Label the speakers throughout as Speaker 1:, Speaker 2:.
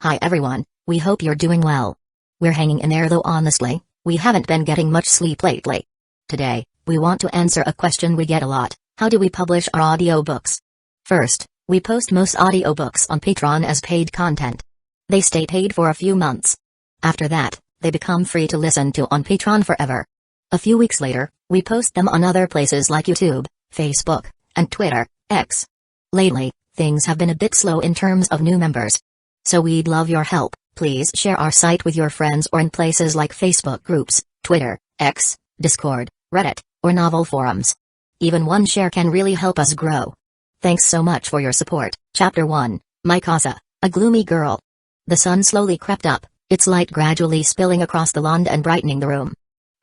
Speaker 1: Hi everyone, we hope you're doing well. We're hanging in there though honestly, we haven't been getting much sleep lately. Today, we want to answer a question we get a lot: how do we publish our audiobooks? First, we post most audiobooks on Patreon as paid content. They stay paid for a few months. After that, they become free to listen to on Patreon forever. A few weeks later, we post them on other places like YouTube, Facebook, and Twitter, X. Lately, things have been a bit slow in terms of new members. So we'd love your help. Please share our site with your friends or in places like Facebook groups, Twitter, X, Discord, Reddit, or novel forums. Even one share can really help us grow. Thanks so much for your support. Chapter 1, Maza, a gloomy girl. The sun slowly crept up, its light gradually spilling across the lawn and brightening the room.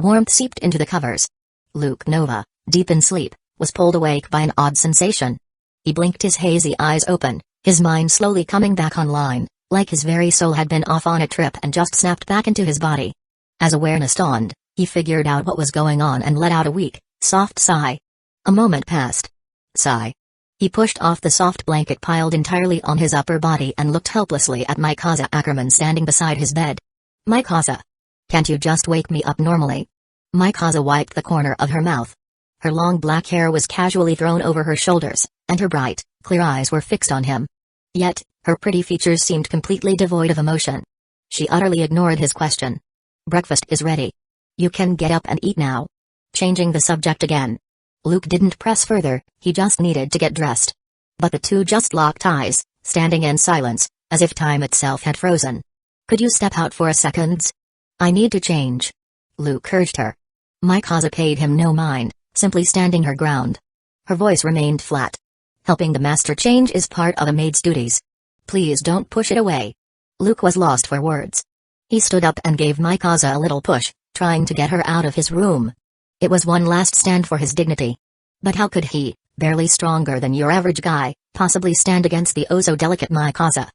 Speaker 1: Warmth seeped into the covers. Luke Nova, deep in sleep, was pulled awake by an odd sensation. He blinked his hazy eyes open, his mind slowly coming back online, like his very soul had been off on a trip and just snapped back into his body. As awareness dawned, he figured out what was going on and let out a weak, soft sigh. A moment passed. Sigh. He pushed off the soft blanket piled entirely on his upper body and looked helplessly at Maza Ackerman standing beside his bed. Maza. Can't you just wake me up normally? Maza wiped the corner of her mouth. Her long black hair was casually thrown over her shoulders, and her bright, clear eyes were fixed on him. Yet, her pretty features seemed completely devoid of emotion. She utterly ignored his question. Breakfast is ready. You can get up and eat now. Changing the subject again. Luke didn't press further, he just needed to get dressed. But the two just locked eyes, standing in silence, as if time itself had frozen. Could you step out for a second? I need to change. Luke urged her. Maza paid him no mind, simply standing her ground. Her voice remained flat. Helping the master change is part of a maid's duties. Please don't push it away. Luke was lost for words. He stood up and gave Maza a little push, trying to get her out of his room. It was one last stand for his dignity. But how could he, barely stronger than your average guy, possibly stand against the oh-so-delicate Maza?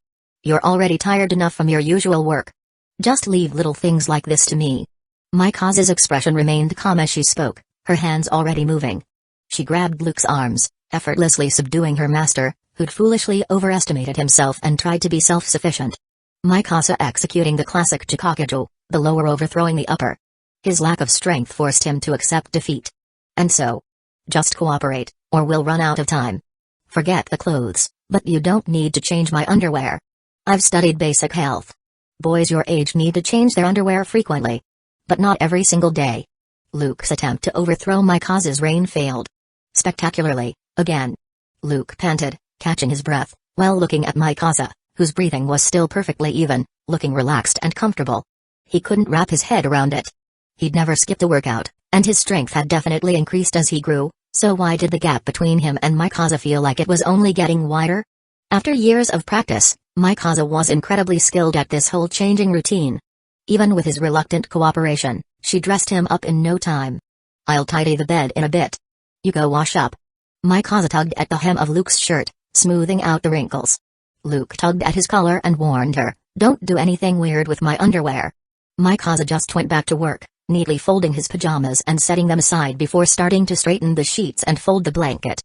Speaker 1: You're already tired enough from your usual work. Just leave little things like this to me. Maza's expression remained calm as she spoke, her hands already moving. She grabbed Luke's arms, effortlessly subduing her master, who'd foolishly overestimated himself and tried to be self-sufficient. Maza executing the classic Kazekage, the lower overthrowing the upper. His lack of strength forced him to accept defeat. And so, just cooperate, or we'll run out of time. Forget the clothes, but you don't need to change my underwear. I've studied basic health. Boys your age need to change their underwear frequently. But not every single day. Luke's attempt to overthrow Maza's reign failed. Spectacularly, again. Luke panted, catching his breath, while looking at Maza, whose breathing was still perfectly even, looking relaxed and comfortable. He couldn't wrap his head around it. He'd never skipped a workout, and his strength had definitely increased as he grew, so why did the gap between him and Maza feel like it was only getting wider? After years of practice, Maza was incredibly skilled at this whole changing routine. Even with his reluctant cooperation, she dressed him up in no time. I'll tidy the bed in a bit. You go wash up. Maza tugged at the hem of Luke's shirt, smoothing out the wrinkles. Luke tugged at his collar and warned her, don't do anything weird with my underwear. Maza just went back to work, neatly folding his pajamas and setting them aside before starting to straighten the sheets and fold the blanket.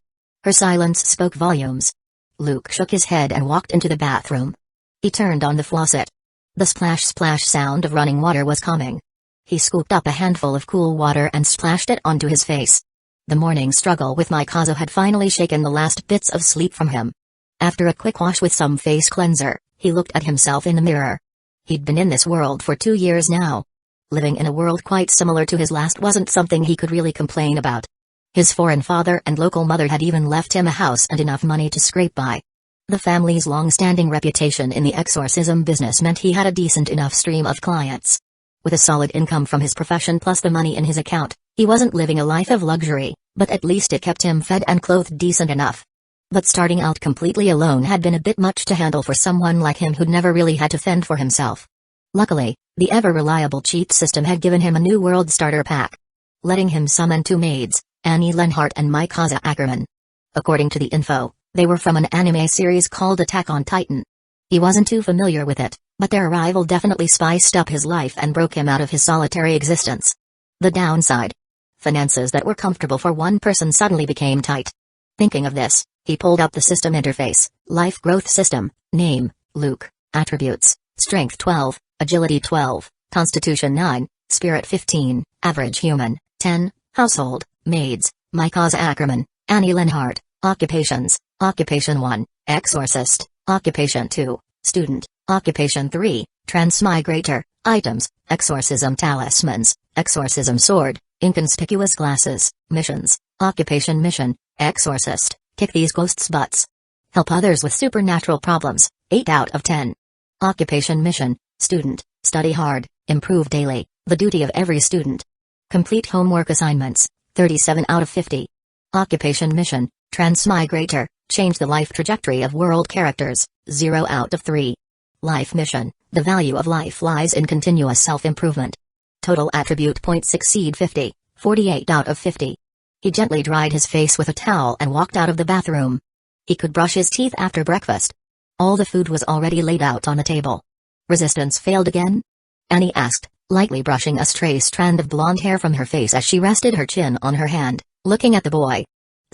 Speaker 1: Her silence spoke volumes. Luke shook his head and walked into the bathroom. He turned on the faucet. The splash-splash sound of running water was coming. He scooped up a handful of cool water and splashed it onto his face. The morning struggle with Maza had finally shaken the last bits of sleep from him. After a quick wash with some face cleanser, he looked at himself in the mirror. He'd been in this world for 2 years now. Living in a world quite similar to his last wasn't something he could really complain about. His foreign father and local mother had even left him a house and enough money to scrape by. The family's long-standing reputation in the exorcism business meant he had a decent enough stream of clients. With a solid income from his profession plus the money in his account, he wasn't living a life of luxury, but at least it kept him fed and clothed decent enough. But starting out completely alone had been a bit much to handle for someone like him who'd never really had to fend for himself. Luckily, the ever-reliable cheat system had given him a new world starter pack, letting him summon 2 maids, Annie Lenhart and Maza Ackerman. According to the info, they were from an anime series called Attack on Titan. He wasn't too familiar with it, but their arrival definitely spiced up his life and broke him out of his solitary existence. The downside: finances that were comfortable for one person suddenly became tight. Thinking of this, he pulled up the system interface, Life Growth System, name, Luke, attributes, Strength 12, Agility 12, Constitution 9, Spirit 15, Average Human, 10, Household, Maids, Mikaza Ackerman, Annie Lenhart. Occupations, Occupation 1, Exorcist, Occupation 2, Student, Occupation 3, Transmigrator, Items, Exorcism Talismans, Exorcism Sword, Inconspicuous Glasses, Missions, Occupation Mission, Exorcist, Kick these ghosts' butts. Help others with supernatural problems, 8 out of 10. Occupation Mission, Student, Study hard, improve daily, the duty of every student. Complete homework assignments, 37 out of 50. Occupation Mission, Transmigrator, change the life trajectory of world characters, 0 out of 3. Life Mission, the value of life lies in continuous self-improvement. Total attribute points exceed 50, 48 out of 50. He gently dried his face with a towel and walked out of the bathroom. He could brush his teeth after breakfast. All the food was already laid out on the table. Resistance failed again? Annie asked, lightly brushing a stray strand of blonde hair from her face as she rested her chin on her hand, looking at the boy.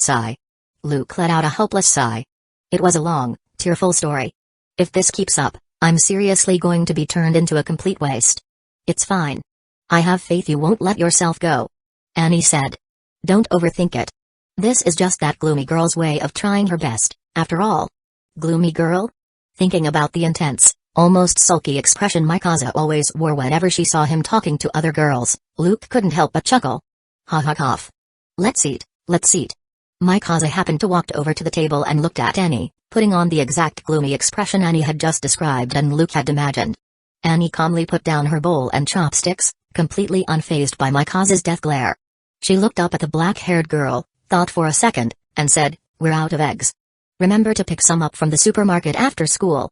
Speaker 1: Sigh. Luke let out a hopeless sigh. It was a long, tearful story. If this keeps up, I'm seriously going to be turned into a complete waste. It's fine. I have faith you won't let yourself go. Annie said. Don't overthink it. This is just that gloomy girl's way of trying her best, after all. Gloomy girl? Thinking about the intense, almost sulky expression Mikaza always wore whenever she saw him talking to other girls, Luke couldn't help but chuckle. Ha ha ha. Let's eat, let's eat. Mikaza happened to walk over to the table and looked at Annie, putting on the exact gloomy expression Annie had just described and Luke had imagined. Annie calmly put down her bowl and chopsticks, completely unfazed by Mikaza's death glare. She looked up at the black-haired girl, thought for a second, and said, "We're out of eggs. Remember to pick some up from the supermarket after school."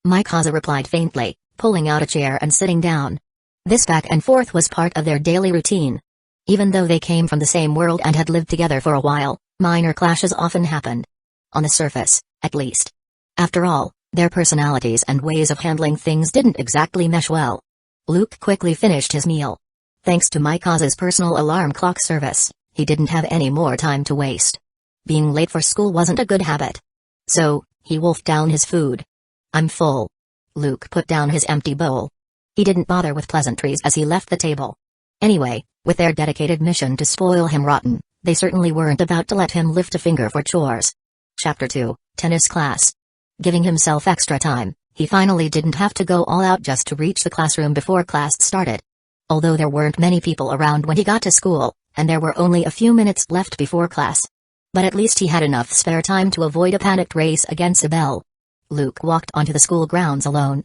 Speaker 1: Mikaza replied faintly, pulling out a chair and sitting down. This back and forth was part of their daily routine. Even though they came from the same world and had lived together for a while, minor clashes often happened. On the surface, at least. After all, their personalities and ways of handling things didn't exactly mesh well. Luke quickly finished his meal. Thanks to Mikaza's personal alarm clock service, he didn't have any more time to waste. Being late for school wasn't a good habit. So, he wolfed down his food. I'm full. Luke put down his empty bowl. He didn't bother with pleasantries as he left the table. Anyway, with their dedicated mission to spoil him rotten, they certainly weren't about to let him lift a finger for chores. Chapter 2, Tennis Class. Giving himself extra time, he finally didn't have to go all out just to reach the classroom before class started. Although there weren't many people around when he got to school, and there were only a few minutes left before class. But at least he had enough spare time to avoid a panicked race against a bell. Luke walked onto the school grounds alone.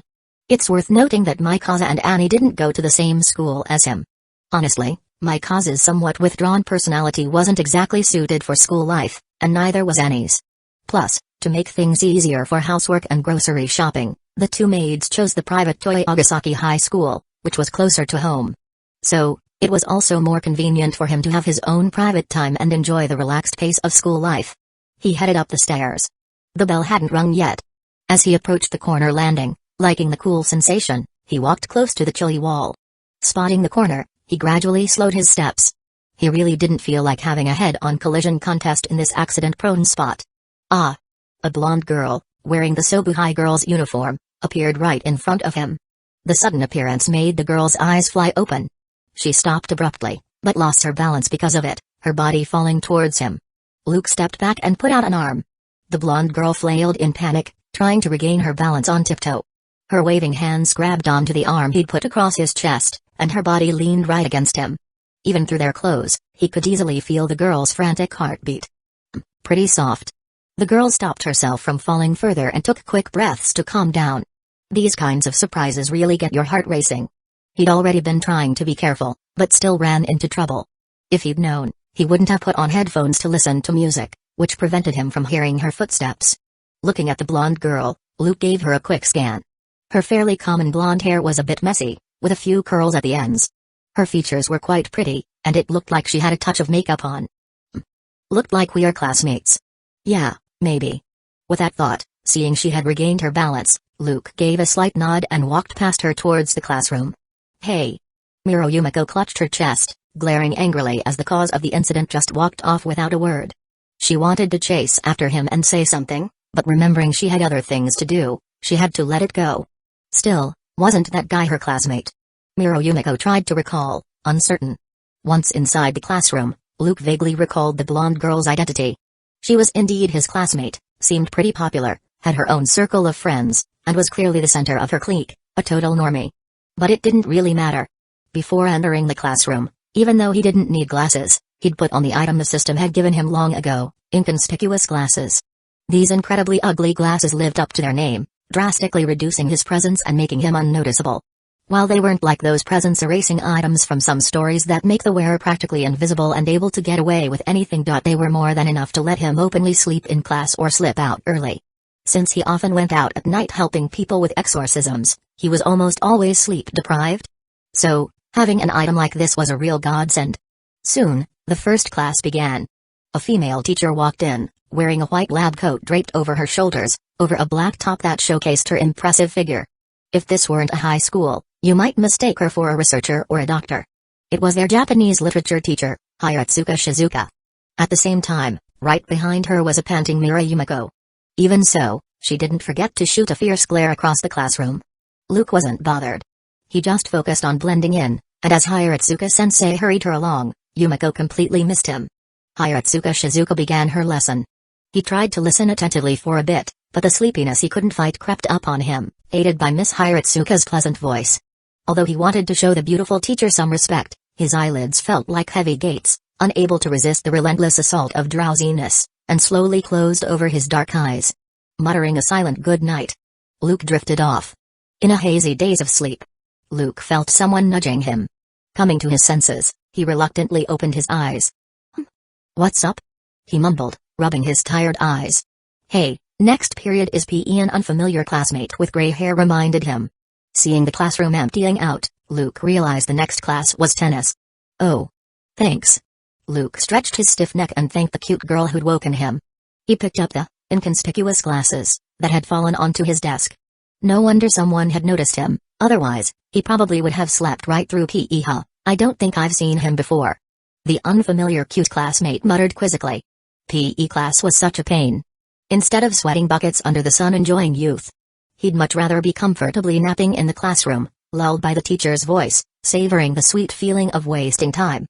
Speaker 1: It's worth noting that Mikaza and Annie didn't go to the same school as him. Honestly, Mikaza's somewhat withdrawn personality wasn't exactly suited for school life, and neither was Annie's. Plus, to make things easier for housework and grocery shopping, the two maids chose the private Toyogasaki High School, which was closer to home. So, it was also more convenient for him to have his own private time and enjoy the relaxed pace of school life. He headed up the stairs. The bell hadn't rung yet. As he approached the corner landing, liking the cool sensation, he walked close to the chilly wall. Spotting the corner, he gradually slowed his steps. He really didn't feel like having a head-on collision contest in this accident-prone spot. Ah! A blonde girl, wearing the Sobuhai girl's uniform, appeared right in front of him. The sudden appearance made the girl's eyes fly open. She stopped abruptly, but lost her balance because of it, her body falling towards him. Luke stepped back and put out an arm. The blonde girl flailed in panic, trying to regain her balance on tiptoe. Her waving hands grabbed onto the arm he'd put across his chest, and her body leaned right against him. Even through their clothes, he could easily feel the girl's frantic heartbeat. Pretty soft. The girl stopped herself from falling further and took quick breaths to calm down. These kinds of surprises really get your heart racing. He'd already been trying to be careful, but still ran into trouble. If he'd known, he wouldn't have put on headphones to listen to music, which prevented him from hearing her footsteps. Looking at the blonde girl, Luke gave her a quick scan. Her fairly common blonde hair was a bit messy, with a few curls at the ends. Her features were quite pretty, and it looked like she had a touch of makeup on. Looked like we are classmates. Yeah, maybe. With that thought, seeing she had regained her balance, Luke gave a slight nod and walked past her towards the classroom. Hey! Miro Yumiko clutched her chest, glaring angrily as the cause of the incident just walked off without a word. She wanted to chase after him and say something, but remembering she had other things to do, she had to let it go. Still, wasn't that guy her classmate? Yumiko tried to recall, uncertain. Once inside the classroom, Luke vaguely recalled the blonde girl's identity. She was indeed his classmate, seemed pretty popular, had her own circle of friends, and was clearly the center of her clique, a total normie. But it didn't really matter. Before entering the classroom, even though he didn't need glasses, he'd put on the item the system had given him long ago, inconspicuous glasses. These incredibly ugly glasses lived up to their name, drastically reducing his presence and making him unnoticeable. While they weren't like those presence-erasing items from some stories that make the wearer practically invisible and able to get away with anything, they were more than enough to let him openly sleep in class or slip out early. Since he often went out at night helping people with exorcisms, he was almost always sleep-deprived. So, having an item like this was a real godsend. Soon, the first class began. A female teacher walked in, wearing a white lab coat draped over her shoulders, over a black top that showcased her impressive figure. If this weren't a high school, you might mistake her for a researcher or a doctor. It was their Japanese literature teacher, Hiratsuka Shizuka. At the same time, right behind her was a panting Yumiko. Even so, she didn't forget to shoot a fierce glare across the classroom. Luke wasn't bothered. He just focused on blending in, and as Hiratsuka-sensei hurried her along, Yumiko completely missed him. Hiratsuka Shizuka began her lesson. He tried to listen attentively for a bit, but the sleepiness he couldn't fight crept up on him, aided by Miss Hiratsuka's pleasant voice. Although he wanted to show the beautiful teacher some respect, his eyelids felt like heavy gates, unable to resist the relentless assault of drowsiness, and slowly closed over his dark eyes. Muttering a silent good night, Luke drifted off. In a hazy daze of sleep, Luke felt someone nudging him. Coming to his senses, he reluctantly opened his eyes. "What's up?" he mumbled, rubbing his tired eyes. "Hey, next period is PE," an unfamiliar classmate with gray hair reminded him. Seeing the classroom emptying out, Luke realized the next class was tennis. "Oh. Thanks." Luke stretched his stiff neck and thanked the cute girl who'd woken him. He picked up the inconspicuous glasses that had fallen onto his desk. No wonder someone had noticed him, otherwise, he probably would have slept right through PE. I don't think I've seen him before." The unfamiliar cute classmate muttered quizzically. PE class was such a pain. Instead of sweating buckets under the sun enjoying youth, he'd much rather be comfortably napping in the classroom, lulled by the teacher's voice, savoring the sweet feeling of wasting time.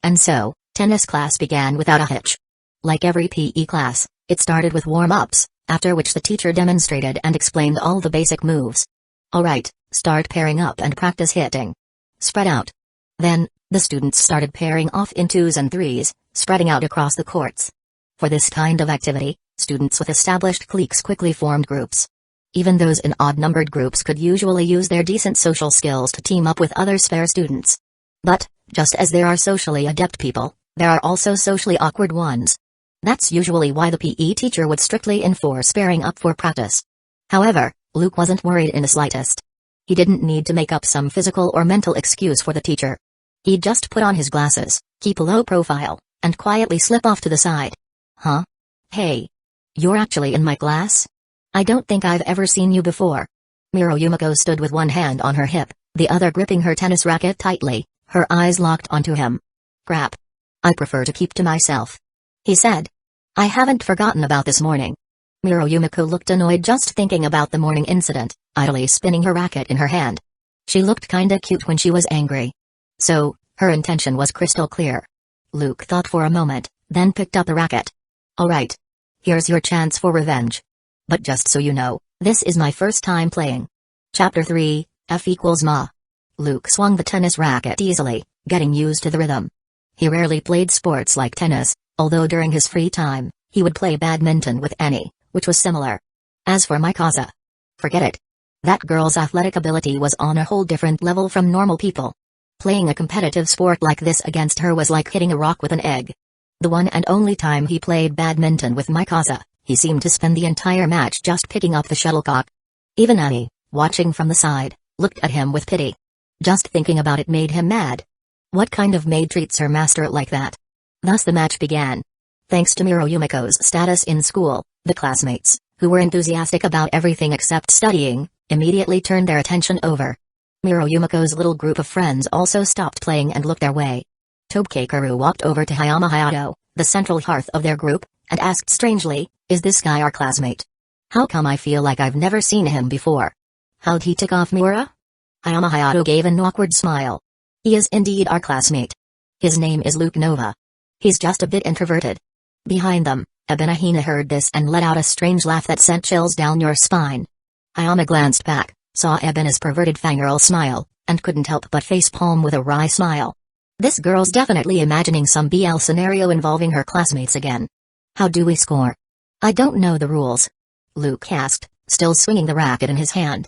Speaker 1: And so, tennis class began without a hitch. Like every PE class, it started with warm-ups, after which the teacher demonstrated and explained all the basic moves. "Alright, start pairing up and practice hitting. Spread out." Then, the students started pairing off in 2s and 3s, spreading out across the courts. For this kind of activity, students with established cliques quickly formed groups. Even those in odd-numbered groups could usually use their decent social skills to team up with other spare students. But, just as there are socially adept people, there are also socially awkward ones. That's usually why the PE teacher would strictly enforce pairing up for practice. However, Luke wasn't worried in the slightest. He didn't need to make up some physical or mental excuse for the teacher. He'd just put on his glasses, keep a low profile, and quietly slip off to the side. "Huh? Hey. You're actually in my class? I don't think I've ever seen you before." Yumiko stood with one hand on her hip, the other gripping her tennis racket tightly, her eyes locked onto him. "Crap. I prefer to keep to myself," he said. "I haven't forgotten about this morning." Yumiko looked annoyed just thinking about the morning incident, idly spinning her racket in her hand. She looked kinda cute when she was angry. So, her intention was crystal clear. Luke thought for a moment, then picked up the racket. "Alright. Here's your chance for revenge. But just so you know, this is my first time playing." Chapter 3, F equals Ma. Luke swung the tennis racket easily, getting used to the rhythm. He rarely played sports like tennis, although during his free time, he would play badminton with Annie, which was similar. As for Mikaza, forget it. That girl's athletic ability was on a whole different level from normal people. Playing a competitive sport like this against her was like hitting a rock with an egg. The one and only time he played badminton with Mikaza, he seemed to spend the entire match just picking up the shuttlecock. Even Annie, watching from the side, looked at him with pity. Just thinking about it made him mad. What kind of maid treats her master like that? Thus the match began. Thanks to Yumiko's status in school, the classmates, who were enthusiastic about everything except studying, immediately turned their attention over. Yumiko's little group of friends also stopped playing and looked their way. Tobekakeru walked over to Hayama Hayato, the central hearth of their group, and asked strangely, "Is this guy our classmate? How come I feel like I've never seen him before?" How'd he tick off Miura? Ayama Hayato gave an awkward smile. He is indeed our classmate. His name is Luke Nova. He's just a bit introverted. Behind them, Ebenahina heard this and let out a strange laugh that sent chills down your spine. Ayama glanced back, saw Ebena's perverted fangirl smile, and couldn't help but facepalm with a wry smile. This girl's definitely imagining some BL scenario involving her classmates again. How do we score? I don't know the rules. Luke asked, still swinging the racket in his hand.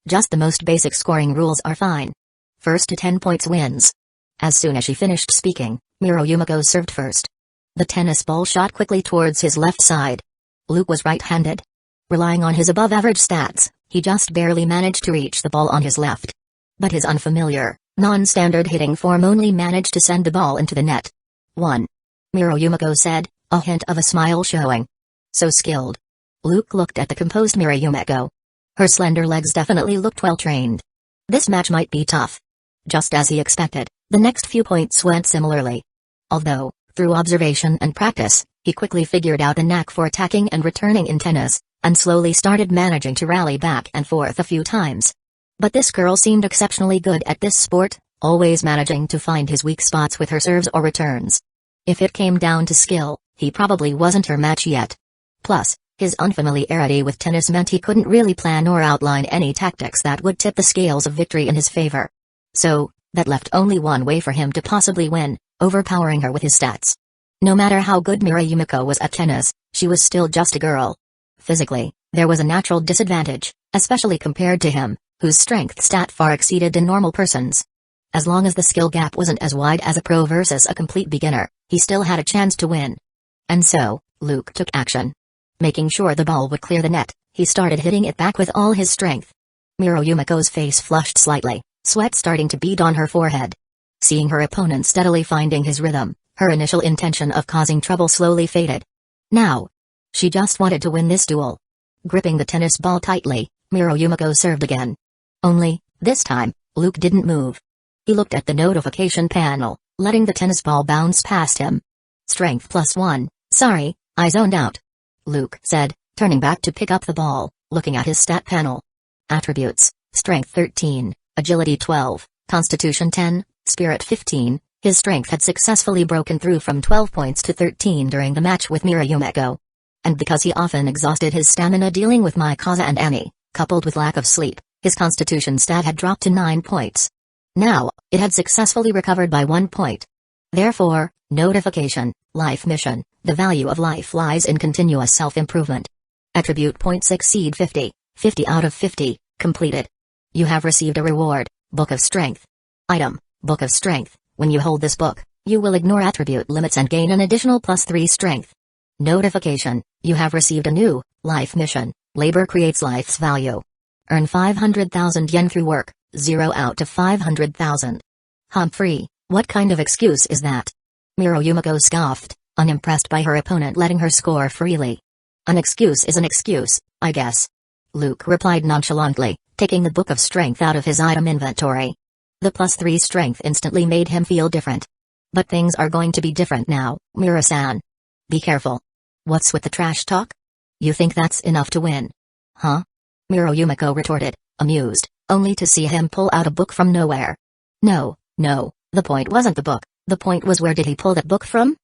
Speaker 1: Just the most basic scoring rules are fine. First to 10 points wins. As soon as she finished speaking, Miro Yumiko served first. The tennis ball shot quickly towards his left side. Luke was right-handed. Relying on his above-average stats, he just barely managed to reach the ball on his left. But his unfamiliar, non-standard hitting form only managed to send the ball into the net. 1. Miro Yumiko said, a hint of a smile showing. So skilled. Luke looked at the composed Miro Yumiko. Her slender legs definitely looked well-trained. This match might be tough. Just as he expected, the next few points went similarly. Although, through observation and practice, he quickly figured out a knack for attacking and returning in tennis, and slowly started managing to rally back and forth a few times. But this girl seemed exceptionally good at this sport, always managing to find his weak spots with her serves or returns. If it came down to skill, he probably wasn't her match yet. Plus, his unfamiliarity with tennis meant he couldn't really plan or outline any tactics that would tip the scales of victory in his favor. So, that left only one way for him to possibly win, overpowering her with his stats. No matter how good Miro Yumiko was at tennis, she was still just a girl. Physically, there was a natural disadvantage, especially compared to him, whose strength stat far exceeded a normal person's. As long as the skill gap wasn't as wide as a pro versus a complete beginner, he still had a chance to win. And so, Luke took action. Making sure the ball would clear the net, he started hitting it back with all his strength. Miro Yumiko's face flushed slightly, sweat starting to bead on her forehead. Seeing her opponent steadily finding his rhythm, her initial intention of causing trouble slowly faded. Now, she just wanted to win this duel. Gripping the tennis ball tightly, Miro Yumiko served again. Only, this time, Luke didn't move. He looked at the notification panel, letting the tennis ball bounce past him. Strength +1, sorry, I zoned out. Luke said, turning back to pick up the ball, looking at his stat panel. Attributes, Strength 13, Agility 12, Constitution 10, Spirit 15. His strength had successfully broken through from 12 points to 13 during the match with Miro Yumiko. And because he often exhausted his stamina dealing with Maza and Annie, coupled with lack of sleep, his Constitution stat had dropped to 9 points. Now, it had successfully recovered by 1 point. Therefore, notification, life mission, the value of life lies in continuous self-improvement. Attribute points exceed 50, 50 out of 50, completed. You have received a reward, Book of Strength. Item, Book of Strength. When you hold this book, you will ignore attribute limits and gain an additional +3 strength. Notification, you have received a new, life mission, labor creates life's value. Earn 500,000 yen through work, 0 out of 500,000. Humphrey, what kind of excuse is that? Miro Yumiko scoffed, unimpressed by her opponent letting her score freely. An excuse is an excuse, I guess. Luke replied nonchalantly, taking the Book of Strength out of his item inventory. The +3 strength instantly made him feel different. But things are going to be different now, Mira-san. Be careful. What's with the trash talk? You think that's enough to win? Huh? Miro Yumiko retorted, amused, only to see him pull out a book from nowhere. No, the point wasn't the book, the point was where did he pull that book from?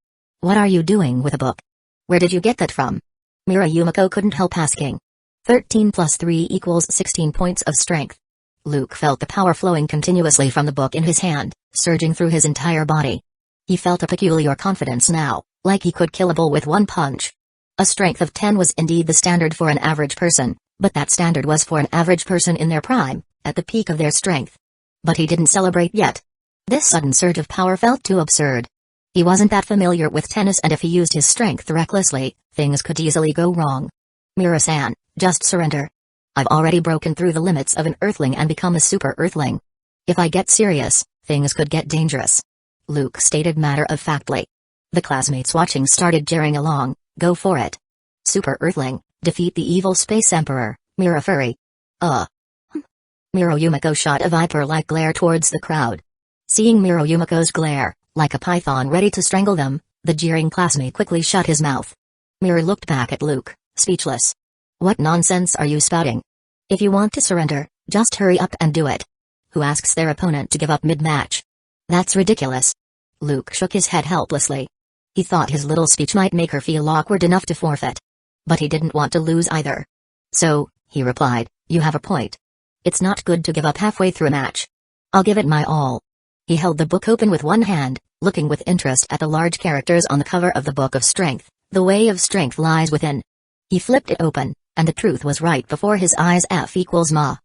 Speaker 1: What are you doing with a book? Where did you get that from? Miro Yumiko couldn't help asking. 13 + 3 = 16 points of strength. Luke felt the power flowing continuously from the book in his hand, surging through his entire body. He felt a peculiar confidence now, like he could kill a bull with one punch. A strength of 10 was indeed the standard for an average person, but that standard was for an average person in their prime, at the peak of their strength. But he didn't celebrate yet. This sudden surge of power felt too absurd. He wasn't that familiar with tennis, and if he used his strength recklessly, things could easily go wrong. Mira-san, just surrender. I've already broken through the limits of an Earthling and become a Super Earthling. If I get serious, things could get dangerous. Luke stated matter-of-factly. The classmates watching started jeering along, go for it. Super Earthling, defeat the evil Space Emperor, Mira Furry. Miro Yumiko shot a viper-like glare towards the crowd. Seeing Miro Yumiko's glare, like a python ready to strangle them, the jeering classmate quickly shut his mouth. Mira looked back at Luke, speechless. What nonsense are you spouting? If you want to surrender, Just hurry up and do it. Who asks their opponent to give up mid-match? That's ridiculous. Luke shook his head helplessly. He thought his little speech might make her feel awkward enough to forfeit. But he didn't want to lose either. So, he replied, you have a point. It's not good to give up halfway through a match. I'll give it my all. He held the book open with one hand, looking with interest at the large characters on the cover of the Book of Strength. The way of strength lies within. He flipped it open, and the truth was right before his eyes. F equals ma.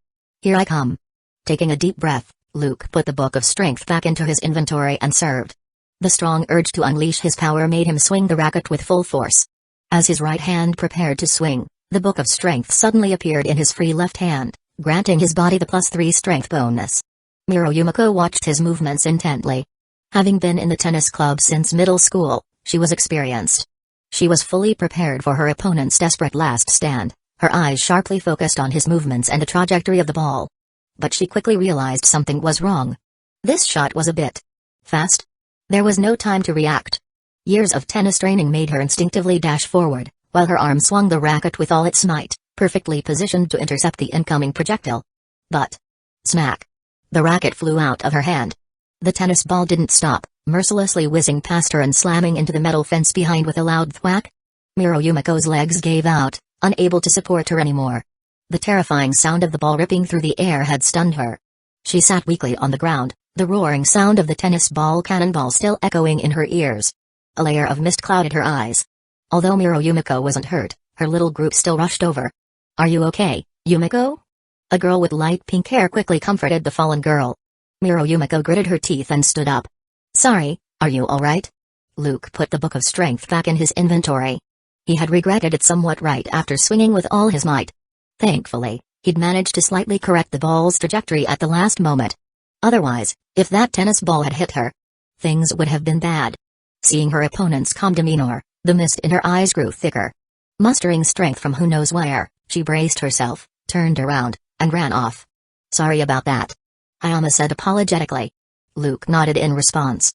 Speaker 1: Here I come. Taking a deep breath, Luke put the Book of Strength back into his inventory and served. The strong urge to unleash his power made him swing the racket with full force. As his right hand prepared to swing, the Book of Strength suddenly appeared in his free left hand, granting his body the +3 strength bonus. Yumiko watched his movements intently. Having been in the tennis club since middle school, she was experienced. She was fully prepared for her opponent's desperate last stand, her eyes sharply focused on his movements and the trajectory of the ball. But she quickly realized something was wrong. This shot was a bit fast. There was no time to react. Years of tennis training made her instinctively dash forward, while her arm swung the racket with all its might, perfectly positioned to intercept the incoming projectile. But smack! The racket flew out of her hand. The tennis ball didn't stop, mercilessly whizzing past her and slamming into the metal fence behind with a loud thwack. Yumiko's legs gave out, unable to support her anymore. The terrifying sound of the ball ripping through the air had stunned her. She sat weakly on the ground, the roaring sound of the tennis ball cannonball still echoing in her ears. A layer of mist clouded her eyes. Although Yumiko wasn't hurt, her little group still rushed over. Are you okay, Yumiko? A girl with light pink hair quickly comforted the fallen girl. Yumiko gritted her teeth and stood up. Sorry, are you alright? Luke put the Book of Strength back in his inventory. He had regretted it somewhat right after swinging with all his might. Thankfully, he'd managed to slightly correct the ball's trajectory at the last moment. Otherwise, if that tennis ball had hit her, things would have been bad. Seeing her opponent's calm demeanor, the mist in her eyes grew thicker. Mustering strength from who knows where, she braced herself, turned around, and ran off. Sorry about that. Hayama said apologetically. Luke nodded in response.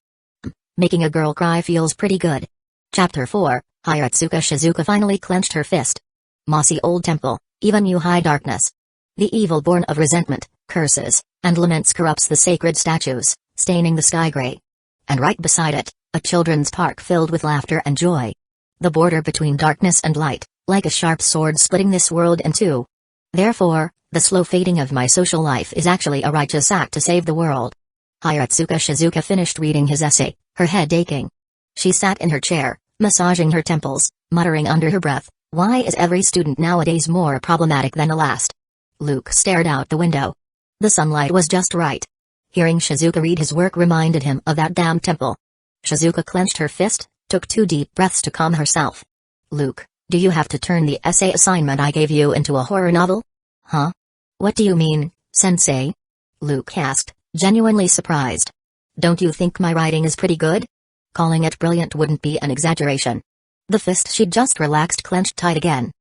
Speaker 1: Making a girl cry feels pretty good. Chapter 4, Hiratsuka Shizuka finally clenched her fist. Mossy old temple, even you high darkness. The evil born of resentment, curses, and laments corrupts the sacred statues, staining the sky gray. And right beside it, a children's park filled with laughter and joy. The border between darkness and light, like a sharp sword splitting this world in two. Therefore, the slow fading of my social life is actually a righteous act to save the world. Hiratsuka Shizuka finished reading his essay, her head aching. She sat in her chair, massaging her temples, muttering under her breath, why is every student nowadays more problematic than the last? Luke stared out the window. The sunlight was just right. Hearing Shizuka read his work reminded him of that damn temple. Shizuka clenched her fist, took 2 deep breaths to calm herself. Luke, do you have to turn the essay assignment I gave you into a horror novel? Huh? What do you mean, sensei? Luke asked, genuinely surprised. Don't you think my writing is pretty good? Calling it brilliant wouldn't be an exaggeration. The fist she'd just relaxed clenched tight again.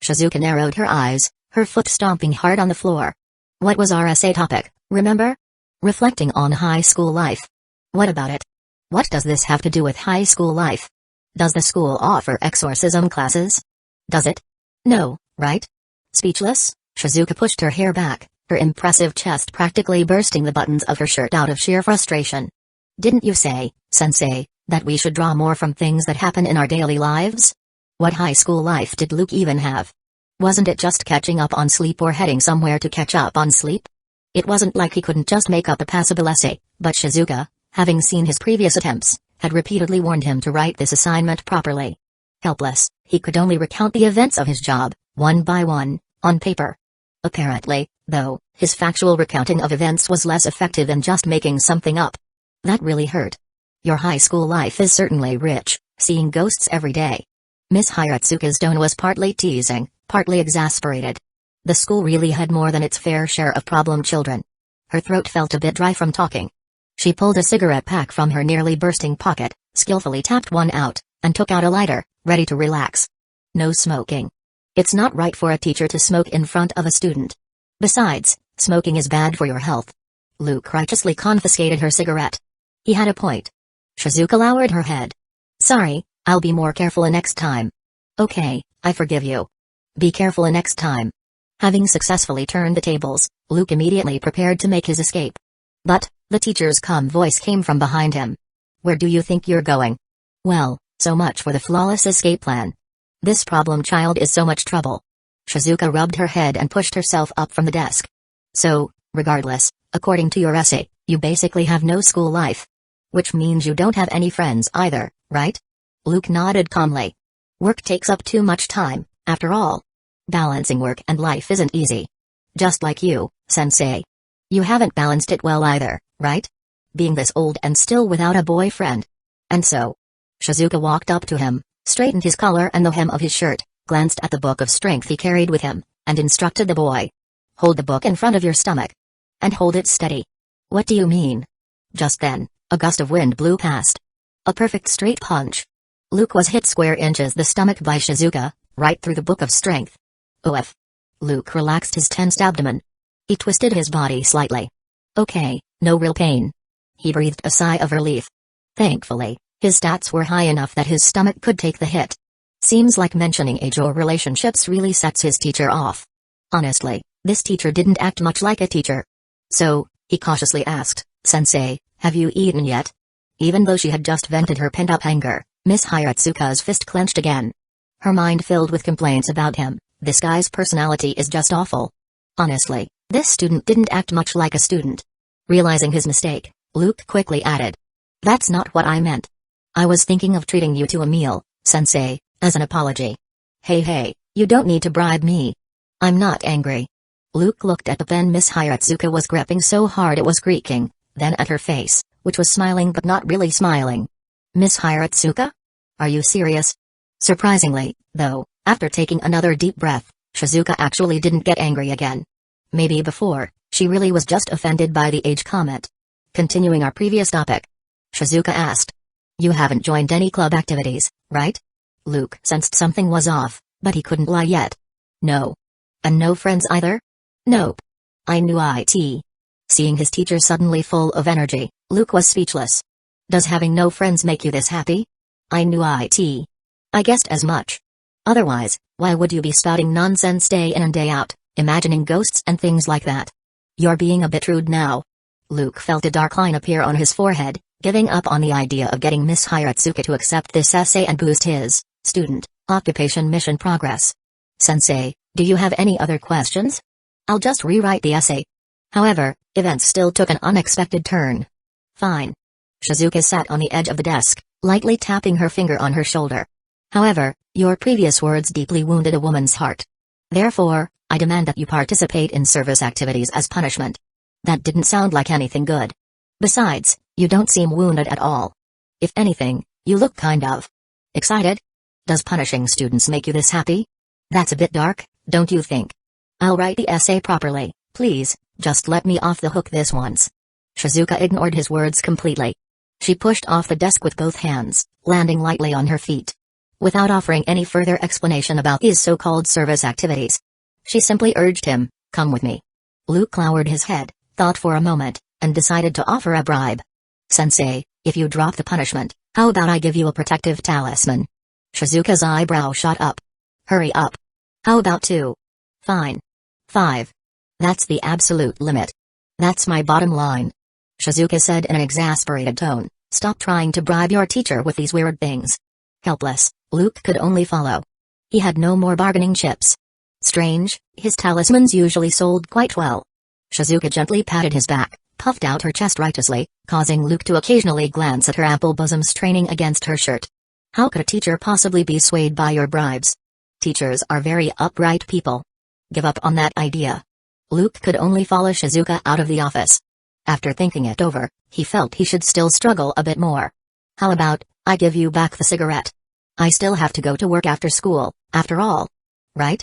Speaker 1: Shizuka narrowed her eyes, her foot stomping hard on the floor. What was our essay topic, remember? Reflecting on high school life. What about it? What does this have to do with high school life? Does the school offer exorcism classes? Does it? No, right? Speechless, Shizuka pushed her hair back, her impressive chest practically bursting the buttons of her shirt out of sheer frustration. Didn't you say, sensei, that we should draw more from things that happen in our daily lives? What high school life did Luke even have? Wasn't it just catching up on sleep or heading somewhere to catch up on sleep? It wasn't like he couldn't just make up a passable essay, but Shizuka, having seen his previous attempts, had repeatedly warned him to write this assignment properly. Helpless, he could only recount the events of his job, one by one, on paper. Apparently, though, his factual recounting of events was less effective than just making something up. That really hurt. Your high school life is certainly rich, seeing ghosts every day. Miss Hiratsuka's tone was partly teasing, partly exasperated. The school really had more than its fair share of problem children. Her throat felt a bit dry from talking. She pulled a cigarette pack from her nearly bursting pocket, skillfully tapped one out, and took out a lighter, ready to relax. No smoking. It's not right for a teacher to smoke in front of a student. Besides, smoking is bad for your health. Luke righteously confiscated her cigarette. He had a point. Shizuka lowered her head. Sorry, I'll be more careful next time. Okay, I forgive you. Be careful next time. Having successfully turned the tables, Luke immediately prepared to make his escape. But, the teacher's calm voice came from behind him. Where do you think you're going? Well, so much for the flawless escape plan. This problem child is so much trouble. Shizuka rubbed her head and pushed herself up from the desk. So, regardless, according to your essay, you basically have no school life. Which means you don't have any friends either, right? Luke nodded calmly. Work takes up too much time, after all. Balancing work and life isn't easy. Just like you, sensei. You haven't balanced it well either, right? Being this old and still without a boyfriend. And so. Shizuka walked up to him, straightened his collar and the hem of his shirt, glanced at the book of strength he carried with him, and instructed the boy. Hold the book in front of your stomach. And hold it steady. What do you mean? Just then, a gust of wind blew past. A perfect straight punch. Luke was hit square inches the stomach by Shizuka, right through the book of strength. Oof. Luke relaxed his tensed abdomen. He twisted his body slightly. Okay, no real pain. He breathed a sigh of relief. Thankfully, his stats were high enough that his stomach could take the hit. Seems like mentioning age or relationships really sets his teacher off. Honestly, this teacher didn't act much like a teacher. So, he cautiously asked, Sensei, have you eaten yet? Even though she had just vented her pent-up anger, Miss Hiratsuka's fist clenched again. Her mind filled with complaints about him. This guy's personality is just awful. Honestly, this student didn't act much like a student. Realizing his mistake, Luke quickly added. That's not what I meant. I was thinking of treating you to a meal, sensei, as an apology. Hey, you don't need to bribe me. I'm not angry. Luke looked at the pen Miss Hiratsuka was gripping so hard it was creaking, then at her face, which was smiling but not really smiling. Miss Hiratsuka? Are you serious? Surprisingly, though, after taking another deep breath, Shizuka actually didn't get angry again. Maybe before, she really was just offended by the age comment. Continuing our previous topic. Shizuka asked. You haven't joined any club activities, right? Luke sensed something was off, but he couldn't lie yet. No. And no friends either? Nope. I knew it. Seeing his teacher suddenly full of energy, Luke was speechless. Does having no friends make you this happy? I knew it. I guessed as much. Otherwise, why would you be spouting nonsense day in and day out, imagining ghosts and things like that? You're being a bit rude now. Luke felt a dark line appear on his forehead, giving up on the idea of getting Miss Hiratsuka to accept this essay and boost his student occupation mission progress. Sensei, do you have any other questions? I'll just rewrite the essay. However, events still took an unexpected turn. Fine. Shizuka sat on the edge of the desk, lightly tapping her finger on her shoulder. However, your previous words deeply wounded a woman's heart. Therefore, I demand that you participate in service activities as punishment. That didn't sound like anything good. Besides, you don't seem wounded at all. If anything, you look kind of excited. Does punishing students make you this happy? That's a bit dark, don't you think? I'll write the essay properly, please, just let me off the hook this once. Shizuka ignored his words completely. She pushed off the desk with both hands, landing lightly on her feet. Without offering any further explanation about these so-called service activities, she simply urged him, come with me. Luke lowered his head, thought for a moment, and decided to offer a bribe. Sensei, if you drop the punishment, how about I give you a protective talisman? Shizuka's eyebrow shot up. Hurry up. How about 2? Fine. 5. That's the absolute limit. That's my bottom line. Shizuka said in an exasperated tone, stop trying to bribe your teacher with these weird things. Helpless, Luke could only follow. He had no more bargaining chips. Strange, his talismans usually sold quite well. Shizuka gently patted his back, puffed out her chest righteously, causing Luke to occasionally glance at her ample bosom straining against her shirt. How could a teacher possibly be swayed by your bribes? Teachers are very upright people. Give up on that idea. Luke could only follow Shizuka out of the office. After thinking it over, he felt he should still struggle a bit more. How about, I give you back the cigarette? I still have to go to work after school, after all. Right?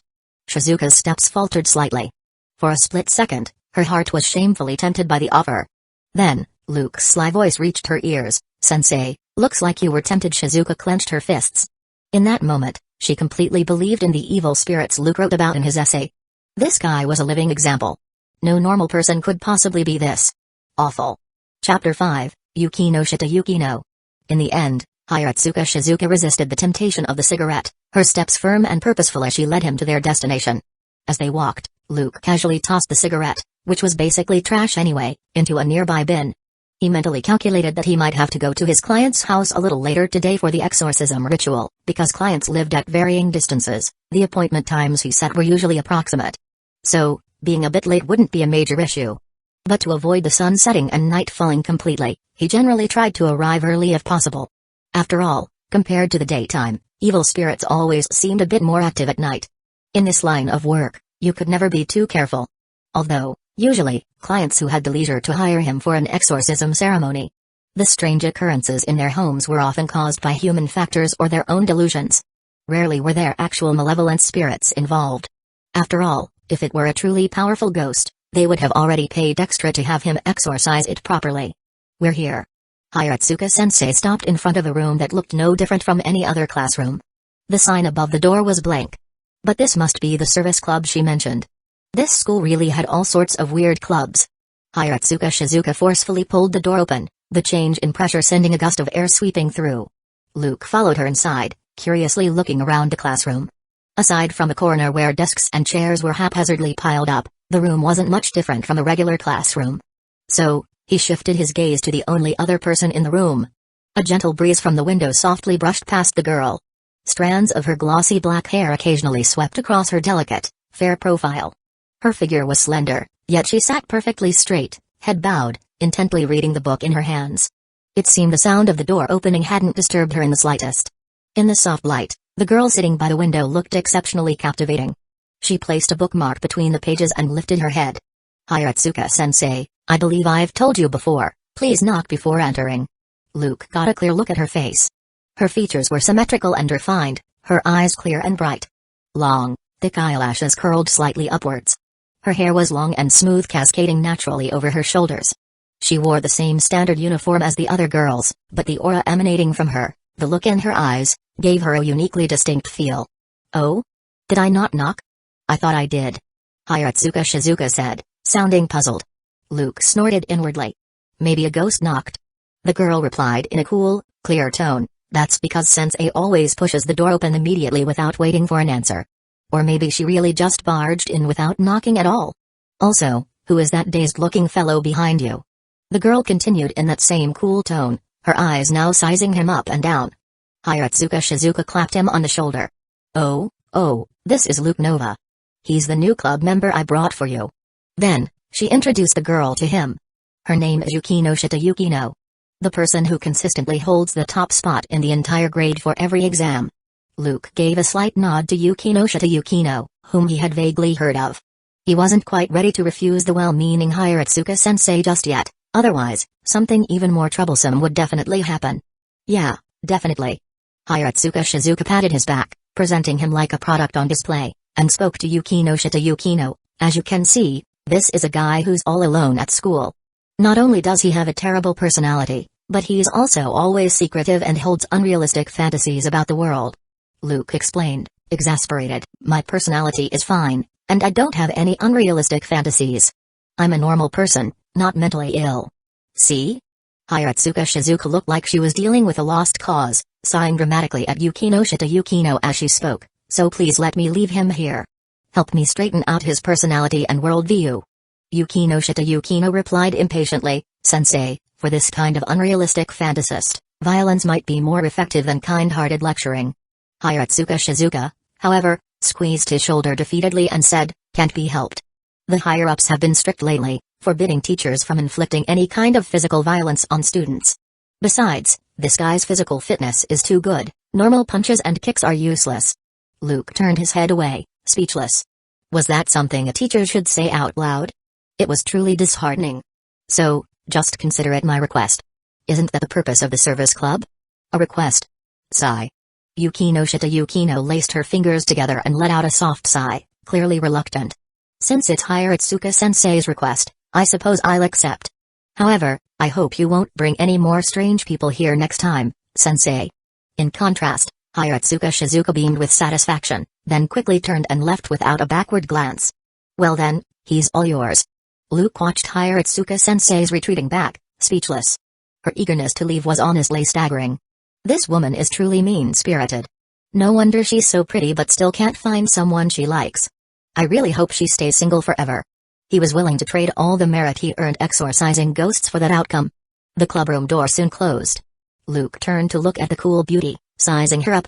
Speaker 1: Shizuka's steps faltered slightly. For a split second, her heart was shamefully tempted by the offer. Then, Luke's sly voice reached her ears, Sensei, looks like you were tempted. Shizuka clenched her fists. In that moment, she completely believed in the evil spirits Luke wrote about in his essay. This guy was a living example. No normal person could possibly be this awful. Chapter 5, Yuki no Shita Yuki no. In the end, Hiratsuka Shizuka resisted the temptation of the cigarette, her steps firm and purposeful as she led him to their destination. As they walked, Luke casually tossed the cigarette, which was basically trash anyway, into a nearby bin. He mentally calculated that he might have to go to his client's house a little later today for the exorcism ritual, because clients lived at varying distances. The appointment times he set were usually approximate. So, being a bit late wouldn't be a major issue. But to avoid the sun setting and night falling completely, he generally tried to arrive early if possible. After all, compared to the daytime, evil spirits always seemed a bit more active at night. In this line of work, you could never be too careful. Although, usually, clients who had the leisure to hire him for an exorcism ceremony. The strange occurrences in their homes were often caused by human factors or their own delusions. Rarely were there actual malevolent spirits involved. After all, if it were a truly powerful ghost, they would have already paid extra to have him exorcise it properly. "We're here." Haratsuka-sensei stopped in front of a room that looked no different from any other classroom. The sign above the door was blank. But this must be the service club she mentioned. This school really had all sorts of weird clubs. Haratsuka Shizuka forcefully pulled the door open, the change in pressure sending a gust of air sweeping through. Luke followed her inside, curiously looking around the classroom. Aside from a corner where desks and chairs were haphazardly piled up, the room wasn't much different from a regular classroom. So, he shifted his gaze to the only other person in the room. A gentle breeze from the window softly brushed past the girl. Strands of her glossy black hair occasionally swept across her delicate, fair profile. Her figure was slender, yet she sat perfectly straight, head bowed, intently reading the book in her hands. It seemed the sound of the door opening hadn't disturbed her in the slightest. In the soft light, the girl sitting by the window looked exceptionally captivating. She placed a bookmark between the pages and lifted her head. "Haratsuka-sensei, I believe I've told you before, please knock before entering." Luke got a clear look at her face. Her features were symmetrical and refined, her eyes clear and bright. Long, thick eyelashes curled slightly upwards. Her hair was long and smooth, cascading naturally over her shoulders. She wore the same standard uniform as the other girls, but the aura emanating from her, the look in her eyes, gave her a uniquely distinct feel. "Oh? Did I not knock? I thought I did," Haratsuka Shizuka said, sounding puzzled. Luke snorted inwardly. "Maybe a ghost knocked." The girl replied in a cool, clear tone, "That's because Sensei always pushes the door open immediately without waiting for an answer. Or maybe she really just barged in without knocking at all. Also, who is that dazed-looking fellow behind you?" The girl continued in that same cool tone, her eyes now sizing him up and down. Haratsuka Shizuka clapped him on the shoulder. Oh, this is Luke Nova. He's the new club member I brought for you." Then, she introduced the girl to him. "Her name is Yukino Shitayukino. The person who consistently holds the top spot in the entire grade for every exam." Luke gave a slight nod to Yukino Shitayukino, whom he had vaguely heard of. He wasn't quite ready to refuse the well-meaning Haratsuka-sensei just yet, otherwise, something even more troublesome would definitely happen. "Yeah, definitely." Haratsuka Shizuka patted his back, presenting him like a product on display, and spoke to Yukino Shitayukino. "As you can see, this is a guy who's all alone at school. Not only does he have a terrible personality, but he's also always secretive and holds unrealistic fantasies about the world." Luke explained, exasperated, "My personality is fine, and I don't have any unrealistic fantasies. I'm a normal person, not mentally ill." "See?" Haratsuka Shizuka looked like she was dealing with a lost cause, sighing dramatically at Yukino Shitayukino as she spoke, "So please let me leave him here. Help me straighten out his personality and worldview." Yukino Shitayukino replied impatiently, "Sensei, for this kind of unrealistic fantasist, violence might be more effective than kind-hearted lecturing." Haratsuka Shizuka, however, squeezed his shoulder defeatedly and said, "Can't be helped. The higher-ups have been strict lately, forbidding teachers from inflicting any kind of physical violence on students. Besides, this guy's physical fitness is too good, normal punches and kicks are useless." Luke turned his head away, speechless. Was that something a teacher should say out loud? It was truly disheartening. "So, just consider it my request. Isn't that the purpose of the service club? A request?" Sigh. Yukino Shitayukino laced her fingers together and let out a soft sigh, clearly reluctant. "Since it's Haratsuka-sensei's request, I suppose I'll accept. However, I hope you won't bring any more strange people here next time, Sensei." In contrast, Haratsuka Shizuka beamed with satisfaction, then quickly turned and left without a backward glance. "Well then, he's all yours." Luke watched Haratsuka-sensei's retreating back, speechless. Her eagerness to leave was honestly staggering. This woman is truly mean-spirited. No wonder she's so pretty but still can't find someone she likes. I really hope she stays single forever. He was willing to trade all the merit he earned exorcising ghosts for that outcome. The clubroom door soon closed. Luke turned to look at the cool beauty, sizing her up.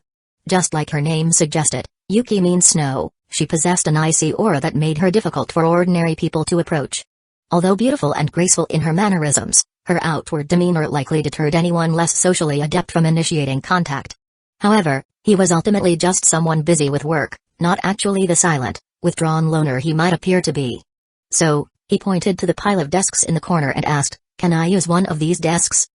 Speaker 1: Just like her name suggested, Yuki means snow. She possessed an icy aura that made her difficult for ordinary people to approach. Although beautiful and graceful in her mannerisms, her outward demeanor likely deterred anyone less socially adept from initiating contact. However, he was ultimately just someone busy with work, not actually the silent, withdrawn loner he might appear to be. So, he pointed to the pile of desks in the corner and asked, "Can I use one of these desks?"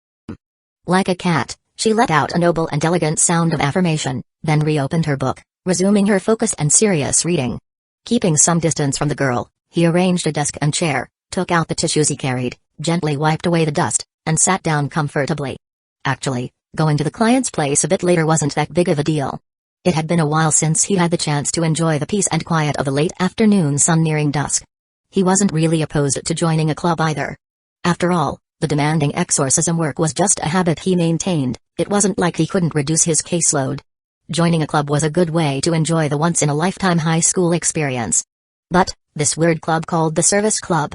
Speaker 1: Like a cat, she let out a noble and elegant sound of affirmation, then reopened her book, resuming her focused and serious reading. Keeping some distance from the girl, he arranged a desk and chair, took out the tissues he carried, gently wiped away the dust, and sat down comfortably. Actually, going to the client's place a bit later wasn't that big of a deal. It had been a while since he had the chance to enjoy the peace and quiet of the late afternoon sun nearing dusk. He wasn't really opposed to joining a club either. After all, the demanding exorcism work was just a habit he maintained. It wasn't like he couldn't reduce his caseload. Joining a club was a good way to enjoy the once-in-a-lifetime high school experience. But, this weird club called the Service Club.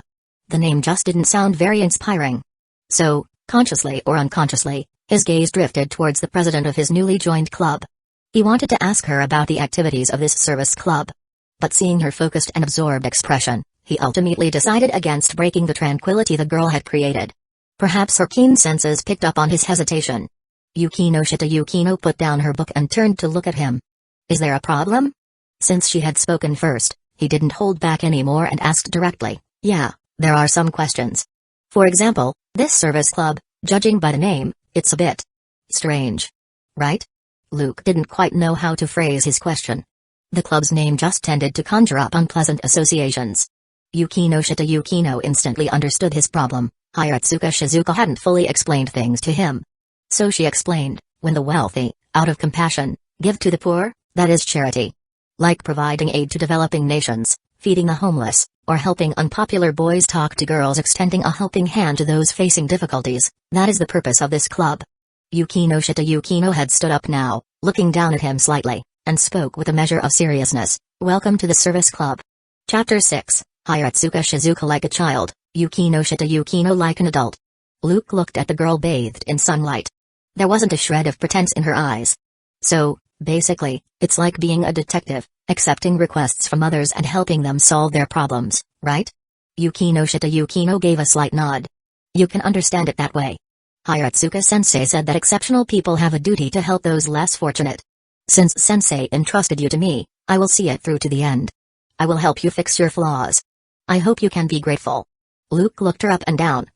Speaker 1: The name just didn't sound very inspiring. So, consciously or unconsciously, his gaze drifted towards the president of his newly joined club. He wanted to ask her about the activities of this service club. But seeing her focused and absorbed expression, he ultimately decided against breaking the tranquility the girl had created. Perhaps her keen senses picked up on his hesitation. Yukino put down her book and turned to look at him. Is there a problem? Since she had spoken first, he didn't hold back anymore and asked directly, yeah, there are some questions. For example, this service club, judging by the name, it's a bit strange. Right? Luke didn't quite know how to phrase his question. The club's name just tended to conjure up unpleasant associations. Yukino instantly understood his problem. Hiratsuka Shizuka hadn't fully explained things to him. So she explained, when the wealthy, out of compassion, give to the poor, that is charity. Like providing aid to developing nations, feeding the homeless, or helping unpopular boys talk to girls, extending a helping hand to those facing difficulties, that is the purpose of this club. Yukino had stood up now, looking down at him slightly, and spoke with a measure of seriousness, "Welcome to the service club." Chapter 6, Hiratsuka Shizuka like a child, Yukino like an adult. Luke looked at the girl bathed in sunlight. There wasn't a shred of pretense in her eyes. So, basically, it's like being a detective, accepting requests from others and helping them solve their problems, right? Yukino gave a slight nod. You can understand it that way. Hiratsuka-sensei said that exceptional people have a duty to help those less fortunate. Since sensei entrusted you to me, I will see it through to the end. I will help you fix your flaws. I hope you can be grateful. Luke looked her up and down.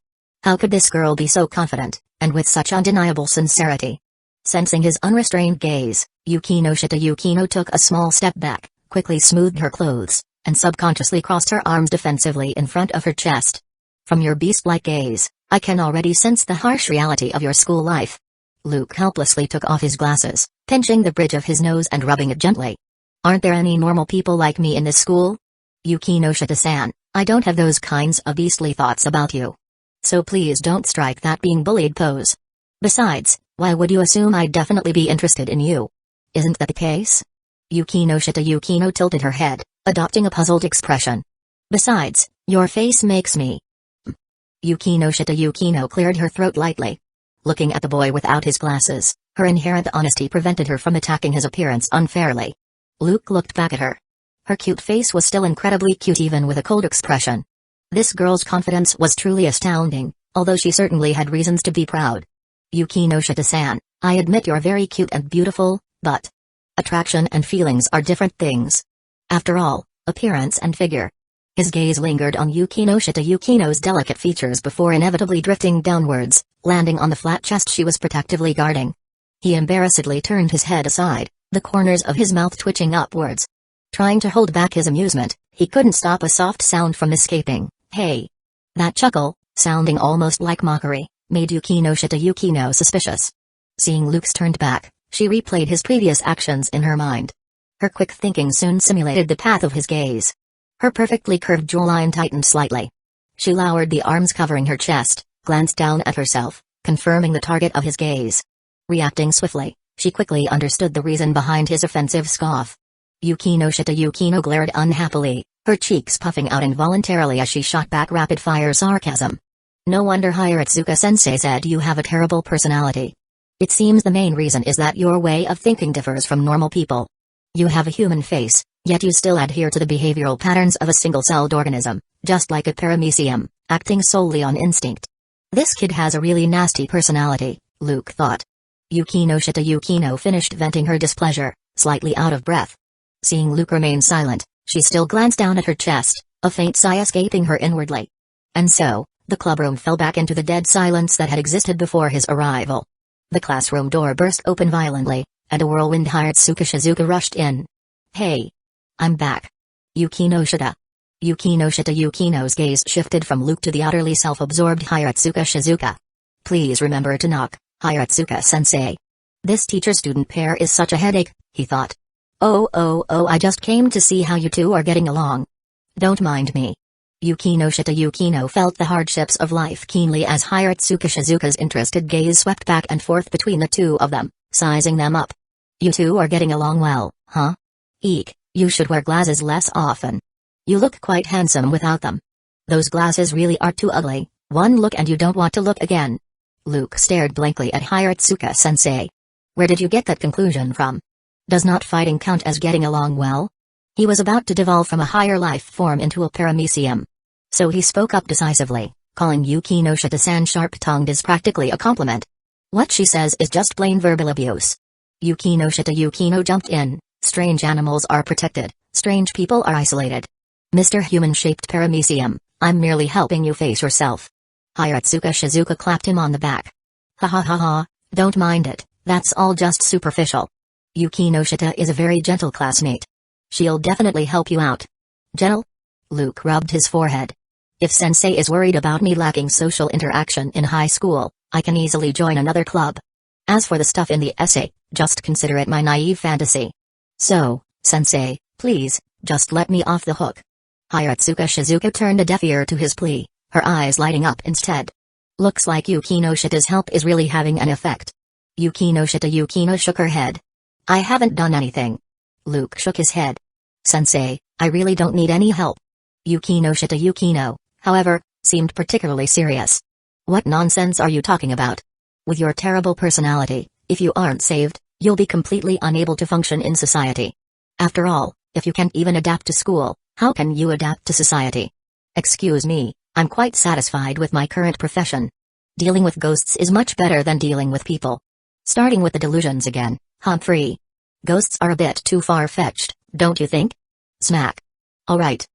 Speaker 1: How could this girl be so confident, and with such undeniable sincerity? Sensing his unrestrained gaze, Yukino took a small step back, quickly smoothed her clothes, and subconsciously crossed her arms defensively in front of her chest. From your beast-like gaze, I can already sense the harsh reality of your school life. Luke helplessly took off his glasses, pinching the bridge of his nose and rubbing it gently. Aren't there any normal people like me in this school? Yukino-san, I don't have those kinds of beastly thoughts about you. So please don't strike that being bullied pose. Besides, why would you assume I'd definitely be interested in you? Isn't that the case? Yukino tilted her head, adopting a puzzled expression. Besides, your face makes me. Yukino cleared her throat lightly. Looking at the boy without his glasses, her inherent honesty prevented her from attacking his appearance unfairly. Luke looked back at her. Her cute face was still incredibly cute even with a cold expression. This girl's confidence was truly astounding, although she certainly had reasons to be proud. Yukino-san, I admit you're very cute and beautiful, but attraction and feelings are different things. After all, appearance and figure. His gaze lingered on Yukino's delicate features before inevitably drifting downwards, landing on the flat chest she was protectively guarding. He embarrassedly turned his head aside, the corners of his mouth twitching upwards. Trying to hold back his amusement, he couldn't stop a soft sound from escaping. Hey! That chuckle, sounding almost like mockery, made Yukino suspicious. Seeing Luke's turned back, she replayed his previous actions in her mind. Her quick thinking soon simulated the path of his gaze. Her perfectly curved jawline tightened slightly. She lowered the arms covering her chest, glanced down at herself, confirming the target of his gaze. Reacting swiftly, she quickly understood the reason behind his offensive scoff. Yukino Shita Yukino glared unhappily, her cheeks puffing out involuntarily as she shot back rapid-fire sarcasm. No wonder Hiratsuka-sensei said you have a terrible personality. It seems the main reason is that your way of thinking differs from normal people. You have a human face, yet you still adhere to the behavioral patterns of a single-celled organism, just like a paramecium, acting solely on instinct. This kid has a really nasty personality, Luke thought. Yukino Shita Yukino finished venting her displeasure, slightly out of breath. Seeing Luke remain silent, she still glanced down at her chest, a faint sigh escaping her inwardly. And so, the clubroom fell back into the dead silence that had existed before his arrival. The classroom door burst open violently, and a whirlwind Hiratsuka Shizuka rushed in. Hey! I'm back. Yukino Shita. Yukino Shita Yukino's gaze shifted from Luke to the utterly self-absorbed Hiratsuka Shizuka. Please remember to knock, Hiratsuka-sensei. This teacher-student pair is such a headache, he thought. Oh, I just came to see how you two are getting along. Don't mind me. Yukino Shita Yukino felt the hardships of life keenly as Hiratsuka Shizuka's interested gaze swept back and forth between the two of them, sizing them up. You two are getting along well, huh? Eek, you should wear glasses less often. You look quite handsome without them. Those glasses really are too ugly, one look and you don't want to look again. Luke stared blankly at Hiratsuka-sensei. Where did you get that conclusion from? Does not fighting count as getting along well? He was about to devolve from a higher life form into a paramecium. So he spoke up decisively, calling Yukino Shita-san sharp-tongued is practically a compliment. What she says is just plain verbal abuse. Yukino Shita Yukino jumped in. Strange animals are protected, strange people are isolated. Mr. Human-shaped paramecium, I'm merely helping you face yourself. Hiratsuka Shizuka clapped him on the back. Ha ha ha ha, don't mind it, that's all just superficial. Yukino Shita is a very gentle classmate. She'll definitely help you out. Gentle? Luke rubbed his forehead. If sensei is worried about me lacking social interaction in high school, I can easily join another club. As for the stuff in the essay, just consider it my naive fantasy. So, sensei, please, just let me off the hook. Hiratsuka Shizuka turned a deaf ear to his plea, her eyes lighting up instead. Looks like Yukino Shita's help is really having an effect. Yukino Shita Yukino shook her head. I haven't done anything. Luke shook his head. Sensei, I really don't need any help. Yukino Shita Yukino, however, seemed particularly serious. What nonsense are you talking about? With your terrible personality, if you aren't saved, you'll be completely unable to function in society. After all, if you can't even adapt to school, how can you adapt to society? Excuse me, I'm quite satisfied with my current profession. Dealing with ghosts is much better than dealing with people. Starting with the delusions again, Humphrey. Ghosts are a bit too far-fetched, don't you think? Smack. Alright.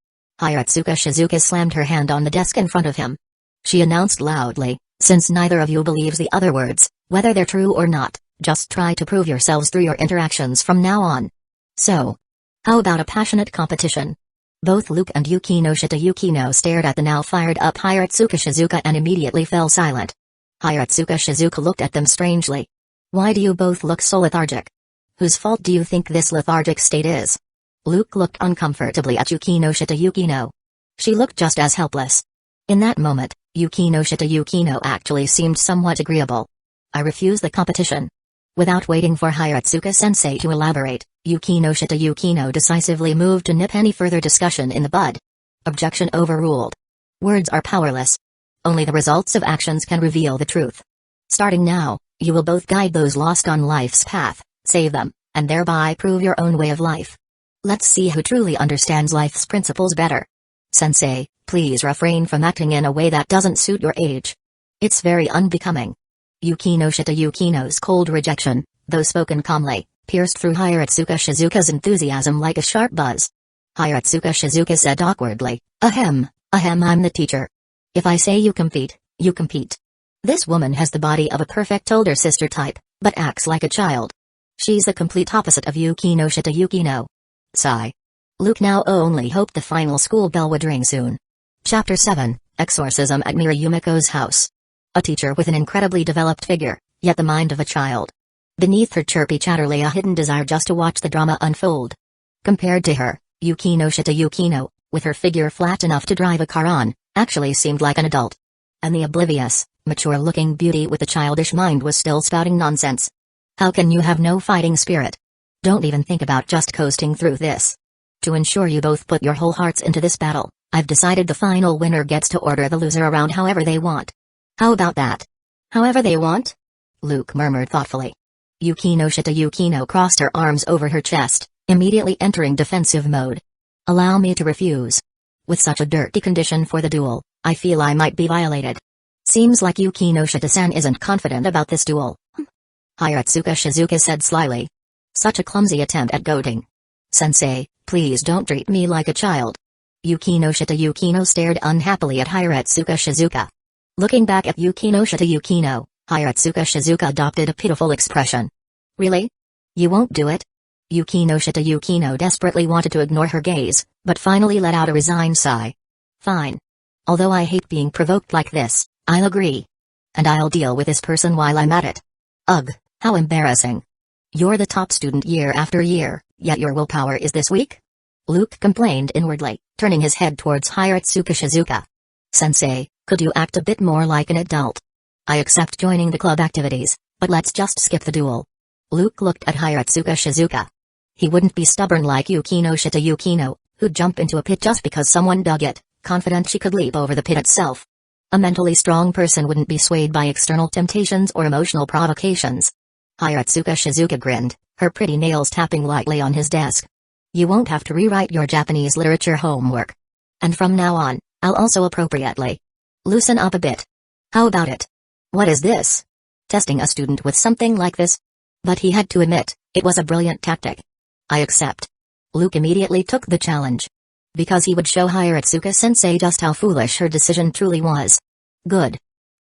Speaker 1: Hiratsuka Shizuka slammed her hand on the desk in front of him. She announced loudly, since neither of you believes the other words, whether they're true or not, just try to prove yourselves through your interactions from now on. So, how about a passionate competition? Both Luke and Yukino Shita Yukino stared at the now fired-up Hiratsuka Shizuka and immediately fell silent. Hiratsuka Shizuka looked at them strangely. Why do you both look so lethargic? Whose fault do you think this lethargic state is? Luke looked uncomfortably at Yukino Shita Yukino. She looked just as helpless. In that moment, Yukino Shita Yukino actually seemed somewhat agreeable. I refuse the competition. Without waiting for Hiratsuka-sensei to elaborate, Yukino Shita Yukino decisively moved to nip any further discussion in the bud. Objection overruled. Words are powerless. Only the results of actions can reveal the truth. Starting now, you will both guide those lost on life's path, save them, and thereby prove your own way of life. Let's see who truly understands life's principles better. Sensei, please refrain from acting in a way that doesn't suit your age. It's very unbecoming. Yukino Shita Yukino's cold rejection, though spoken calmly, pierced through Hiratsuka Shizuka's enthusiasm like a sharp buzz. Hiratsuka Shizuka said awkwardly, Ahem, I'm the teacher. If I say you compete, you compete. This woman has the body of a perfect older sister type, but acts like a child. She's the complete opposite of Yukino Shita Yukino. Sigh. Luke now only hoped the final school bell would ring soon. Chapter 7, Exorcism at Yumiko's house. A teacher with an incredibly developed figure, yet the mind of a child. Beneath her chirpy chatter lay a hidden desire just to watch the drama unfold. Compared to her, Yukino Shita Yukino, with her figure flat enough to drive a car on, actually seemed like an adult. And the oblivious, mature-looking beauty with the childish mind was still spouting nonsense. How can you have no fighting spirit? Don't even think about just coasting through this. To ensure you both put your whole hearts into this battle, I've decided the final winner gets to order the loser around however they want. How about that? However they want? Luke murmured thoughtfully. Yukino crossed her arms over her chest, immediately entering defensive mode. Allow me to refuse. With such a dirty condition for the duel, I feel I might be violated. Seems like Yukino-san isn't confident about this duel. Hiratsuka Shizuka said slyly. Such a clumsy attempt at goading. Sensei, please don't treat me like a child. Yukino stared unhappily at Hiratsuka Shizuka. Looking back at Yukino, Hiratsuka Shizuka adopted a pitiful expression. Really? You won't do it? Yukino desperately wanted to ignore her gaze, but finally let out a resigned sigh. Fine. Although I hate being provoked like this, I'll agree. And I'll deal with this person while I'm at it. Ugh, how embarrassing. You're the top student year after year, yet your willpower is this weak? Luke complained inwardly, turning his head towards Hiratsuka Shizuka. Sensei, could you act a bit more like an adult? I accept joining the club activities, but let's just skip the duel. Luke looked at Hiratsuka Shizuka. He wouldn't be stubborn like Yukino, who'd jump into a pit just because someone dug it, confident she could leap over the pit itself. A mentally strong person wouldn't be swayed by external temptations or emotional provocations. Hiratsuka Shizuka grinned, her pretty nails tapping lightly on his desk. You won't have to rewrite your Japanese literature homework. And from now on, I'll also appropriately loosen up a bit. How about it? What is this? Testing a student with something like this? But he had to admit, it was a brilliant tactic. I accept. Luke immediately took the challenge. Because he would show Hiratsuka-sensei just how foolish her decision truly was. Good.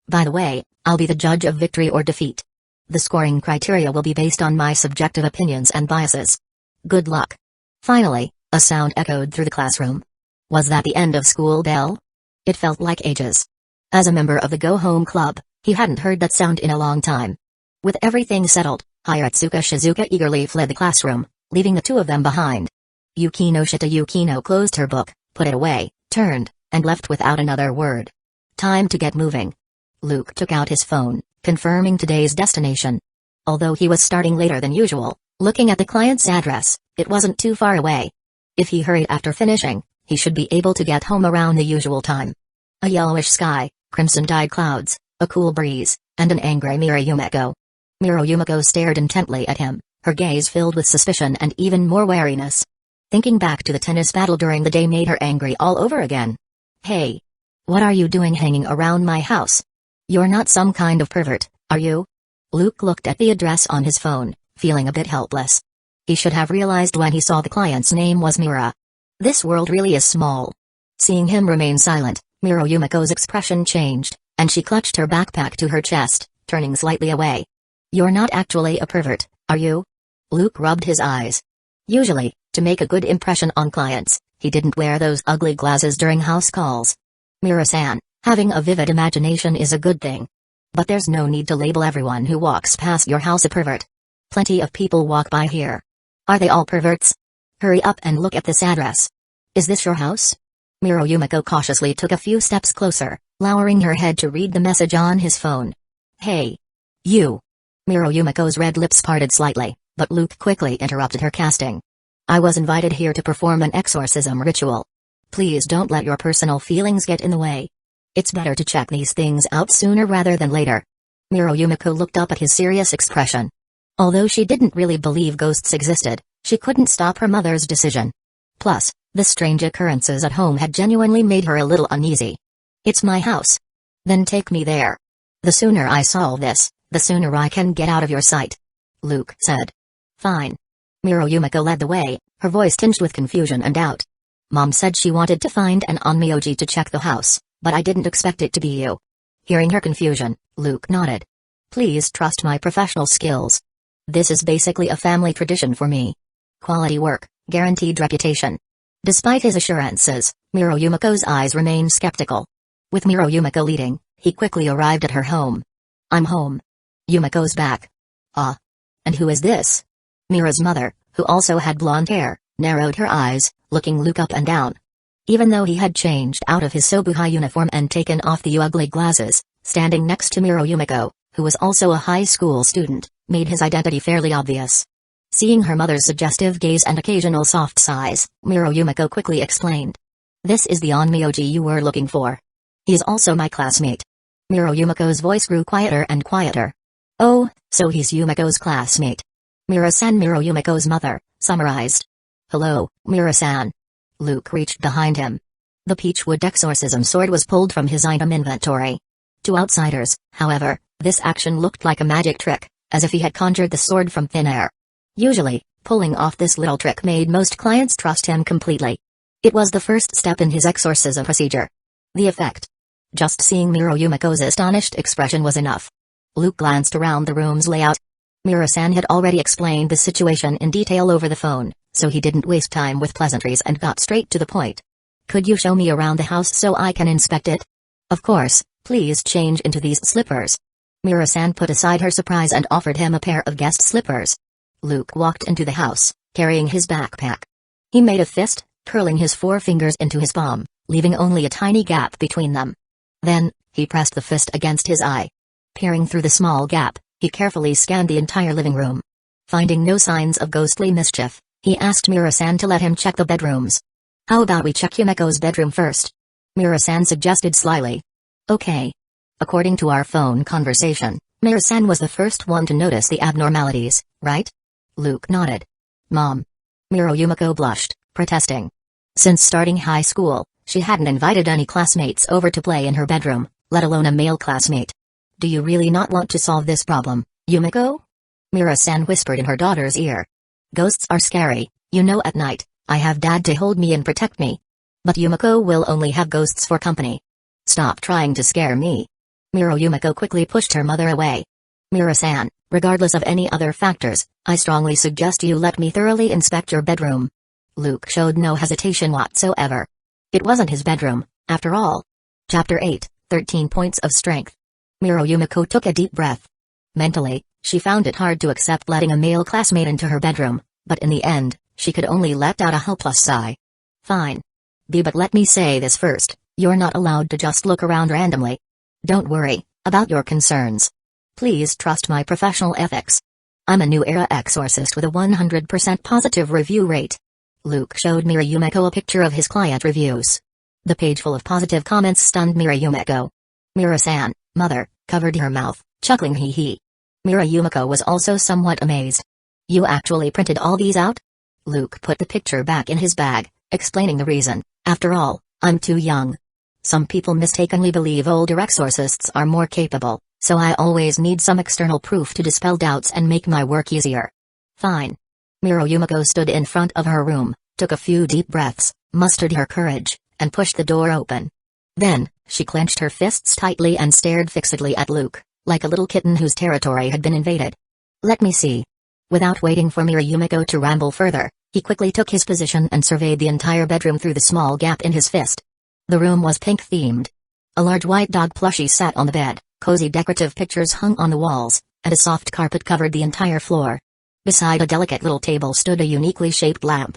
Speaker 1: By the way, I'll be the judge of victory or defeat. The scoring criteria will be based on my subjective opinions and biases. Good luck. Finally, a sound echoed through the classroom. Was that the end of school bell? It felt like ages. As a member of the Go Home Club, he hadn't heard that sound in a long time. With everything settled, Hiratsuka Shizuka eagerly fled the classroom, leaving the two of them behind. Yukino closed her book, put it away, turned, and left without another word. Time to get moving. Luke took out his phone, confirming today's destination. Although he was starting later than usual, looking at the client's address, it wasn't too far away. If he hurried after finishing, he should be able to get home around the usual time. A yellowish sky, crimson-dyed clouds, a cool breeze, and an angry Miroyumeko. Miroyumeko stared intently at him, her gaze filled with suspicion and even more wariness. Thinking back to the tennis battle during the day made her angry all over again. Hey! What are you doing hanging around my house? You're not some kind of pervert, are you? Luke looked at the address on his phone, feeling a bit helpless. He should have realized when he saw the client's name was Mira. This world really is small. Seeing him remain silent, Miroyumeko's expression changed, and she clutched her backpack to her chest, turning slightly away. You're not actually a pervert, are you? Luke rubbed his eyes. Usually, to make a good impression on clients, he didn't wear those ugly glasses during house calls. Mira-san, having a vivid imagination is a good thing. But there's no need to label everyone who walks past your house a pervert. Plenty of people walk by here. Are they all perverts? Hurry up and look at this address. Is this your house? Miroyumeko cautiously took a few steps closer, lowering her head to read the message on his phone. Hey! You! Miroyumeko's red lips parted slightly, but Luke quickly interrupted her, casting. I was invited here to perform an exorcism ritual. Please don't let your personal feelings get in the way. It's better to check these things out sooner rather than later. Miroyumeko looked up at his serious expression. Although she didn't really believe ghosts existed, she couldn't stop her mother's decision. Plus, the strange occurrences at home had genuinely made her a little uneasy. It's my house. Then take me there. The sooner I solve this, the sooner I can get out of your sight. Luke said. Fine. Miroyumeko led the way, her voice tinged with confusion and doubt. Mom said she wanted to find an onmyoji to check the house, but I didn't expect it to be you. Hearing her confusion, Luke nodded. Please trust my professional skills. This is basically a family tradition for me. Quality work, guaranteed reputation. Despite his assurances, Miroyumeko's eyes remained skeptical. With Miroyumeko leading, he quickly arrived at her home. I'm home. Yumeko's back. Ah. And who is this? Mira's mother, who also had blonde hair, narrowed her eyes, looking Luke up and down. Even though he had changed out of his Sobuhai uniform and taken off the ugly glasses, standing next to Miroyumeko, who was also a high school student, made his identity fairly obvious. Seeing her mother's suggestive gaze and occasional soft sighs, Yumiko quickly explained. This is the Onmyoji you were looking for. He's also my classmate. Yumiko's voice grew quieter and quieter. Oh, so he's Yumiko's classmate. Mira-san, Yumiko's mother, summarized. Hello, Mira-san. Luke reached behind him. The Peachwood exorcism sword was pulled from his item inventory. To outsiders, however, this action looked like a magic trick, as if he had conjured the sword from thin air. Usually, pulling off this little trick made most clients trust him completely. It was the first step in his exorcism procedure. The effect. Just seeing Yumiko's astonished expression was enough. Luke glanced around the room's layout. Mira-san had already explained the situation in detail over the phone, so he didn't waste time with pleasantries and got straight to the point. Could you show me around the house so I can inspect it? Of course, please change into these slippers. Mira-san put aside her surprise and offered him a pair of guest slippers. Luke walked into the house, carrying his backpack. He made a fist, curling his four fingers into his palm, leaving only a tiny gap between them. Then, he pressed the fist against his eye. Peering through the small gap, he carefully scanned the entire living room. Finding no signs of ghostly mischief, he asked Mira-san to let him check the bedrooms. How about we check Yumiko's bedroom first? Mira-san suggested slyly. Okay. According to our phone conversation, Mira-san was the first one to notice the abnormalities, right? Luke nodded. Mom. Yumiko blushed, protesting. Since starting high school, she hadn't invited any classmates over to play in her bedroom, let alone a male classmate. Do you really not want to solve this problem, Yumiko? Mira-san whispered in her daughter's ear. Ghosts are scary, at night, I have Dad to hold me and protect me. But Yumiko will only have ghosts for company. Stop trying to scare me. Yumiko quickly pushed her mother away. Mira-san, regardless of any other factors, I strongly suggest you let me thoroughly inspect your bedroom. Luke showed no hesitation whatsoever. It wasn't his bedroom, after all. Chapter 8, 13 Points of Strength. Yumiko took a deep breath. Mentally, she found it hard to accept letting a male classmate into her bedroom, but in the end, she could only let out a helpless sigh. Fine. But let me say this first, you're not allowed to just look around randomly. Don't worry about your concerns. Please trust my professional ethics. I'm a new era exorcist with a 100% positive review rate. Luke showed Yumiko a picture of his client reviews. The page full of positive comments stunned Yumiko. Mira-san, mother, covered her mouth, chuckling hee hee. Yumiko was also somewhat amazed. You actually printed all these out? Luke put the picture back in his bag, explaining the reason. After all, I'm too young. Some people mistakenly believe older exorcists are more capable, so I always need some external proof to dispel doubts and make my work easier. Fine. Yumiko stood in front of her room, took a few deep breaths, mustered her courage, and pushed the door open. Then, she clenched her fists tightly and stared fixedly at Luke, like a little kitten whose territory had been invaded. Let me see. Without waiting for Yumiko to ramble further, he quickly took his position and surveyed the entire bedroom through the small gap in his fist. The room was pink-themed. A large white dog plushie sat on the bed, cozy decorative pictures hung on the walls, and a soft carpet covered the entire floor. Beside a delicate little table stood a uniquely shaped lamp.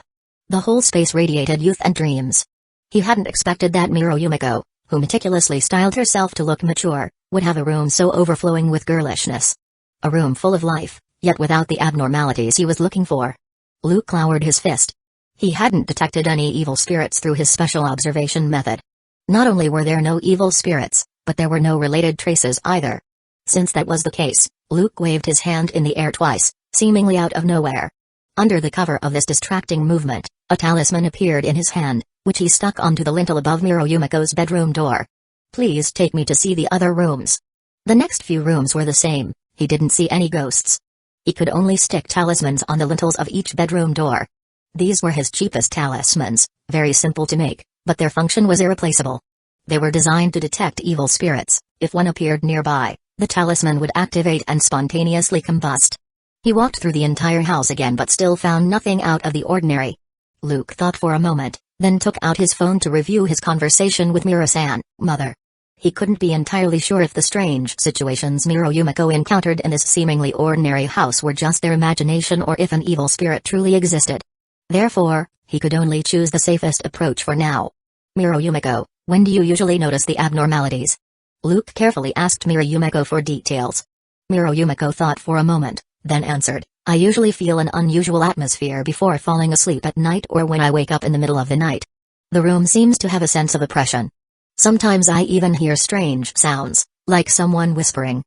Speaker 1: The whole space radiated youth and dreams. He hadn't expected that Yumiko, who meticulously styled herself to look mature, would have a room so overflowing with girlishness. A room full of life, yet without the abnormalities he was looking for. Luke lowered his fist. He hadn't detected any evil spirits through his special observation method. Not only were there no evil spirits, but there were no related traces either. Since that was the case, Luke waved his hand in the air twice, seemingly out of nowhere. Under the cover of this distracting movement, a talisman appeared in his hand, which he stuck onto the lintel above Yumiko's bedroom door. Please take me to see the other rooms. The next few rooms were the same, he didn't see any ghosts. He could only stick talismans on the lintels of each bedroom door. These were his cheapest talismans, very simple to make, but their function was irreplaceable. They were designed to detect evil spirits. If one appeared nearby, the talisman would activate and spontaneously combust. He walked through the entire house again but still found nothing out of the ordinary. Luke thought for a moment, then took out his phone to review his conversation with Mira-san, mother. He couldn't be entirely sure if the strange situations Yumiko encountered in this seemingly ordinary house were just their imagination or if an evil spirit truly existed. Therefore, he could only choose the safest approach for now. Yumiko, when do you usually notice the abnormalities? Luke carefully asked Yumiko for details. Yumiko thought for a moment, then answered, I usually feel an unusual atmosphere before falling asleep at night or when I wake up in the middle of the night. The room seems to have a sense of oppression. Sometimes I even hear strange sounds, like someone whispering.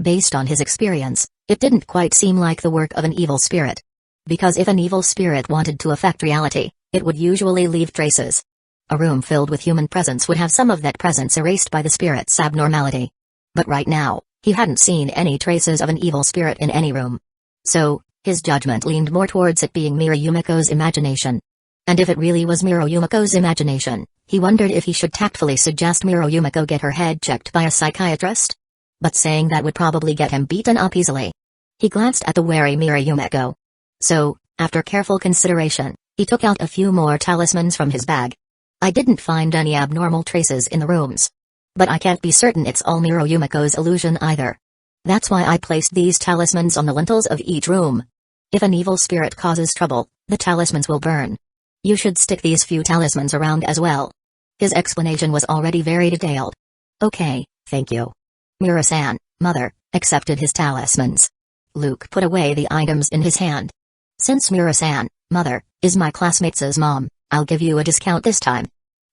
Speaker 1: Based on his experience, it didn't quite seem like the work of an evil spirit. Because if an evil spirit wanted to affect reality, it would usually leave traces. A room filled with human presence would have some of that presence erased by the spirit's abnormality. But right now, he hadn't seen any traces of an evil spirit in any room. So, his judgment leaned more towards it being Mira Yumiko's imagination. And if it really was Mira Yumiko's imagination, he wondered if he should tactfully suggest Mira Yumiko get her head checked by a psychiatrist. But saying that would probably get him beaten up easily. He glanced at the wary Mira Yumiko. So, after careful consideration, he took out a few more talismans from his bag. I didn't find any abnormal traces in the rooms. But I can't be certain it's all Mira Yumiko's illusion either. That's why I placed these talismans on the lintels of each room. If an evil spirit causes trouble, the talismans will burn. You should stick these few talismans around as well. His explanation was already very detailed. Okay, thank you. Mira-san, mother, accepted his talismans. Luke put away the items in his hand. Since Mira-san, mother, is my classmate's mom, I'll give you a discount this time.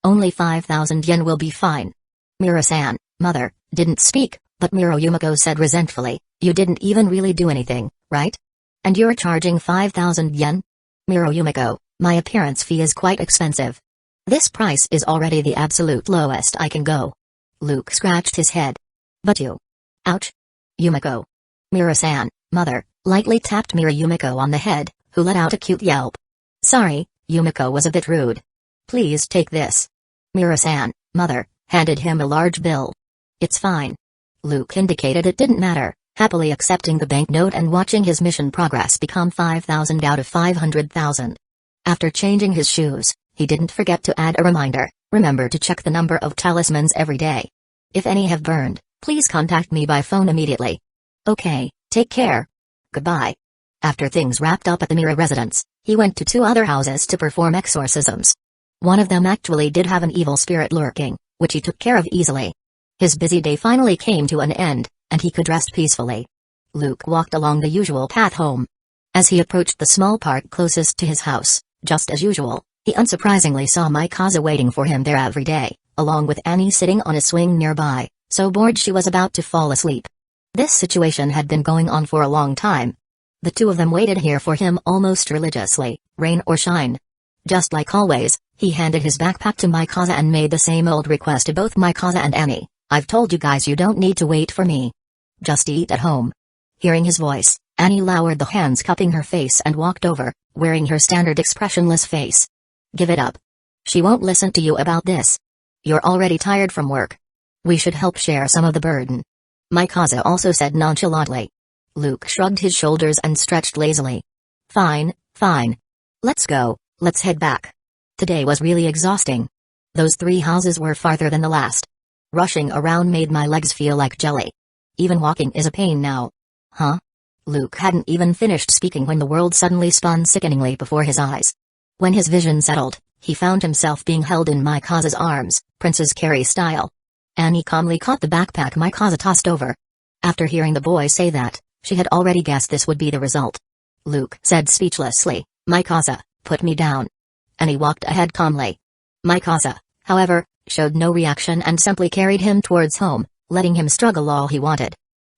Speaker 1: Only 5,000 yen will be fine. Mira-san, mother, didn't speak, but Mira Yumiko said resentfully, you didn't even really do anything, right? And you're charging 5,000 yen? Mira Yumiko, my appearance fee is quite expensive. This price is already the absolute lowest I can go. Luke scratched his head. But you. Ouch. Yumiko. Mira-san, mother, lightly tapped Mira Yumiko on the head, who let out a cute yelp. Sorry, Yumiko was a bit rude. Please take this. Mira-san, mother, handed him a large bill. It's fine. Luke indicated it didn't matter, happily accepting the banknote and watching his mission progress become 5,000 out of 500,000. After changing his shoes, he didn't forget to add a reminder, remember to check the number of talismans every day. If any have burned, please contact me by phone immediately. Okay, take care. Goodbye. After things wrapped up at the Mira residence, he went to 2 other houses to perform exorcisms. One of them actually did have an evil spirit lurking, which he took care of easily. His busy day finally came to an end, and he could rest peacefully. Luke walked along the usual path home. As he approached the small park closest to his house, just as usual, he unsurprisingly saw Mikaza waiting for him there every day, along with Annie sitting on a swing nearby, so bored she was about to fall asleep. This situation had been going on for a long time. The two of them waited here for him almost religiously, rain or shine. Just like always, he handed his backpack to Mikaza and made the same old request to both Mikaza and Annie. I've told you guys you don't need to wait for me. Just eat at home. Hearing his voice, Annie lowered the hands cupping her face and walked over, wearing her standard expressionless face. Give it up. She won't listen to you about this. You're already tired from work. We should help share some of the burden. Mikaza also said nonchalantly. Luke shrugged his shoulders and stretched lazily. Fine, fine. Let's go, let's head back. Today was really exhausting. Those 3 houses were farther than the last. Rushing around made my legs feel like jelly. Even walking is a pain now. Huh? Luke hadn't even finished speaking when the world suddenly spun sickeningly before his eyes. When his vision settled, he found himself being held in Mikaza's arms, Princess Carrie style. Annie calmly caught the backpack Mikaza tossed over. After hearing the boy say that, she had already guessed this would be the result. Luke said speechlessly, Mikaza, put me down. Annie walked ahead calmly. Mikaza, however, showed no reaction and simply carried him towards home, letting him struggle all he wanted.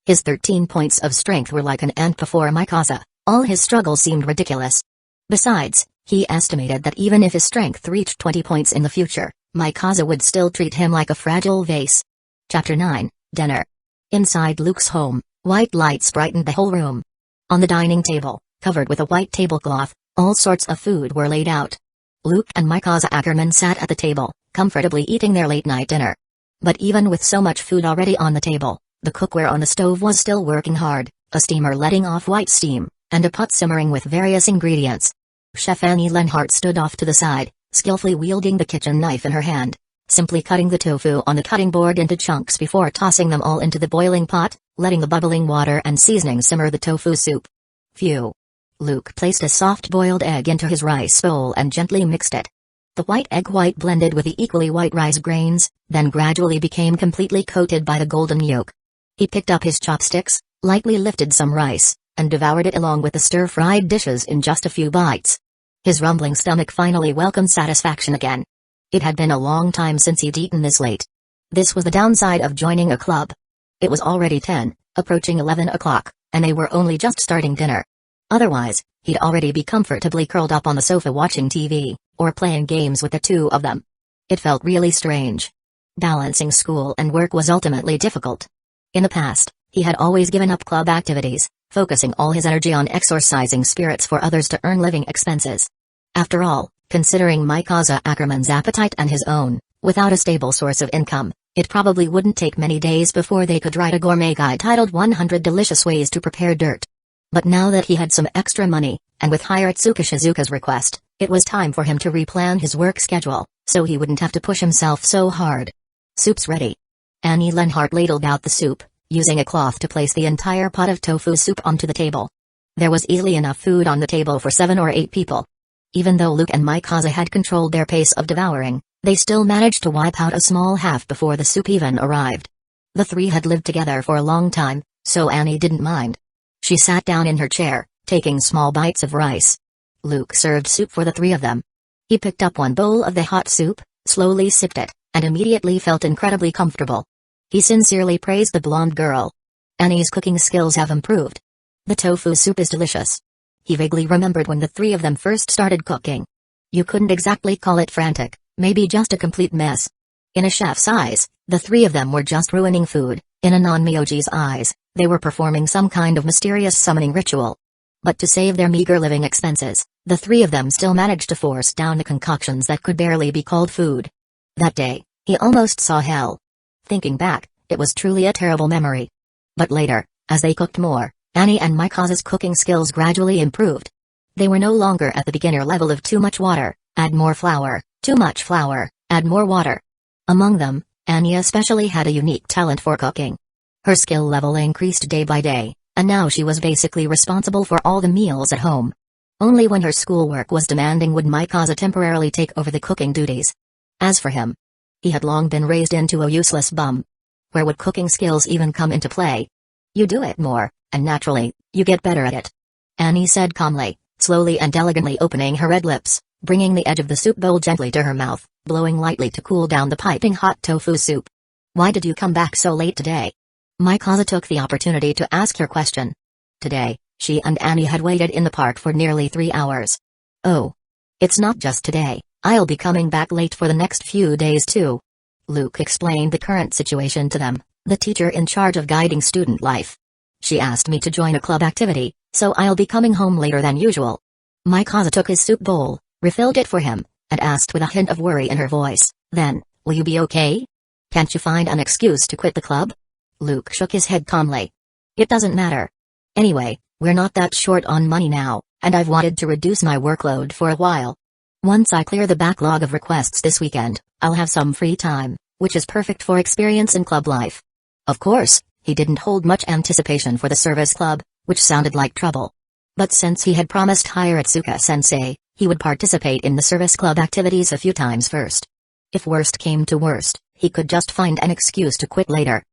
Speaker 1: His 13 points of strength were like an ant before Mikaza, all his struggle seemed ridiculous. Besides, he estimated that even if his strength reached 20 points in the future, Mikaza would still treat him like a fragile vase. Chapter 9, Dinner. Inside Luke's home, white lights brightened the whole room. On the dining table, covered with a white tablecloth, all sorts of food were laid out. Luke and Mikaza Ackerman sat at the table, comfortably eating their late-night dinner. But even with so much food already on the table, the cookware on the stove was still working hard, a steamer letting off white steam, and a pot simmering with various ingredients. Chef Annie Lenhart stood off to the side, skillfully wielding the kitchen knife in her hand, simply cutting the tofu on the cutting board into chunks before tossing them all into the boiling pot, letting the bubbling water and seasoning simmer the tofu soup. Phew. Luke placed a soft-boiled egg into his rice bowl and gently mixed it. The white egg white blended with the equally white rice grains, then gradually became completely coated by the golden yolk. He picked up his chopsticks, lightly lifted some rice, and devoured it along with the stir-fried dishes in just a few bites. His rumbling stomach finally welcomed satisfaction again. It had been a long time since he'd eaten this late. This was the downside of joining a club. It was already 10, approaching 11 o'clock, and they were only just starting dinner. Otherwise, he'd already be comfortably curled up on the sofa watching TV, or playing games with the two of them. It felt really strange. Balancing school and work was ultimately difficult. In the past, he had always given up club activities, focusing all his energy on exorcising spirits for others to earn living expenses. After all, considering Mikaze Ackerman's appetite and his own, without a stable source of income, it probably wouldn't take many days before they could write a gourmet guide titled 100 Delicious Ways to Prepare Dirt. But now that he had some extra money, and with Hirotsuka Shizuka's request, it was time for him to replan his work schedule, so he wouldn't have to push himself so hard. Soup's ready. Annie Lenhart ladled out the soup, using a cloth to place the entire pot of tofu soup onto the table. There was easily enough food on the table for 7 or 8 people. Even though Luke and Mikaze had controlled their pace of devouring, they still managed to wipe out a small half before the soup even arrived. The three had lived together for a long time, so Annie didn't mind. She sat down in her chair, taking small bites of rice. Luke served soup for the three of them. He picked up one bowl of the hot soup, slowly sipped it, and immediately felt incredibly comfortable. He sincerely praised the blonde girl. Annie's cooking skills have improved. The tofu soup is delicious. He vaguely remembered when the three of them first started cooking. You couldn't exactly call it frantic, maybe just a complete mess. In a chef's eyes, the three of them were just ruining food. In a non-Myoji's eyes, they were performing some kind of mysterious summoning ritual. But to save their meager living expenses, the three of them still managed to force down the concoctions that could barely be called food. That day, he almost saw hell. Thinking back, it was truly a terrible memory. But later, as they cooked more, Annie and Mikaze's cooking skills gradually improved. They were no longer at the beginner level of too much water, add more flour, too much flour, add more water. Among them, Annie especially had a unique talent for cooking. Her skill level increased day by day, and now she was basically responsible for all the meals at home. Only when her schoolwork was demanding would Mikaze temporarily take over the cooking duties. As for him, he had long been raised into a useless bum. Where would cooking skills even come into play? You do it more, and naturally, you get better at it. Annie said calmly, slowly and elegantly opening her red lips, bringing the edge of the soup bowl gently to her mouth, blowing lightly to cool down the piping hot tofu soup. Why did you come back so late today? Mikaze took the opportunity to ask her question. Today, she and Annie had waited in the park for nearly 3 hours. Oh. It's not just today, I'll be coming back late for the next few days too. Luke explained the current situation to them, the teacher in charge of guiding student life. She asked me to join a club activity, so I'll be coming home later than usual. Mikaze took his soup bowl, refilled it for him, and asked with a hint of worry in her voice, then, will you be okay? Can't you find an excuse to quit the club? Luke shook his head calmly. It doesn't matter. Anyway, we're not that short on money now, and I've wanted to reduce my workload for a while. Once I clear the backlog of requests this weekend, I'll have some free time, which is perfect for experience in club life. Of course, he didn't hold much anticipation for the service club, which sounded like trouble. But since he had promised Hirotsuka-sensei, he would participate in the service club activities a few times first. If worst came to worst, he could just find an excuse to quit later.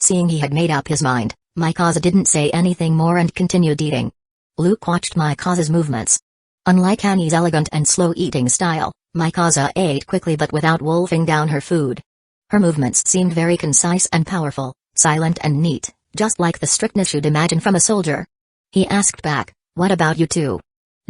Speaker 1: Seeing he had made up his mind, Mikaze didn't say anything more and continued eating. Luke watched Mikaze's movements. Unlike Annie's elegant and slow eating style, Mikaze ate quickly but without wolfing down her food. Her movements seemed very concise and powerful, silent and neat, just like the strictness you'd imagine from a soldier. He asked back, what about you two?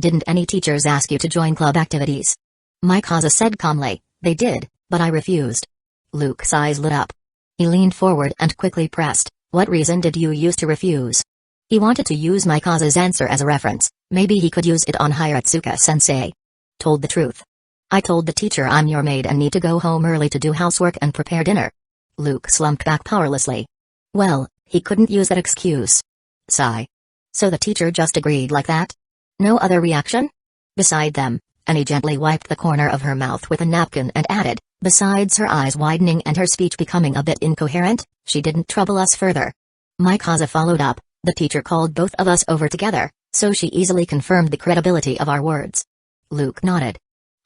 Speaker 1: Didn't any teachers ask you to join club activities? Mikaze said calmly, they did, but I refused. Luke's eyes lit up. He leaned forward and quickly pressed, what reason did you use to refuse? He wanted to use Mikaze's answer as a reference, maybe he could use it on Hirotsuka-sensei. Told the truth. I told the teacher I'm your maid and need to go home early to do housework and prepare dinner. Luke slumped back powerlessly. Well, he couldn't use that excuse. Sigh. So the teacher just agreed like that? No other reaction? Beside them, Annie gently wiped the corner of her mouth with a napkin and added, besides her eyes widening and her speech becoming a bit incoherent, she didn't trouble us further. Mikaze followed up, the teacher called both of us over together, so she easily confirmed the credibility of our words. Luke nodded.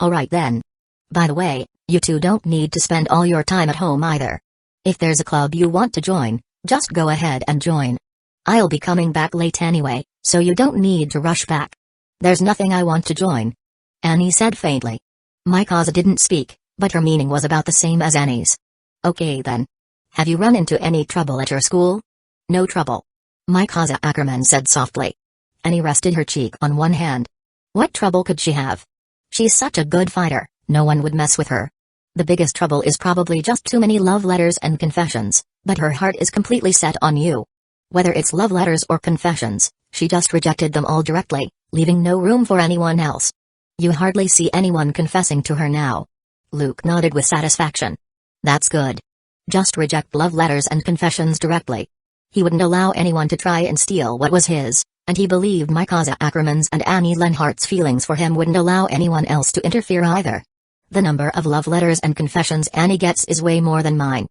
Speaker 1: Alright then. By the way, you two don't need to spend all your time at home either. If there's a club you want to join, just go ahead and join. I'll be coming back late anyway, so you don't need to rush back. There's nothing I want to join," Annie said faintly. Mikaze didn't speak, but her meaning was about the same as Annie's. "Okay then. Have you run into any trouble at your school?" "No trouble," Mikaze Ackerman said softly. Annie rested her cheek on one hand. What trouble could she have? She's such a good fighter, no one would mess with her. The biggest trouble is probably just too many love letters and confessions, but her heart is completely set on you. Whether it's love letters or confessions, she just rejected them all directly, leaving no room for anyone else. You hardly see anyone confessing to her now. Luke nodded with satisfaction. That's good. Just reject love letters and confessions directly. He wouldn't allow anyone to try and steal what was his, and he believed Mikaze Ackerman's and Annie Lenhart's feelings for him wouldn't allow anyone else to interfere either. The number of love letters and confessions Annie gets is way more than mine,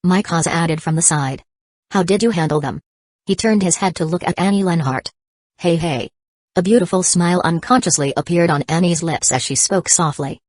Speaker 1: Mikaze added from the side. How did you handle them? He turned his head to look at Annie Lenhart. Hey. A beautiful smile unconsciously appeared on Annie's lips as she spoke softly.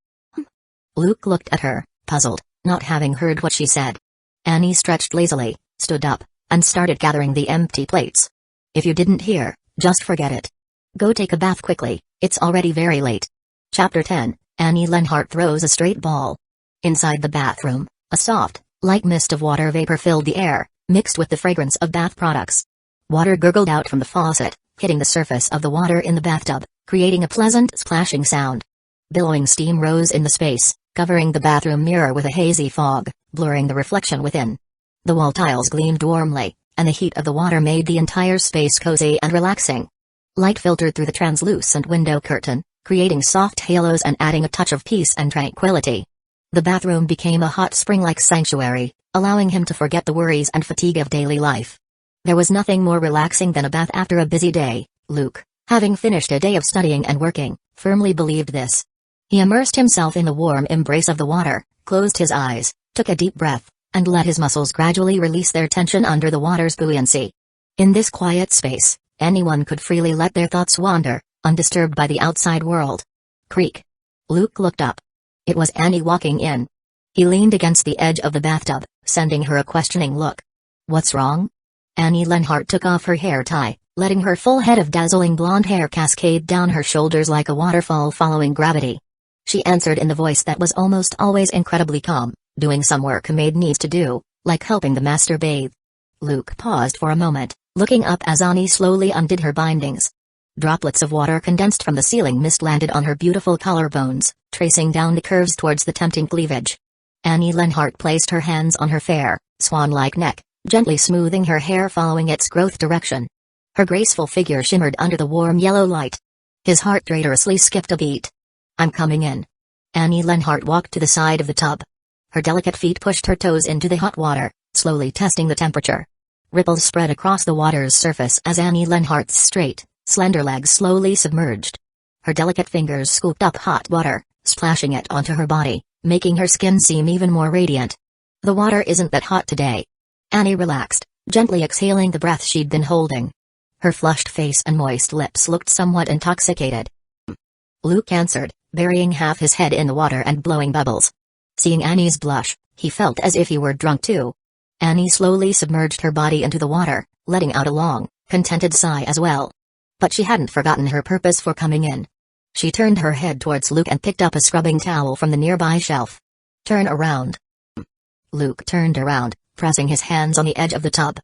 Speaker 1: Luke looked at her, puzzled, not having heard what she said. Annie stretched lazily, stood up, and started gathering the empty plates. If you didn't hear, just forget it. Go take a bath quickly, it's already very late. Chapter 10, Annie Lenhart throws a straight ball. Inside the bathroom, a soft, light mist of water vapor filled the air, mixed with the fragrance of bath products. Water gurgled out from the faucet, hitting the surface of the water in the bathtub, creating a pleasant splashing sound. Billowing steam rose in the space, covering the bathroom mirror with a hazy fog, blurring the reflection within. The wall tiles gleamed warmly, and the heat of the water made the entire space cozy and relaxing. Light filtered through the translucent window curtain, creating soft halos and adding a touch of peace and tranquility. The bathroom became a hot spring-like sanctuary, allowing him to forget the worries and fatigue of daily life. There was nothing more relaxing than a bath after a busy day. Luke, having finished a day of studying and working, firmly believed this. He immersed himself in the warm embrace of the water, closed his eyes, took a deep breath, and let his muscles gradually release their tension under the water's buoyancy. In this quiet space, anyone could freely let their thoughts wander, undisturbed by the outside world. Creak. Luke looked up. It was Annie walking in. He leaned against the edge of the bathtub, sending her a questioning look. What's wrong? Annie Lenhart took off her hair tie, letting her full head of dazzling blonde hair cascade down her shoulders like a waterfall following gravity. She answered in the voice that was almost always incredibly calm, doing some work a maid needs to do, like helping the master bathe. Luke paused for a moment, looking up as Annie slowly undid her bindings. Droplets of water condensed from the ceiling mist landed on her beautiful collarbones, tracing down the curves towards the tempting cleavage. Annie Lenhart placed her hands on her fair, swan-like neck, gently smoothing her hair following its growth direction. Her graceful figure shimmered under the warm yellow light. His heart traitoriously skipped a beat. I'm coming in. Annie Lenhart walked to the side of the tub. Her delicate feet pushed her toes into the hot water, slowly testing the temperature. Ripples spread across the water's surface as Annie Lenhart's straight, slender legs slowly submerged. Her delicate fingers scooped up hot water, splashing it onto her body, making her skin seem even more radiant. The water isn't that hot today. Annie relaxed, gently exhaling the breath she'd been holding. Her flushed face and moist lips looked somewhat intoxicated. Luke answered, burying half his head in the water and blowing bubbles. Seeing Annie's blush, he felt as if he were drunk too. Annie slowly submerged her body into the water, letting out a long, contented sigh as well. But she hadn't forgotten her purpose for coming in. She turned her head towards Luke and picked up a scrubbing towel from the nearby shelf. Turn around. Luke turned around, pressing his hands on the edge of the tub.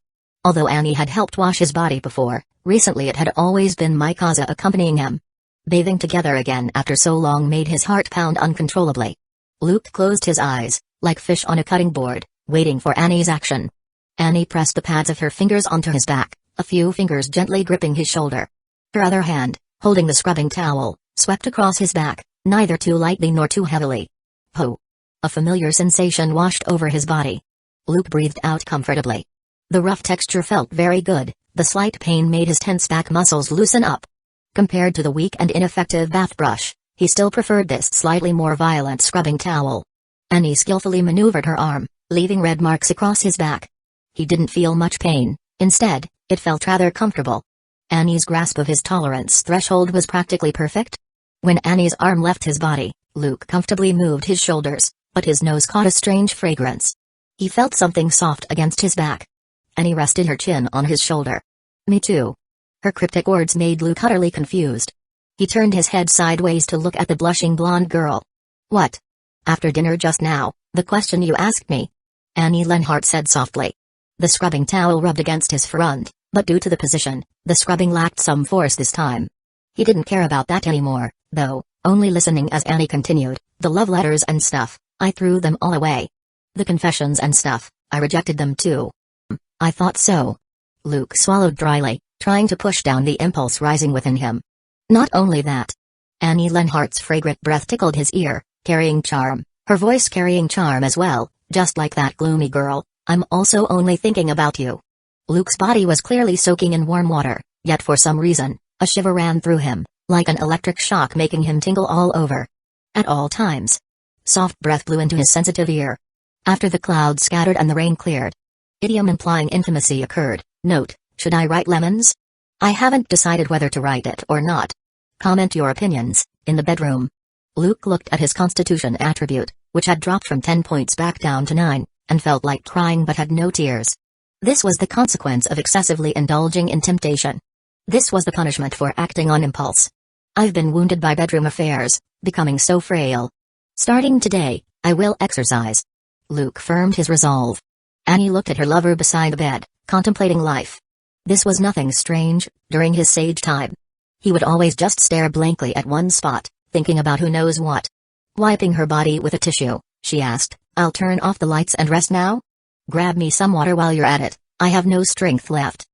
Speaker 1: Although Annie had helped wash his body before, recently it had always been Mikaze accompanying him. Bathing together again after so long made his heart pound uncontrollably. Luke closed his eyes, like fish on a cutting board, waiting for Annie's action. Annie pressed the pads of her fingers onto his back, a few fingers gently gripping his shoulder. Her other hand, holding the scrubbing towel, swept across his back, neither too lightly nor too heavily. Ho! A familiar sensation washed over his body. Luke breathed out comfortably. The rough texture felt very good, the slight pain made his tense back muscles loosen up. Compared to the weak and ineffective bath brush, he still preferred this slightly more violent scrubbing towel. Annie skillfully maneuvered her arm, leaving red marks across his back. He didn't feel much pain, instead, it felt rather comfortable. Annie's grasp of his tolerance threshold was practically perfect. When Annie's arm left his body, Luke comfortably moved his shoulders, but his nose caught a strange fragrance. He felt something soft against his back. Annie rested her chin on his shoulder. Me too. Her cryptic words made Luke utterly confused. He turned his head sideways to look at the blushing blonde girl. What? After dinner just now, the question you asked me? Annie Lenhart said softly. The scrubbing towel rubbed against his front, but due to the position, the scrubbing lacked some force this time. He didn't care about that anymore, though, only listening as Annie continued, the love letters and stuff, I threw them all away. The confessions and stuff, I rejected them too. I thought so. Luke swallowed dryly, trying to push down the impulse rising within him. Not only that. Annie Lenhart's fragrant breath tickled his ear, carrying charm, her voice carrying charm as well, just like that gloomy girl, I'm also only thinking about you. Luke's body was clearly soaking in warm water, yet for some reason, a shiver ran through him, like an electric shock making him tingle all over. At all times. Soft breath blew into his sensitive ear. After the clouds scattered and the rain cleared. Idiom implying intimacy occurred. Note, should I write lemons? I haven't decided whether to write it or not. Comment your opinions, in the bedroom. Luke looked at his constitution attribute, which had dropped from 10 points back down to 9, and felt like crying but had no tears. This was the consequence of excessively indulging in temptation. This was the punishment for acting on impulse. I've been wounded by bedroom affairs, becoming so frail. Starting today, I will exercise. Luke firmed his resolve. Annie looked at her lover beside the bed, contemplating life. This was nothing strange, during his sage time. He would always just stare blankly at one spot, thinking about who knows what. Wiping her body with a tissue, she asked, I'll turn off the lights and rest now? Grab me some water while you're at it, I have no strength left.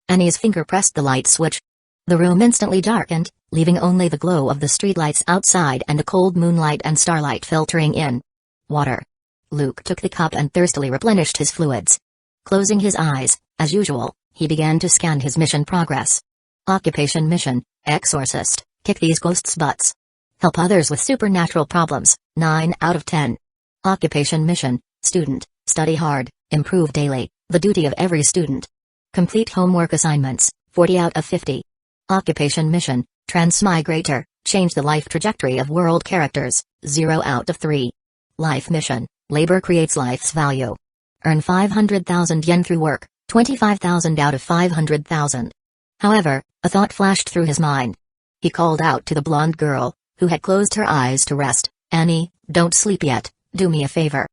Speaker 1: Annie's finger pressed the light switch. The room instantly darkened, leaving only the glow of the streetlights outside and the cold moonlight and starlight filtering in. Water. Luke took the cup and thirstily replenished his fluids. Closing his eyes, as usual, he began to scan his mission progress. Occupation mission, exorcist, kick these ghosts' butts. Help others with supernatural problems, 9 out of 10. Occupation mission, student, study hard, improve daily, the duty of every student. Complete homework assignments, 40 out of 50. Occupation mission, transmigrator, change the life trajectory of world characters, 0 out of 3. Life mission, labor creates life's value. Earn 500,000 yen through work, 25,000 out of 500,000. However, a thought flashed through his mind. He called out to the blonde girl, who had closed her eyes to rest, Annie, don't sleep yet, do me a favor.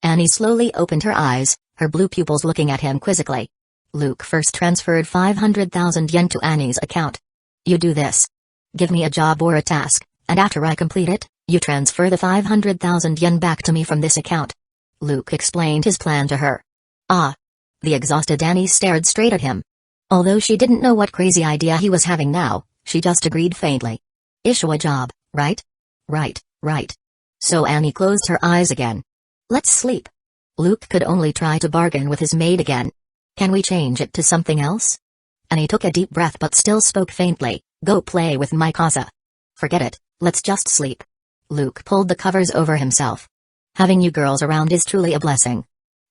Speaker 1: Annie slowly opened her eyes, her blue pupils looking at him quizzically. Luke first transferred 500,000 yen to Annie's account. You do this. Give me a job or a task, and after I complete it, you transfer the 500,000 yen back to me from this account. Luke explained his plan to her. Ah. The exhausted Annie stared straight at him. Although she didn't know what crazy idea he was having now, she just agreed faintly. Issue a job, right? Right. So Annie closed her eyes again. Let's sleep. Luke could only try to bargain with his maid again. Can we change it to something else? Annie took a deep breath but still spoke faintly, go play with my Kaza. Forget it, let's just sleep. Luke pulled the covers over himself. Having you girls around is truly a blessing.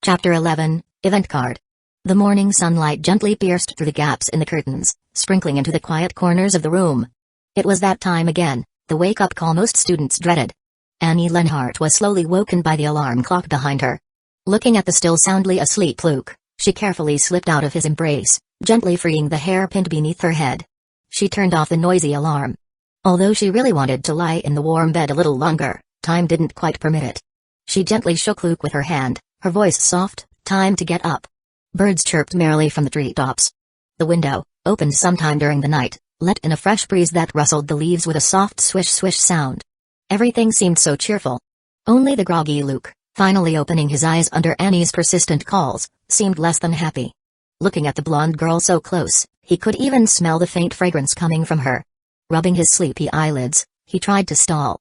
Speaker 1: Chapter 11, Event Card. The morning sunlight gently pierced through the gaps in the curtains, sprinkling into the quiet corners of the room. It was that time again, the wake-up call most students dreaded. Annie Lenhart was slowly woken by the alarm clock behind her. Looking at the still soundly asleep Luke, she carefully slipped out of his embrace, gently freeing the hair pinned beneath her head. She turned off the noisy alarm. Although she really wanted to lie in the warm bed a little longer, time didn't quite permit it. She gently shook Luke with her hand, her voice soft, time to get up. Birds chirped merrily from the treetops. The window, opened sometime during the night, let in a fresh breeze that rustled the leaves with a soft swish-swish sound. Everything seemed so cheerful. Only the groggy Luke, finally opening his eyes under Annie's persistent calls, seemed less than happy. Looking at the blonde girl so close, he could even smell the faint fragrance coming from her. Rubbing his sleepy eyelids, he tried to stall.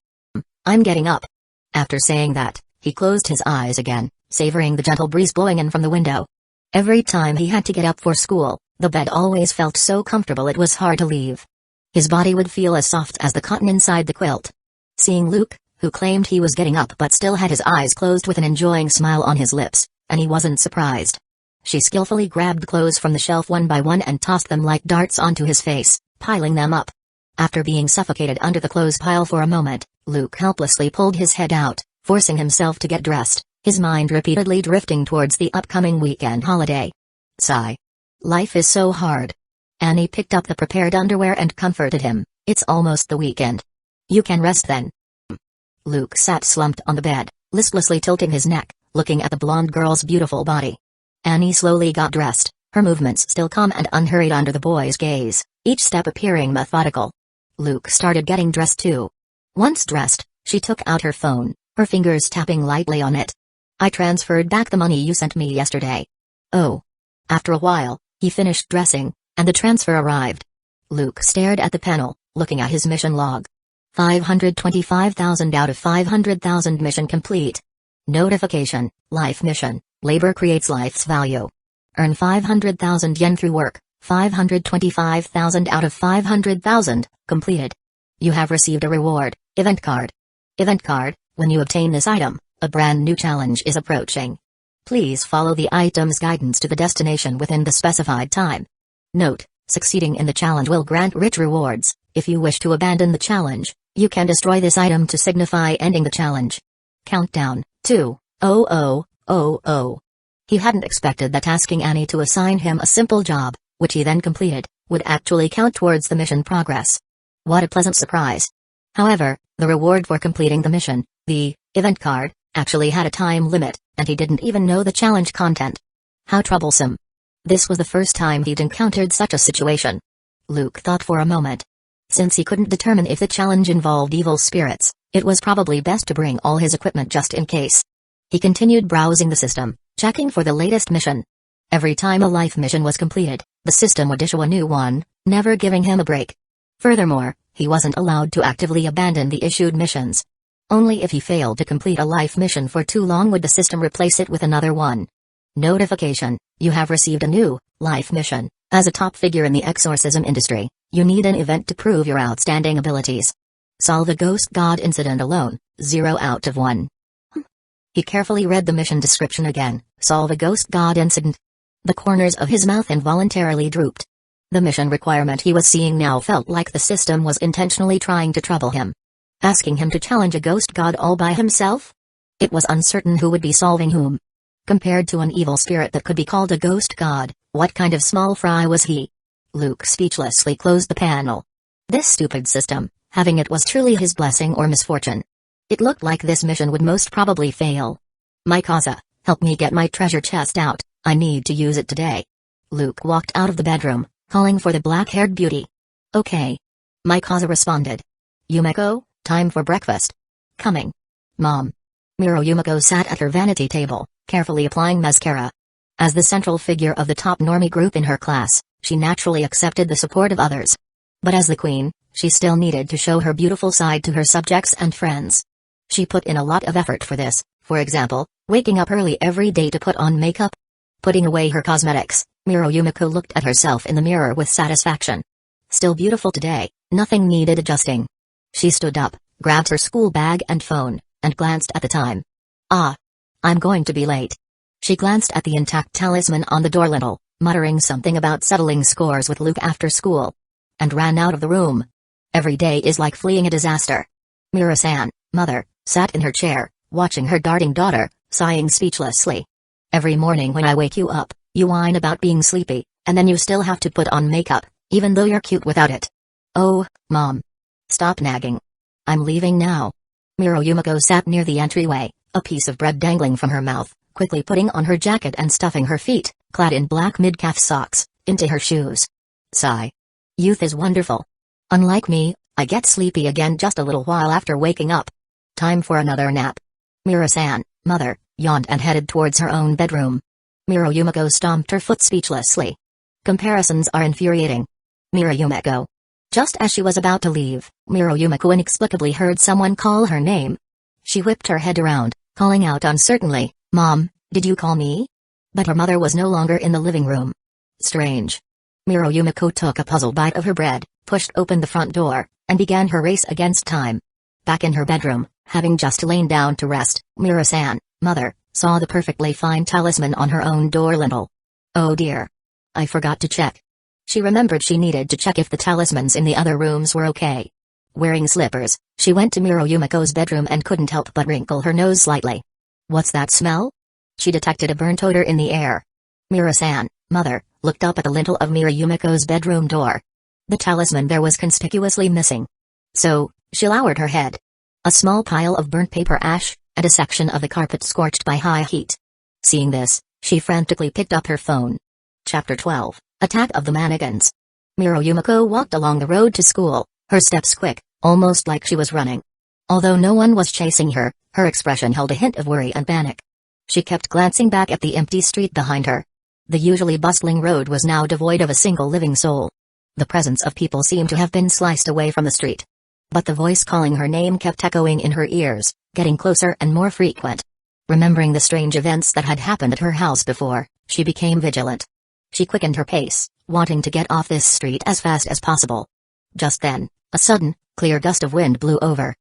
Speaker 1: I'm getting up. After saying that, he closed his eyes again, savoring the gentle breeze blowing in from the window. Every time he had to get up for school, the bed always felt so comfortable it was hard to leave. His body would feel as soft as the cotton inside the quilt. Seeing Luke, who claimed he was getting up but still had his eyes closed with an enjoying smile on his lips, and he wasn't surprised. She skillfully grabbed clothes from the shelf one by one and tossed them like darts onto his face, piling them up. After being suffocated under the clothes pile for a moment, Luke helplessly pulled his head out, forcing himself to get dressed, his mind repeatedly drifting towards the upcoming weekend holiday. Sigh. Life is so hard. Annie picked up the prepared underwear and comforted him. It's almost the weekend. You can rest then. Luke sat slumped on the bed, listlessly tilting his neck, looking at the blonde girl's beautiful body. Annie slowly got dressed, her movements still calm and unhurried under the boy's gaze, each step appearing methodical. Luke started getting dressed too. Once dressed, she took out her phone, her fingers tapping lightly on it. I transferred back the money you sent me yesterday. Oh. After a while, he finished dressing, and the transfer arrived. Luke stared at the panel, looking at his mission log. 525,000 out of 500,000 mission complete. Notification, life mission, labor creates life's value. Earn 500,000 yen through work, 525,000 out of 500,000, completed. You have received a reward, event card. Event card, when you obtain this item, a brand new challenge is approaching. Please follow the item's guidance to the destination within the specified time. Note, succeeding in the challenge will grant rich rewards. If you wish to abandon the challenge, you can destroy this item to signify ending the challenge. Countdown, 2:00:00. He hadn't expected that asking Annie to assign him a simple job, which he then completed, would actually count towards the mission progress. What a pleasant surprise. However, the reward for completing the mission, the event card, actually had a time limit, and he didn't even know the challenge content. How troublesome. This was the first time he'd encountered such a situation. Luke thought for a moment. Since he couldn't determine if the challenge involved evil spirits, it was probably best to bring all his equipment just in case. He continued browsing the system, checking for the latest mission. Every time a life mission was completed, the system would issue a new one, never giving him a break. Furthermore, he wasn't allowed to actively abandon the issued missions. Only if he failed to complete a life mission for too long would the system replace it with another one. Notification, you have received a new life mission. As a top figure in the exorcism industry, you need an event to prove your outstanding abilities. Solve a ghost god incident alone, 0 out of 1. He carefully read the mission description again. Solve a ghost god incident. The corners of his mouth involuntarily drooped. The mission requirement he was seeing now felt like the system was intentionally trying to trouble him. Asking him to challenge a ghost god all by himself? It was uncertain who would be solving whom. Compared to an evil spirit that could be called a ghost god, what kind of small fry was he? Luke speechlessly closed the panel. This stupid system, having it was truly his blessing or misfortune. It looked like this mission would most probably fail. Kaza, help me get my treasure chest out, I need to use it today. Luke walked out of the bedroom, calling for the black-haired beauty. Okay. Kaza responded. Yumeko, time for breakfast. Coming. Mom. Yumeko sat at her vanity table, carefully applying mascara. As the central figure of the top normie group in her class, she naturally accepted the support of others. But as the queen, she still needed to show her beautiful side to her subjects and friends. She put in a lot of effort for this, for example, waking up early every day to put on makeup. Putting away her cosmetics, Yumeko looked at herself in the mirror with satisfaction. Still beautiful today, nothing needed adjusting. She stood up, grabbed her school bag and phone, and glanced at the time. Ah. I'm going to be late. She glanced at the intact talisman on the door lintel, muttering something about settling scores with Luke after school. And ran out of the room. Every day is like fleeing a disaster. Mira-san, mother, sat in her chair, watching her darting daughter, sighing speechlessly. Every morning when I wake you up, you whine about being sleepy, and then you still have to put on makeup, even though you're cute without it. Oh, Mom. Stop nagging. I'm leaving now. Yumeko sat near the entryway, a piece of bread dangling from her mouth, quickly putting on her jacket and stuffing her feet, clad in black mid-calf socks, into her shoes. Sigh. Youth is wonderful. Unlike me, I get sleepy again just a little while after waking up. Time for another nap. Mira-san, mother, yawned and headed towards her own bedroom. Yumeko stomped her foot speechlessly. Comparisons are infuriating. Yumeko. Just as she was about to leave, Yumeko inexplicably heard someone call her name. She whipped her head around, calling out uncertainly, Mom, did you call me? But her mother was no longer in the living room. Strange. Yumeko took a puzzled bite of her bread, pushed open the front door, and began her race against time. Back in her bedroom, having just lain down to rest, Mira-san, mother, saw the perfectly fine talisman on her own door lintel. Oh dear. I forgot to check. She remembered she needed to check if the talismans in the other rooms were okay. Wearing slippers, she went to Yumeko's bedroom and couldn't help but wrinkle her nose slightly. What's that smell? She detected a burnt odor in the air. Mira-san, mother, looked up at the lintel of Yumiko's bedroom door. The talisman there was conspicuously missing. So, she lowered her head. A small pile of burnt paper ash, and a section of the carpet scorched by high heat. Seeing this, she frantically picked up her phone. Chapter 12, Attack of the Mannequins. Yumiko walked along the road to school, her steps quick, almost like she was running. Although no one was chasing her, her expression held a hint of worry and panic. She kept glancing back at the empty street behind her. The usually bustling road was now devoid of a single living soul. The presence of people seemed to have been sliced away from the street. But the voice calling her name kept echoing in her ears, getting closer and more frequent. Remembering the strange events that had happened at her house before, she became vigilant. She quickened her pace, wanting to get off this street as fast as possible. Just then, a sudden, clear gust of wind blew over.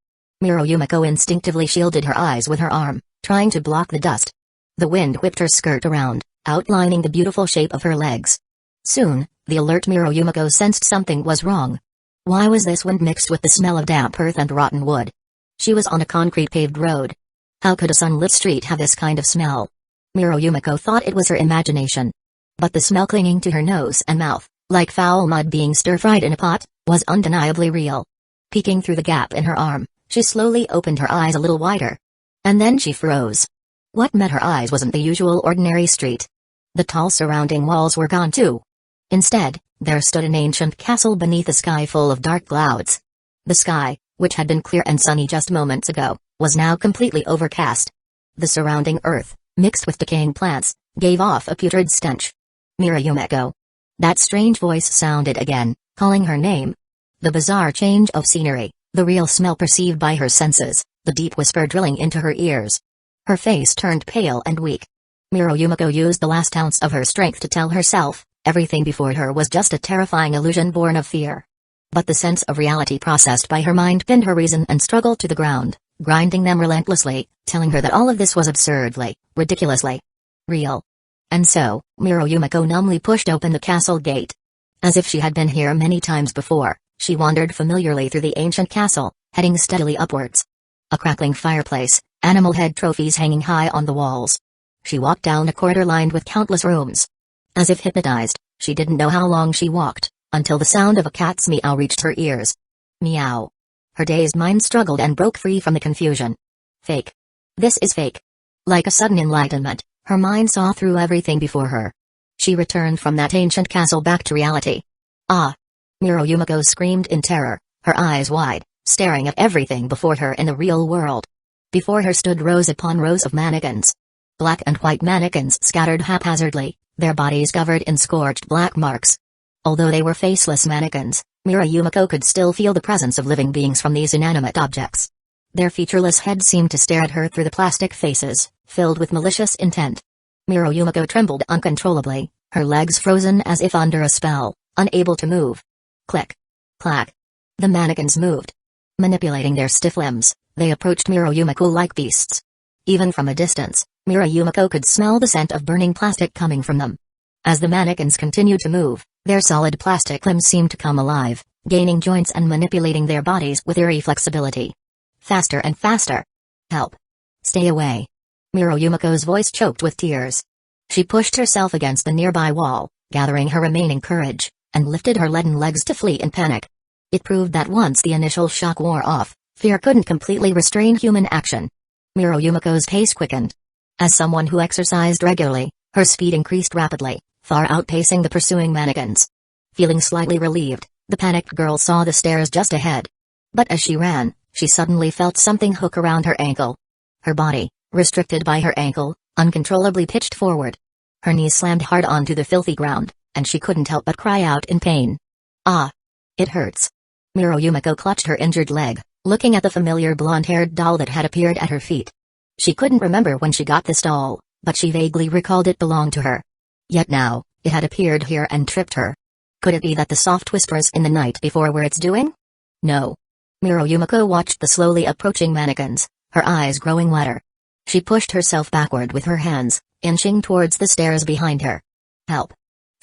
Speaker 1: Yumiko instinctively shielded her eyes with her arm, trying to block the dust. The wind whipped her skirt around, outlining the beautiful shape of her legs. Soon, the alert Yumiko sensed something was wrong. Why was this wind mixed with the smell of damp earth and rotten wood? She was on a concrete paved road. How could a sunlit street have this kind of smell? Yumiko thought it was her imagination. But the smell clinging to her nose and mouth, like foul mud being stir-fried in a pot, was undeniably real. Peeking through the gap in her arm, she slowly opened her eyes a little wider. And then she froze. What met her eyes wasn't the usual ordinary street. The tall surrounding walls were gone too. Instead, there stood an ancient castle beneath a sky full of dark clouds. The sky, which had been clear and sunny just moments ago, was now completely overcast. The surrounding earth, mixed with decaying plants, gave off a putrid stench. Yumiko. That strange voice sounded again, calling her name. The bizarre change of scenery, the real smell perceived by her senses, the deep whisper drilling into her ears. Her face turned pale and weak. Yumiko used the last ounce of her strength to tell herself, everything before her was just a terrifying illusion born of fear. But the sense of reality processed by her mind pinned her reason and struggle to the ground, grinding them relentlessly, telling her that all of this was absurdly, ridiculously real. And so, Yumiko numbly pushed open the castle gate. As if she had been here many times before, she wandered familiarly through the ancient castle, heading steadily upwards. A crackling fireplace, animal head trophies hanging high on the walls. She walked down a corridor lined with countless rooms. As if hypnotized, she didn't know how long she walked, until the sound of a cat's meow reached her ears. Meow. Her dazed mind struggled and broke free from the confusion. Fake. This is fake. Like a sudden enlightenment, her mind saw through everything before her. She returned from that ancient castle back to reality. Ah! Yumiko screamed in terror, her eyes wide, staring at everything before her in the real world. Before her stood rows upon rows of mannequins. Black and white mannequins scattered haphazardly, their bodies covered in scorched black marks. Although they were faceless mannequins, Yumiko could still feel the presence of living beings from these inanimate objects. Their featureless heads seemed to stare at her through the plastic faces, filled with malicious intent. Yumiko trembled uncontrollably, her legs frozen as if under a spell, unable to move. Click. Clack. The mannequins moved. Manipulating their stiff limbs, they approached Yumiko like beasts. Even from a distance, Yumiko could smell the scent of burning plastic coming from them. As the mannequins continued to move, their solid plastic limbs seemed to come alive, gaining joints and manipulating their bodies with eerie flexibility. Faster and faster. Help. Stay away. Yumiko's voice choked with tears. She pushed herself against the nearby wall, gathering her remaining courage, and lifted her leaden legs to flee in panic. It proved that once the initial shock wore off, fear couldn't completely restrain human action. Yumiko's pace quickened. As someone who exercised regularly, her speed increased rapidly, far outpacing the pursuing mannequins. Feeling slightly relieved, the panicked girl saw the stairs just ahead. But as she ran, she suddenly felt something hook around her ankle. Her body, restricted by her ankle, uncontrollably pitched forward. Her knees slammed hard onto the filthy ground, and she couldn't help but cry out in pain. Ah! It hurts. Yumiko clutched her injured leg, looking at the familiar blonde-haired doll that had appeared at her feet. She couldn't remember when she got this doll, but she vaguely recalled it belonged to her. Yet now, it had appeared here and tripped her. Could it be that the soft whispers in the night before were its doing? No. Yumiko watched the slowly approaching mannequins, her eyes growing wetter. She pushed herself backward with her hands, inching towards the stairs behind her. Help.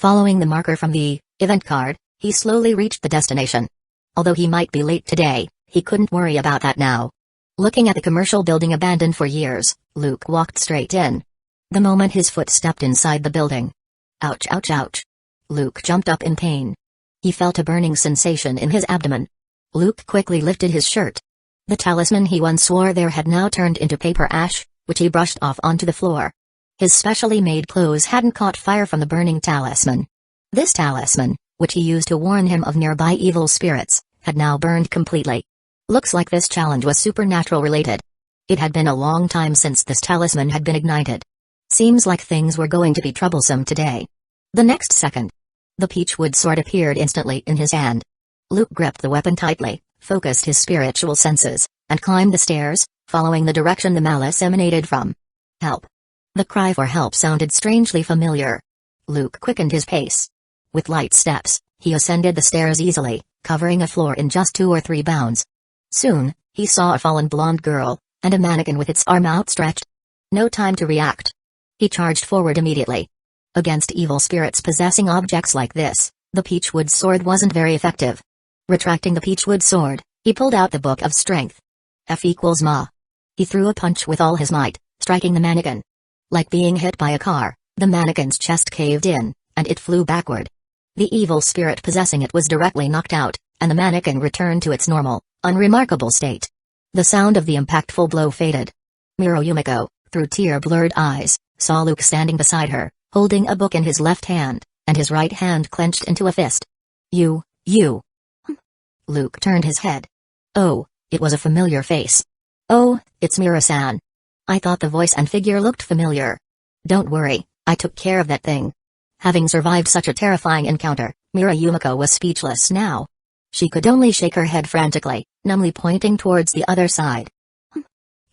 Speaker 1: Following the marker from the event card, he slowly reached the destination. Although he might be late today, he couldn't worry about that now. Looking at the commercial building abandoned for years, Luke walked straight in. The moment his foot stepped inside the building. Ouch, ouch, ouch. Luke jumped up in pain. He felt a burning sensation in his abdomen. Luke quickly lifted his shirt. The talisman he once wore there had now turned into paper ash, which he brushed off onto the floor. His specially made clothes hadn't caught fire from the burning talisman. This talisman, which he used to warn him of nearby evil spirits, had now burned completely. Looks like this challenge was supernatural related. It had been a long time since this talisman had been ignited. Seems like things were going to be troublesome today. The next second, the peachwood sword appeared instantly in his hand. Luke gripped the weapon tightly, focused his spiritual senses, and climbed the stairs, following the direction the malice emanated from. Help! The cry for help sounded strangely familiar. Luke quickened his pace. With light steps, he ascended the stairs easily, covering a floor in just 2 or 3 bounds. Soon, he saw a fallen blonde girl, and a mannequin with its arm outstretched. No time to react. He charged forward immediately. Against evil spirits possessing objects like this, the peachwood sword wasn't very effective. Retracting the peachwood sword, he pulled out the Book of Strength. F equals Ma. He threw a punch with all his might, striking the mannequin. Like being hit by a car, the mannequin's chest caved in, and it flew backward. The evil spirit possessing it was directly knocked out, and the mannequin returned to its normal, unremarkable state. The sound of the impactful blow faded. Yumiko, through tear-blurred eyes, saw Luke standing beside her, holding a book in his left hand, and his right hand clenched into a fist. You. Luke turned his head. Oh, it was a familiar face. Oh, it's Mira-san. I thought the voice and figure looked familiar. Don't worry, I took care of that thing. Having survived such a terrifying encounter, Yumiko was speechless now. She could only shake her head frantically, numbly pointing towards the other side.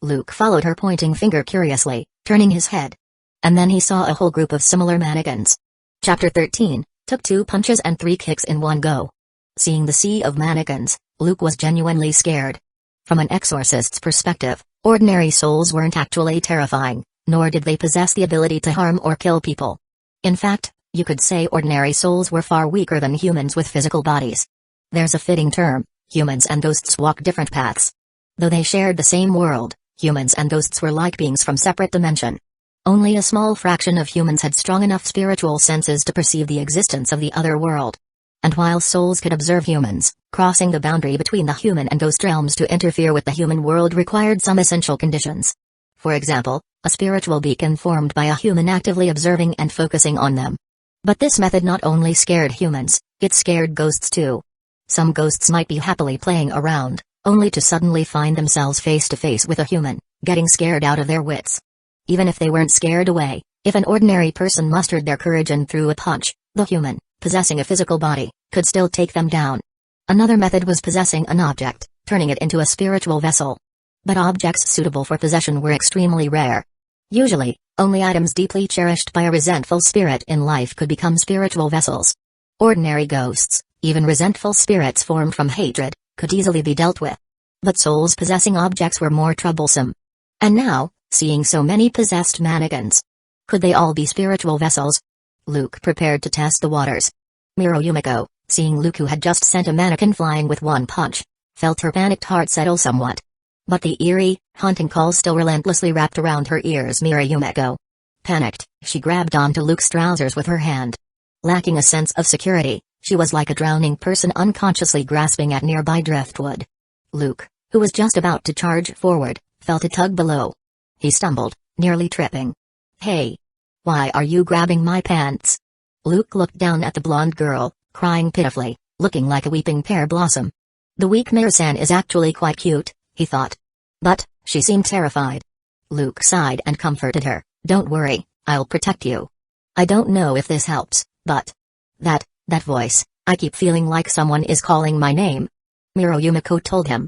Speaker 1: Luke followed her pointing finger curiously, turning his head. And then he saw a whole group of similar mannequins. Chapter 13, took 2 punches and 3 kicks in one go. Seeing the sea of mannequins, Luke was genuinely scared. From an exorcist's perspective, ordinary souls weren't actually terrifying, nor did they possess the ability to harm or kill people. In fact, you could say ordinary souls were far weaker than humans with physical bodies. There's a fitting term: humans and ghosts walk different paths. Though they shared the same world, humans and ghosts were like beings from separate dimension. Only a small fraction of humans had strong enough spiritual senses to perceive the existence of the other world. And while souls could observe humans, crossing the boundary between the human and ghost realms to interfere with the human world required some essential conditions. For example, a spiritual beacon formed by a human actively observing and focusing on them. But this method not only scared humans, it scared ghosts too. Some ghosts might be happily playing around, only to suddenly find themselves face to face with a human, getting scared out of their wits. Even if they weren't scared away, if an ordinary person mustered their courage and threw a punch, the human, possessing a physical body, could still take them down. Another method was possessing an object, turning it into a spiritual vessel. But objects suitable for possession were extremely rare. Usually, only items deeply cherished by a resentful spirit in life could become spiritual vessels. Ordinary ghosts, even resentful spirits formed from hatred, could easily be dealt with. But souls possessing objects were more troublesome. And now, seeing so many possessed mannequins, could they all be spiritual vessels? Luke prepared to test the waters. Yumiko, seeing Luke who had just sent a mannequin flying with one punch, felt her panicked heart settle somewhat. But the eerie, haunting call still relentlessly wrapped around her ears. Yumiko. Panicked, she grabbed onto Luke's trousers with her hand. Lacking a sense of security, she was like a drowning person unconsciously grasping at nearby driftwood. Luke, who was just about to charge forward, felt a tug below. He stumbled, nearly tripping. Hey! Why are you grabbing my pants? Luke looked down at the blonde girl, crying pitifully, looking like a weeping pear blossom. The weak Mira-san is actually quite cute, he thought. But, she seemed terrified. Luke sighed and comforted her. Don't worry, I'll protect you. I don't know if this helps, but... That voice, I keep feeling like someone is calling my name. Yumiko told him.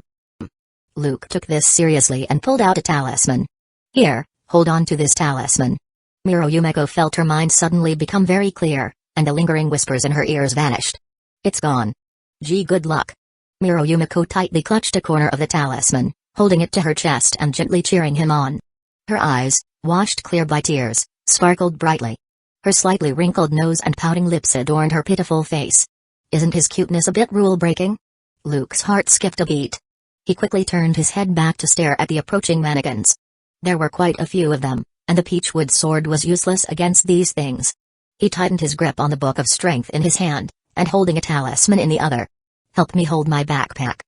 Speaker 1: Luke took this seriously and pulled out a talisman. Here, hold on to this talisman. Yumiko felt her mind suddenly become very clear, and the lingering whispers in her ears vanished. It's gone. Gee, good luck. Yumiko tightly clutched a corner of the talisman, holding it to her chest and gently cheering him on. Her eyes, washed clear by tears, sparkled brightly. Her slightly wrinkled nose and pouting lips adorned her pitiful face. Isn't his cuteness a bit rule-breaking? Luke's heart skipped a beat. He quickly turned his head back to stare at the approaching mannequins. There were quite a few of them, and the peachwood sword was useless against these things. He tightened his grip on the book of strength in his hand, and holding a talisman in the other. Help me hold my backpack.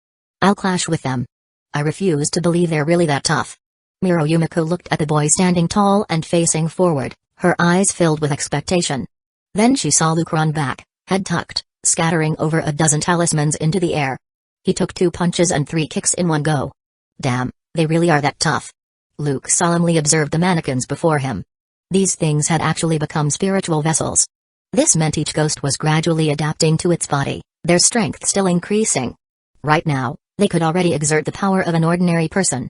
Speaker 1: I'll clash with them. I refuse to believe they're really that tough. Yumiko looked at the boy standing tall and facing forward, her eyes filled with expectation. Then she saw Luke run back, head tucked, scattering over a dozen talismans into the air. He took 2 punches and 3 kicks in one go. Damn, they really are that tough. Luke solemnly observed the mannequins before him. These things had actually become spiritual vessels. This meant each ghost was gradually adapting to its body, their strength still increasing. Right now, they could already exert the power of an ordinary person.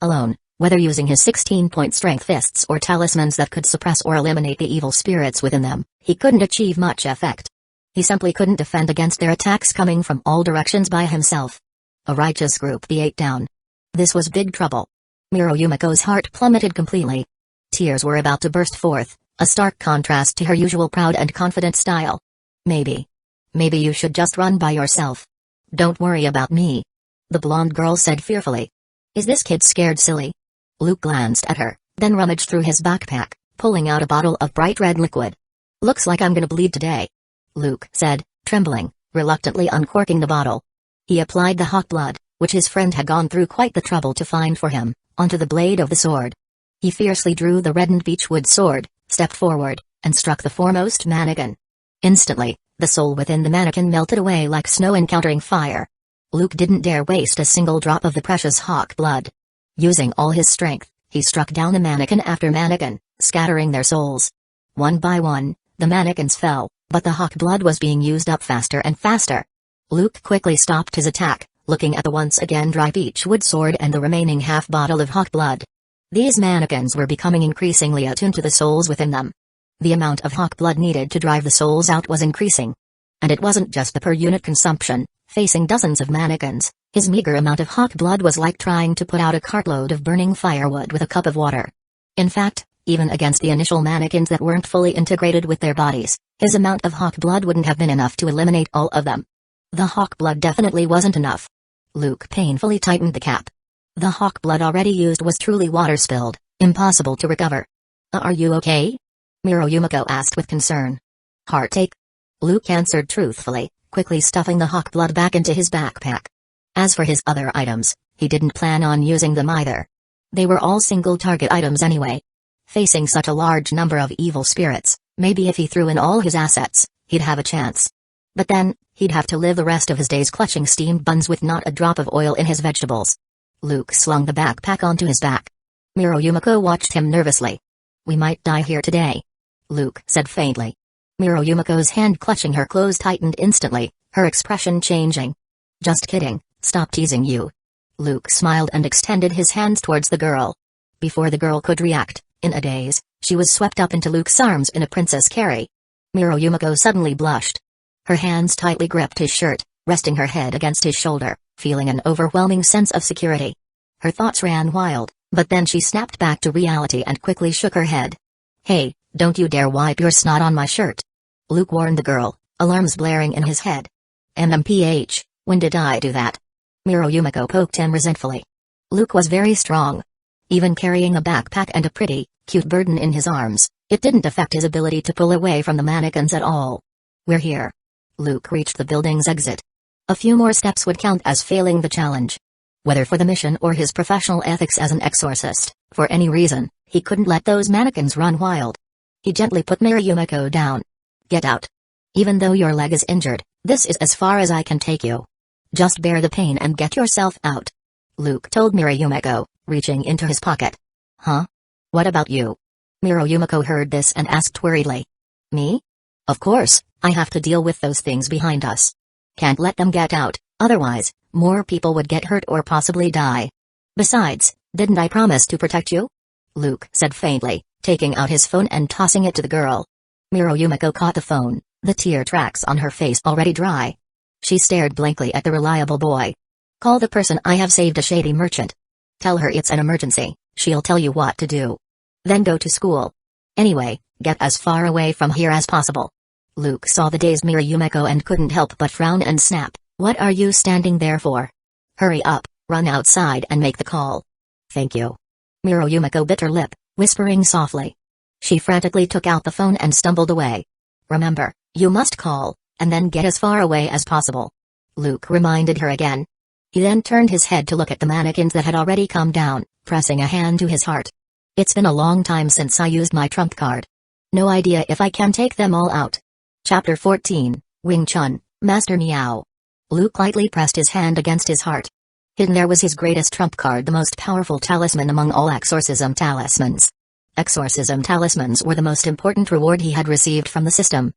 Speaker 1: Alone, whether using his 16-point strength fists or talismans that could suppress or eliminate the evil spirits within them, he couldn't achieve much effect. He simply couldn't defend against their attacks coming from all directions by himself. A righteous group be ate down. This was big trouble. Yumiko's heart plummeted completely. Tears were about to burst forth, a stark contrast to her usual proud and confident style. Maybe you should just run by yourself. Don't worry about me. The blonde girl said fearfully. Is this kid scared silly? Luke glanced at her, then rummaged through his backpack, pulling out a bottle of bright red liquid. Looks like I'm gonna bleed today. Luke said, trembling, reluctantly uncorking the bottle. He applied the hot blood, which his friend had gone through quite the trouble to find for him, onto the blade of the sword. He fiercely drew the reddened beechwood sword, stepped forward, and struck the foremost mannequin. Instantly, the soul within the mannequin melted away like snow encountering fire. Luke didn't dare waste a single drop of the precious hawk blood. Using all his strength, he struck down the mannequin after mannequin, scattering their souls. One by one, the mannequins fell, but the hawk blood was being used up faster and faster. Luke quickly stopped his attack, looking at the once again dry beechwood sword and the remaining half bottle of hawk blood. These mannequins were becoming increasingly attuned to the souls within them. The amount of hawk blood needed to drive the souls out was increasing. And it wasn't just the per-unit consumption. Facing dozens of mannequins, his meager amount of hawk blood was like trying to put out a cartload of burning firewood with a cup of water. In fact, even against the initial mannequins that weren't fully integrated with their bodies, his amount of hawk blood wouldn't have been enough to eliminate all of them. The hawk blood definitely wasn't enough. Luke painfully tightened the cap. The hawk blood already used was truly water-spilled, impossible to recover. Are you okay? Yumiko asked with concern. Heartache? Luke answered truthfully, quickly stuffing the hawk blood back into his backpack. As for his other items, he didn't plan on using them either. They were all single-target items anyway. Facing such a large number of evil spirits, maybe if he threw in all his assets, he'd have a chance. But then, he'd have to live the rest of his days clutching steamed buns with not a drop of oil in his vegetables. Luke slung the backpack onto his back. Yumiko watched him nervously. We might die here today. Luke said faintly. Yumiko's hand clutching her clothes tightened instantly, her expression changing. Just kidding, stop teasing you. Luke smiled and extended his hands towards the girl. Before the girl could react, in a daze, she was swept up into Luke's arms in a princess carry. Yumiko suddenly blushed. Her hands tightly gripped his shirt, resting her head against his shoulder, feeling an overwhelming sense of security. Her thoughts ran wild, but then she snapped back to reality and quickly shook her head. Hey, don't you dare wipe your snot on my shirt. Luke warned the girl, alarms blaring in his head. MMPH, when did I do that? Yumiko poked him resentfully. Luke was very strong. Even carrying a backpack and a pretty, cute burden in his arms, it didn't affect his ability to pull away from the mannequins at all. We're here. Luke reached the building's exit. A few more steps would count as failing the challenge. Whether for the mission or his professional ethics as an exorcist, for any reason, he couldn't let those mannequins run wild. He gently put Yumiko down. Get out. Even though your leg is injured, this is as far as I can take you. Just bear the pain and get yourself out. Luke told Yumiko, reaching into his pocket. Huh? What about you? Yumiko heard this and asked worriedly. Me? Of course, I have to deal with those things behind us. Can't let them get out, otherwise, more people would get hurt or possibly die. Besides, didn't I promise to protect you? Luke said faintly, taking out his phone and tossing it to the girl. Yumiko caught the phone, the tear tracks on her face already dry. She stared blankly at the reliable boy. Call the person I have saved, a shady merchant. Tell her it's an emergency, she'll tell you what to do. Then go to school. Anyway, get as far away from here as possible. Luke saw the dazed Yumiko and couldn't help but frown and snap. What are you standing there for? Hurry up, run outside and make the call. Thank you. Yumiko bit her lip, whispering softly. She frantically took out the phone and stumbled away. Remember, you must call, and then get as far away as possible. Luke reminded her again. He then turned his head to look at the mannequins that had already come down, pressing a hand to his heart. It's been a long time since I used my trump card. No idea if I can take them all out. Chapter 14, Wing Chun, Master Meow. Luke lightly pressed his hand against his heart. Hidden there was his greatest trump card, the most powerful talisman among all exorcism talismans. Exorcism talismans were the most important reward he had received from the system.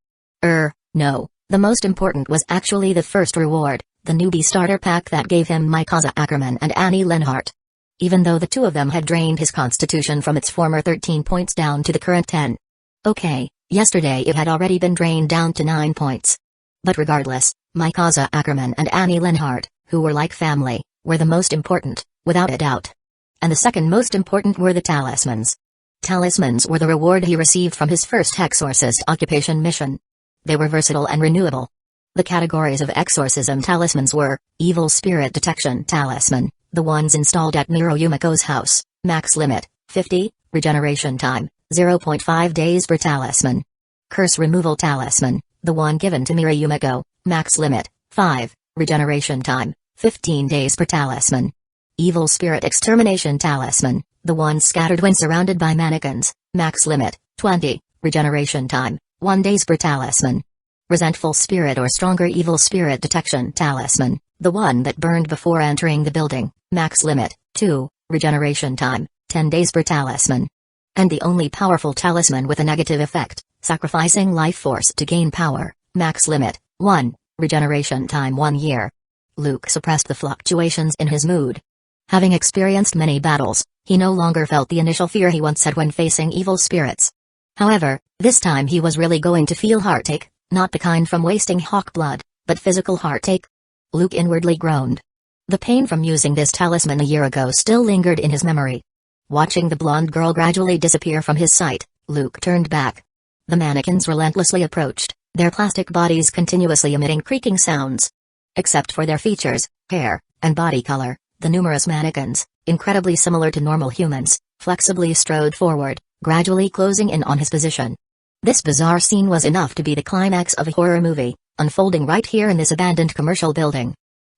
Speaker 1: No, the most important was actually the first reward, the newbie starter pack that gave him Maza and Annie Lenhart. Even though the two of them had drained his constitution from its former 13 points down to the current 10. Okay, yesterday it had already been drained down to 9 points. But regardless, Maza and Annie Lenhart, who were like family, were the most important, without a doubt. And the second most important were the talismans. Talismans were the reward he received from his first exorcist occupation mission. They were versatile and renewable. The categories of exorcism talismans were, Evil Spirit Detection Talisman, the ones installed at Yumiko's house, max limit, 50, regeneration time, 0.5 days per talisman. Curse Removal Talisman, the one given to Yumiko, max limit, 5, regeneration time, 15 days per talisman. Evil Spirit Extermination Talisman, the one scattered when surrounded by mannequins, max limit, 20, regeneration time, 1 days per talisman. Resentful Spirit or Stronger Evil Spirit Detection Talisman, the one that burned before entering the building, max limit, 2, regeneration time, 10 days per talisman. And the only powerful talisman with a negative effect, Sacrificing Life Force to gain power, max limit, 1, regeneration time 1 year. Luke suppressed the fluctuations in his mood. Having experienced many battles, he no longer felt the initial fear he once had when facing evil spirits. However, this time he was really going to feel heartache, not the kind from wasting hawk blood, but physical heartache. Luke inwardly groaned. The pain from using this talisman a year ago still lingered in his memory. Watching the blonde girl gradually disappear from his sight, Luke turned back. The mannequins relentlessly approached, their plastic bodies continuously emitting creaking sounds. Except for their features, hair, and body color, the numerous mannequins, incredibly similar to normal humans, flexibly strode forward, gradually closing in on his position. This bizarre scene was enough to be the climax of a horror movie, unfolding right here in this abandoned commercial building.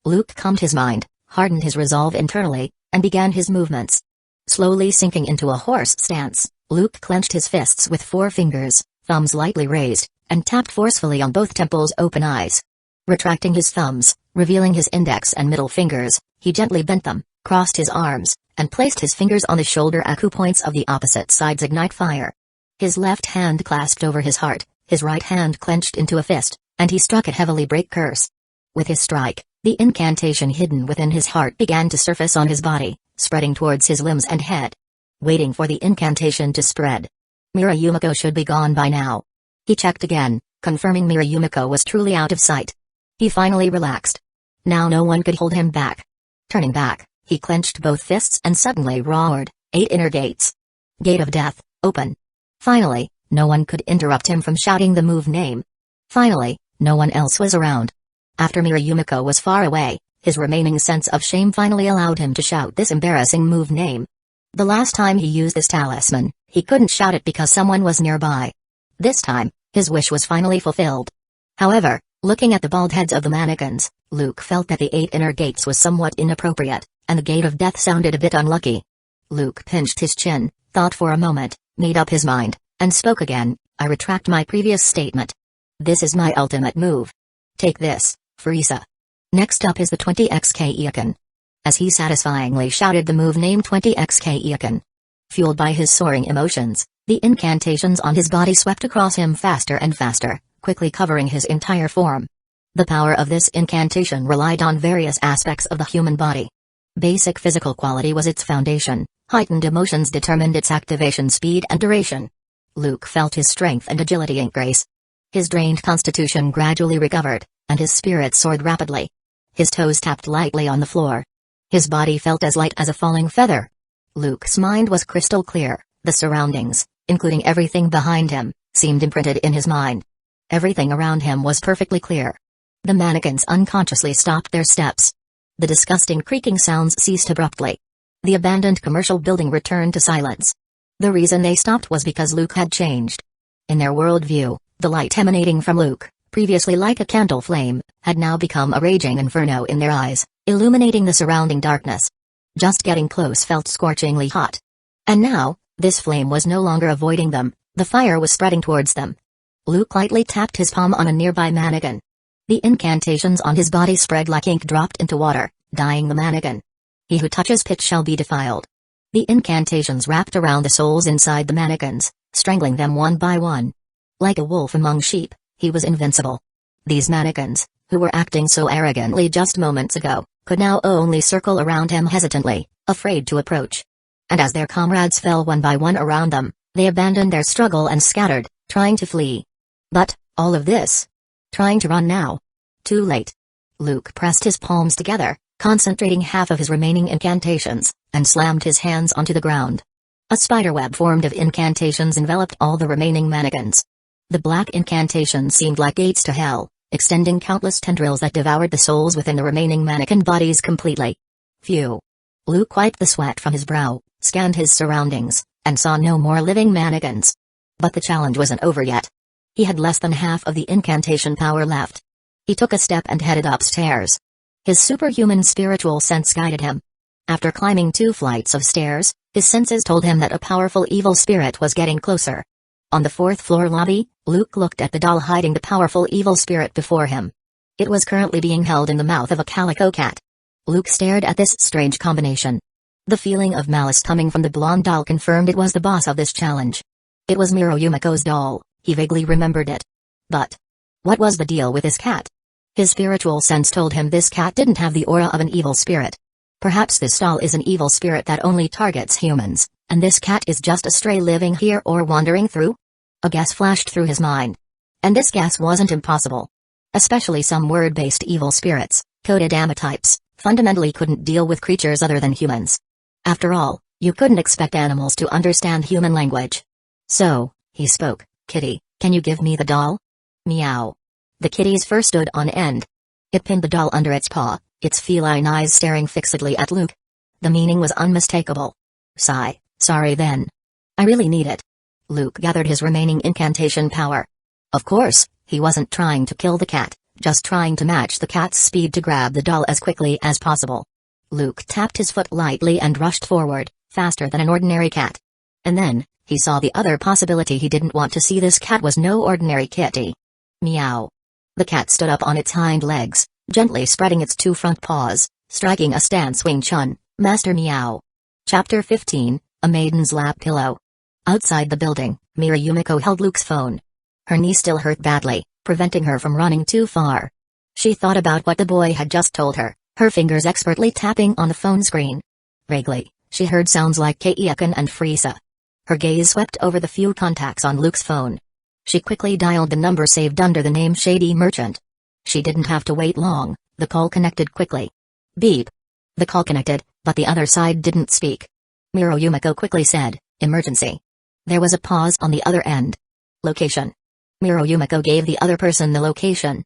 Speaker 1: Luke calmed his mind, hardened his resolve internally, and began his movements. Slowly sinking into a horse stance, Luke clenched his fists with 4 fingers, thumbs lightly raised, and tapped forcefully on both temples' open eyes. Retracting his thumbs, revealing his index and middle fingers, he gently bent them, crossed his arms, and placed his fingers on the shoulder acupoints of the opposite sides ignite fire. His left hand clasped over his heart, his right hand clenched into a fist, and he struck it heavily break curse. With his strike, the incantation hidden within his heart began to surface on his body, spreading towards his limbs and head. Waiting for the incantation to spread. Yumiko should be gone by now. He checked again, confirming Yumiko was truly out of sight. He finally relaxed. Now no one could hold him back. Turning back, he clenched both fists and suddenly roared, 8 inner gates. Gate of Death, open. Finally, no one could interrupt him from shouting the move name. Finally, no one else was around. After Yumiko was far away, his remaining sense of shame finally allowed him to shout this embarrassing move name. The last time he used this talisman, he couldn't shout it because someone was nearby. This time, his wish was finally fulfilled. However, looking at the bald heads of the mannequins, Luke felt that the 8 inner gates was somewhat inappropriate, and the Gate of Death sounded a bit unlucky. Luke pinched his chin, thought for a moment, made up his mind, and spoke again. I retract my previous statement. This is my ultimate move. Take this, Frieza. Next up is the 20xk Icon. As he satisfyingly shouted the move name 20xk Icon. Fueled by his soaring emotions, the incantations on his body swept across him faster and faster, quickly covering his entire form. The power of this incantation relied on various aspects of the human body. Basic physical quality was its foundation, heightened emotions determined its activation speed and duration. Luke felt his strength and agility increase. His drained constitution gradually recovered, and his spirit soared rapidly. His toes tapped lightly on the floor. His body felt as light as a falling feather. Luke's mind was crystal clear, the surroundings, including everything behind him, seemed imprinted in his mind. Everything around him was perfectly clear. The mannequins unconsciously stopped their steps. The disgusting creaking sounds ceased abruptly. The abandoned commercial building returned to silence. The reason they stopped was because Luke had changed. In their worldview, The light emanating from Luke, previously like a candle flame, had now become a raging inferno in their eyes, illuminating the surrounding darkness. Just getting close felt scorchingly hot. And now, this flame was no longer avoiding them, the fire was spreading towards them. Luke lightly tapped his palm on a nearby mannequin. The incantations on his body spread like ink dropped into water, dyeing the mannequin. He who touches pitch shall be defiled. The incantations wrapped around the souls inside the mannequins, strangling them one by one. Like a wolf among sheep, he was invincible. These mannequins, who were acting so arrogantly just moments ago, could now only circle around him hesitantly, afraid to approach. And as their comrades fell one by one around them, they abandoned their struggle and scattered, trying to flee. But, all of this? Trying to run now? Too late. Luke pressed his palms together, concentrating half of his remaining incantations, and slammed his hands onto the ground. A spiderweb formed of incantations enveloped all the remaining mannequins. The black incantations seemed like gates to hell, extending countless tendrils that devoured the souls within the remaining mannequin bodies completely. Phew. Luke wiped the sweat from his brow, scanned his surroundings, and saw no more living mannequins. But the challenge wasn't over yet. He had less than half of the incantation power left. He took a step and headed upstairs. His superhuman spiritual sense guided him. After climbing 2 flights of stairs, his senses told him that a powerful evil spirit was getting closer. On the 4th floor lobby, Luke looked at the doll hiding the powerful evil spirit before him. It was currently being held in the mouth of a calico cat. Luke stared at this strange combination. The feeling of malice coming from the blonde doll confirmed it was the boss of this challenge. It was Yumiko's doll, he vaguely remembered it. But what was the deal with this cat? His spiritual sense told him this cat didn't have the aura of an evil spirit. Perhaps this doll is an evil spirit that only targets humans, and this cat is just a stray living here or wandering through? A guess flashed through his mind. And this guess wasn't impossible. Especially some word-based evil spirits, coded types, fundamentally couldn't deal with creatures other than humans. After all, you couldn't expect animals to understand human language. So, he spoke, "Kitty, can you give me the doll?" Meow. The kitty's fur stood on end. It pinned the doll under its paw, its feline eyes staring fixedly at Luke. The meaning was unmistakable. Sigh, sorry then. I really need it. Luke gathered his remaining incantation power. Of course, he wasn't trying to kill the cat, just trying to match the cat's speed to grab the doll as quickly as possible. Luke tapped his foot lightly and rushed forward, faster than an ordinary cat. And then, he saw the other possibility he didn't want to see. This cat was no ordinary kitty. Meow. The cat stood up on its hind legs, gently spreading its 2 front paws, striking a stance. Wing Chun, Master Meow. Chapter 15, A Maiden's Lap Pillow. Outside the building, Yumiko held Luke's phone. Her knee still hurt badly, preventing her from running too far. She thought about what the boy had just told her, her fingers expertly tapping on the phone screen. Vaguely, she heard sounds like Keiakan and Frieza. Her gaze swept over the few contacts on Luke's phone. She quickly dialed the number saved under the name Shady Merchant. She didn't have to wait long, the call connected quickly. Beep. The call connected, but the other side didn't speak. Yumiko quickly said, "Emergency." There was a pause on the other end. Location. Yumiko gave the other person the location.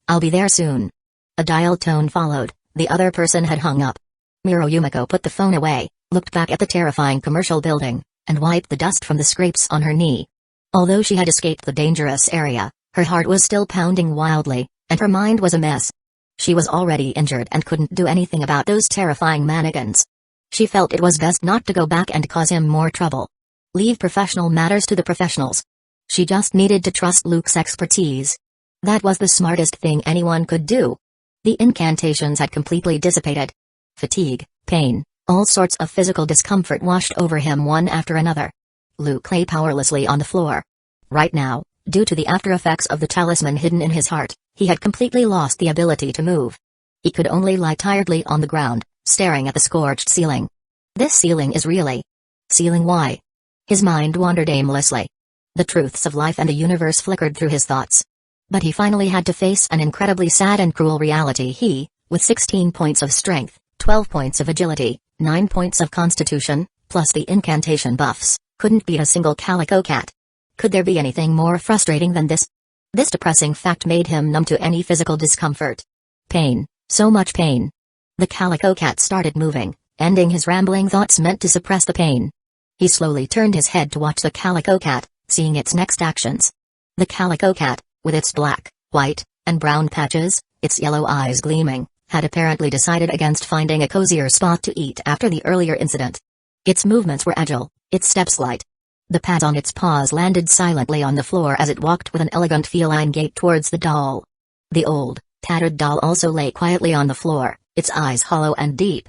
Speaker 1: "I'll be there soon." A dial tone followed, the other person had hung up. Yumiko put the phone away, looked back at the terrifying commercial building, and wiped the dust from the scrapes on her knee. Although she had escaped the dangerous area, her heart was still pounding wildly, and her mind was a mess. She was already injured and couldn't do anything about those terrifying mannequins. She felt it was best not to go back and cause him more trouble. Leave professional matters to the professionals. She just needed to trust Luke's expertise. That was the smartest thing anyone could do. The incantations had completely dissipated. Fatigue, pain, all sorts of physical discomfort washed over him one after another. Luke lay powerlessly on the floor. Right now, due to the after effects of the talisman hidden in his heart, he had completely lost the ability to move. He could only lie tiredly on the ground, staring at the scorched ceiling. This ceiling is really... Ceiling why? His mind wandered aimlessly. The truths of life and the universe flickered through his thoughts. But he finally had to face an incredibly sad and cruel reality. He, with 16 points of strength, 12 points of agility, 9 points of constitution, plus the incantation buffs, couldn't beat a single calico cat. Could there be anything more frustrating than this? This depressing fact made him numb to any physical discomfort. Pain, so much pain. The calico cat started moving, ending his rambling thoughts meant to suppress the pain. He slowly turned his head to watch the calico cat, seeing its next actions. The calico cat, with its black, white, and brown patches, its yellow eyes gleaming, had apparently decided against finding a cozier spot to eat after the earlier incident. Its movements were agile, its steps light. The pads on its paws landed silently on the floor as it walked with an elegant feline gait towards the doll. The old, tattered doll also lay quietly on the floor, its eyes hollow and deep.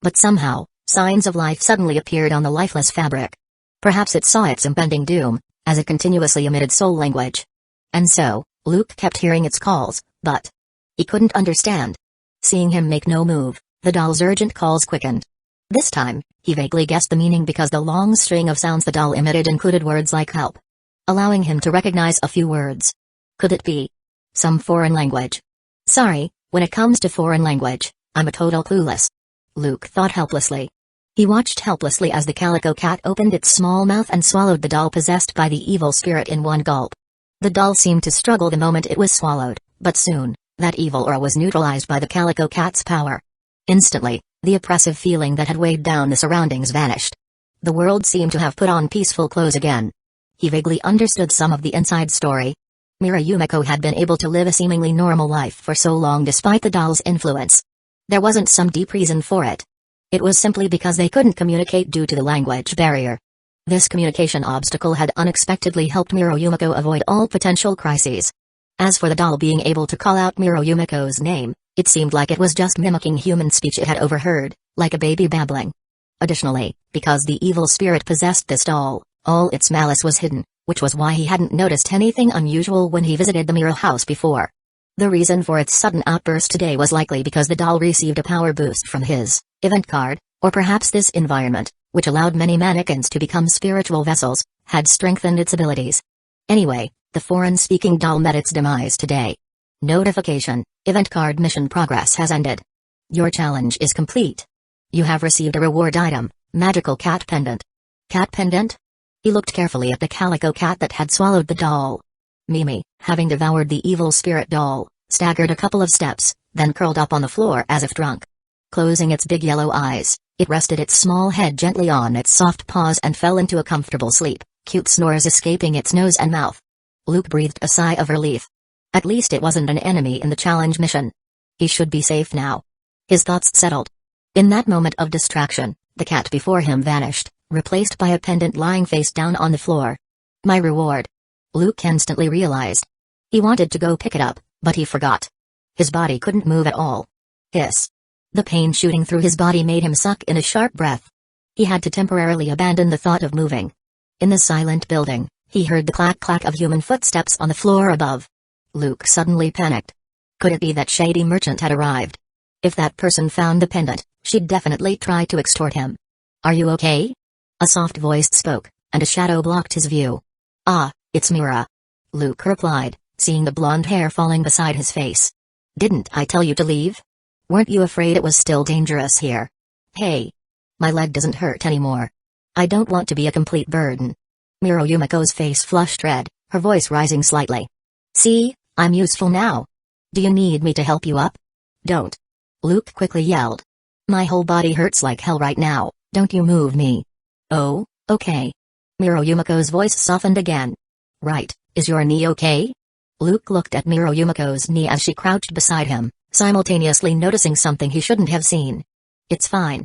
Speaker 1: But somehow, signs of life suddenly appeared on the lifeless fabric. Perhaps it saw its impending doom, as it continuously emitted soul language. And so, Luke kept hearing its calls, but he couldn't understand. Seeing him make no move, the doll's urgent calls quickened. This time, he vaguely guessed the meaning because the long string of sounds the doll emitted included words like help, allowing him to recognize a few words. Could it be some foreign language? Sorry, when it comes to foreign language, I'm a total clueless. Luke thought helplessly. He watched helplessly as the calico cat opened its small mouth and swallowed the doll possessed by the evil spirit in one gulp. The doll seemed to struggle the moment it was swallowed, but soon, that evil aura was neutralized by the calico cat's power. Instantly, the oppressive feeling that had weighed down the surroundings vanished. The world seemed to have put on peaceful clothes again. He vaguely understood some of the inside story. Yumeko had been able to live a seemingly normal life for so long despite the doll's influence. There wasn't some deep reason for it. It was simply because they couldn't communicate due to the language barrier. This communication obstacle had unexpectedly helped Yumeko avoid all potential crises. As for the doll being able to call out Yumeko's name, it seemed like it was just mimicking human speech it had overheard, like a baby babbling. Additionally, because the evil spirit possessed this doll, all its malice was hidden, which was why he hadn't noticed anything unusual when he visited the mirror house before. The reason for its sudden outburst today was likely because the doll received a power boost from his event card, or perhaps this environment, which allowed many mannequins to become spiritual vessels, had strengthened its abilities. Anyway, the foreign-speaking doll met its demise today. Notification: event card mission progress has ended. Your challenge is complete. You have received a reward item, magical cat pendant. Cat pendant? He looked carefully at the calico cat that had swallowed the doll. Mimi, having devoured the evil spirit doll, staggered a couple of steps, then curled up on the floor as if drunk. Closing its big yellow eyes, it rested its small head gently on its soft paws and fell into a comfortable sleep, cute snores escaping its nose and mouth. Luke breathed a sigh of relief. At least it wasn't an enemy in the challenge mission. He should be safe now. His thoughts settled. In that moment of distraction, the cat before him vanished, replaced by a pendant lying face down on the floor. My reward. Luke instantly realized. He wanted to go pick it up, but he forgot. His body couldn't move at all. Hiss. The pain shooting through his body made him suck in a sharp breath. He had to temporarily abandon the thought of moving. In the silent building, he heard the clack-clack of human footsteps on the floor above. Luke suddenly panicked. Could it be that shady merchant had arrived? If that person found the pendant, she'd definitely try to extort him. Are you okay? A soft voice spoke, and a shadow blocked his view. Ah, it's Mira. Luke replied, seeing the blonde hair falling beside his face. Didn't I tell you to leave? Weren't you afraid it was still dangerous here? Hey. My leg doesn't hurt anymore. I don't want to be a complete burden. Yumeko's face flushed red, her voice rising slightly. See, I'm useful now. Do you need me to help you up? Don't. Luke quickly yelled. My whole body hurts like hell right now, don't you move me. Oh, okay. Yumeko's voice softened again. Right, is your knee okay? Luke looked at Yumeko's knee as she crouched beside him, simultaneously noticing something he shouldn't have seen. It's fine.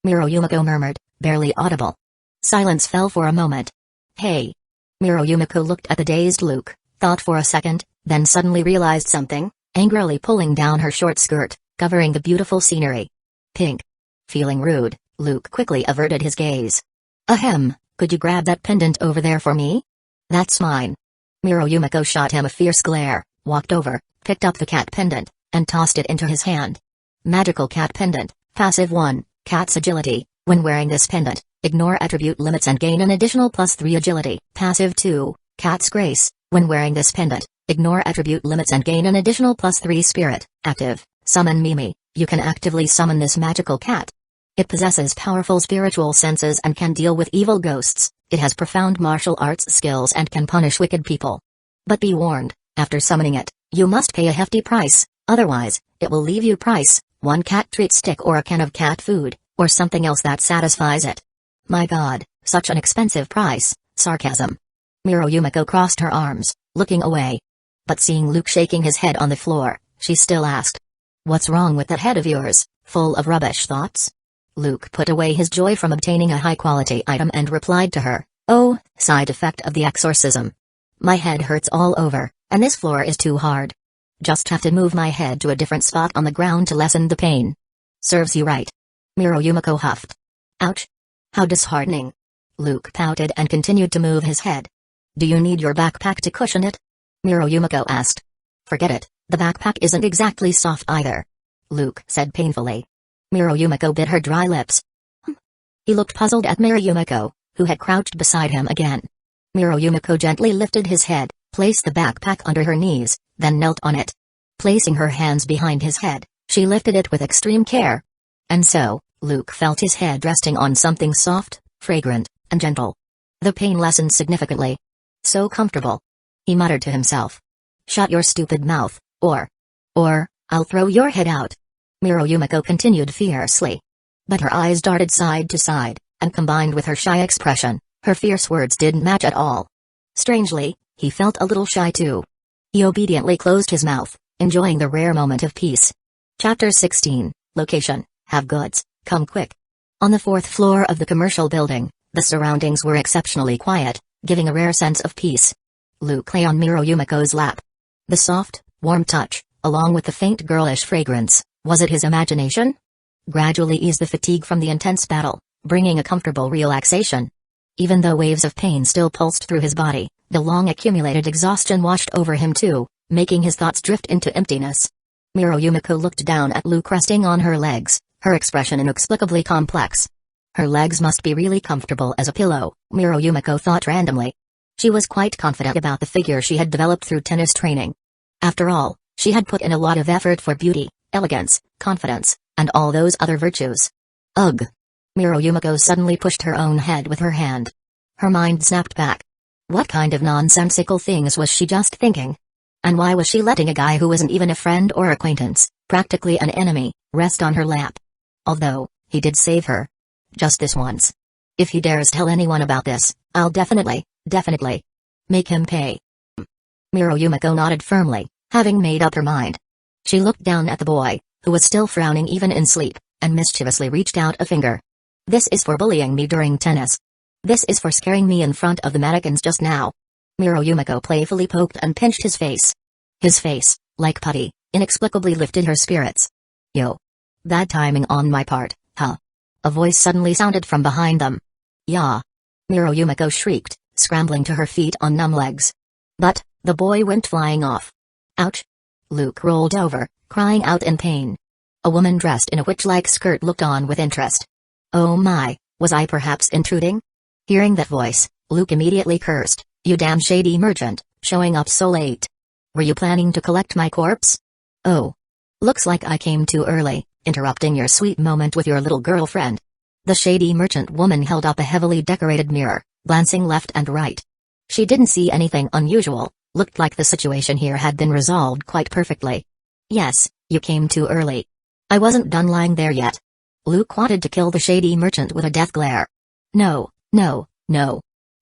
Speaker 1: Yumeko murmured, barely audible. Silence fell for a moment. Hey. Yumeko looked at the dazed Luke, thought for a second, then suddenly realized something, angrily pulling down her short skirt, covering the beautiful scenery. Pink. Feeling rude, Luke quickly averted his gaze. Ahem, could you grab that pendant over there for me? That's mine. Yumeko shot him a fierce glare, walked over, picked up the cat pendant, and tossed it into his hand. Magical cat pendant, passive 1, cat's agility. When wearing this pendant, ignore attribute limits and gain an additional +3 agility. Passive 2, cat's grace. When wearing this pendant, ignore attribute limits and gain an additional +3 spirit. Active, summon Mimi. You can actively summon this magical cat. It possesses powerful spiritual senses and can deal with evil ghosts. It has profound martial arts skills and can punish wicked people. But be warned, after summoning it, you must pay a hefty price, otherwise, it will leave you price, 1 cat treat stick or a can of cat food, or something else that satisfies it. My god, such an expensive price. Sarcasm. Yumeko crossed her arms, looking away. But seeing Luke shaking his head on the floor, she still asked, "What's wrong with that head of yours, full of rubbish thoughts?" Luke put away his joy from obtaining a high-quality item and replied to her, "Oh, side effect of the exorcism. My head hurts all over, and this floor is too hard. Just have to move my head to a different spot on the ground to lessen the pain." "Serves you right." Yumiko huffed. "Ouch. How disheartening." Luke pouted and continued to move his head. "Do you need your backpack to cushion it?" Yumiko asked. "Forget it, the backpack isn't exactly soft either," Luke said painfully. Yumiko bit her dry lips. He looked puzzled at Yumiko, who had crouched beside him again. Yumiko gently lifted his head, placed the backpack under her knees, then knelt on it. Placing her hands behind his head, she lifted it with extreme care. And so, Luke felt his head resting on something soft, fragrant, and gentle. The pain lessened significantly. "So comfortable," he muttered to himself. "Shut your stupid mouth, or I'll throw your head out." Yumiko continued fiercely. But her eyes darted side to side, and combined with her shy expression, her fierce words didn't match at all. Strangely, he felt a little shy too. He obediently closed his mouth, enjoying the rare moment of peace. Chapter 16, Location, Have Goods, Come Quick. On the 4th floor of the commercial building, the surroundings were exceptionally quiet, giving a rare sense of peace. Luke lay on Yumiko's lap. The soft, warm touch, along with the faint girlish fragrance, was it his imagination? Gradually eased the fatigue from the intense battle, bringing a comfortable relaxation. Even though waves of pain still pulsed through his body, the long-accumulated exhaustion washed over him too, making his thoughts drift into emptiness. Yumiko looked down at Luke resting on her legs, her expression inexplicably complex. Her legs must be really comfortable as a pillow, Yumiko thought randomly. She was quite confident about the figure she had developed through tennis training. After all, she had put in a lot of effort for beauty, elegance, confidence, and all those other virtues. Ugh! Yumiko suddenly pushed her own head with her hand. Her mind snapped back. What kind of nonsensical things was she just thinking? And why was she letting a guy who wasn't even a friend or acquaintance, practically an enemy, rest on her lap? Although, he did save her. Just this once. If he dares tell anyone about this, I'll definitely make him pay. Yumiko nodded firmly, having made up her mind. She looked down at the boy, who was still frowning even in sleep, and mischievously reached out a finger. "This is for bullying me during tennis. This is for scaring me in front of the mannequins just now." Yumiko playfully poked and pinched his face. His face, like putty, inexplicably lifted her spirits. "Yo. Bad timing on my part, huh?" A voice suddenly sounded from behind them. "Yeah." Yumiko shrieked, scrambling to her feet on numb legs. But, the boy went flying off. "Ouch!" Luke rolled over, crying out in pain. A woman dressed in a witch-like skirt looked on with interest. "Oh my, was I perhaps intruding?" Hearing that voice, Luke immediately cursed, "You damn shady merchant, showing up so late. Were you planning to collect my corpse?" "Oh. Looks like I came too early, interrupting your sweet moment with your little girlfriend." The shady merchant woman held up a heavily decorated mirror, glancing left and right. She didn't see anything unusual, looked like the situation here had been resolved quite perfectly. "Yes, you came too early. I wasn't done lying there yet." Luke wanted to kill the shady merchant with a death glare. No.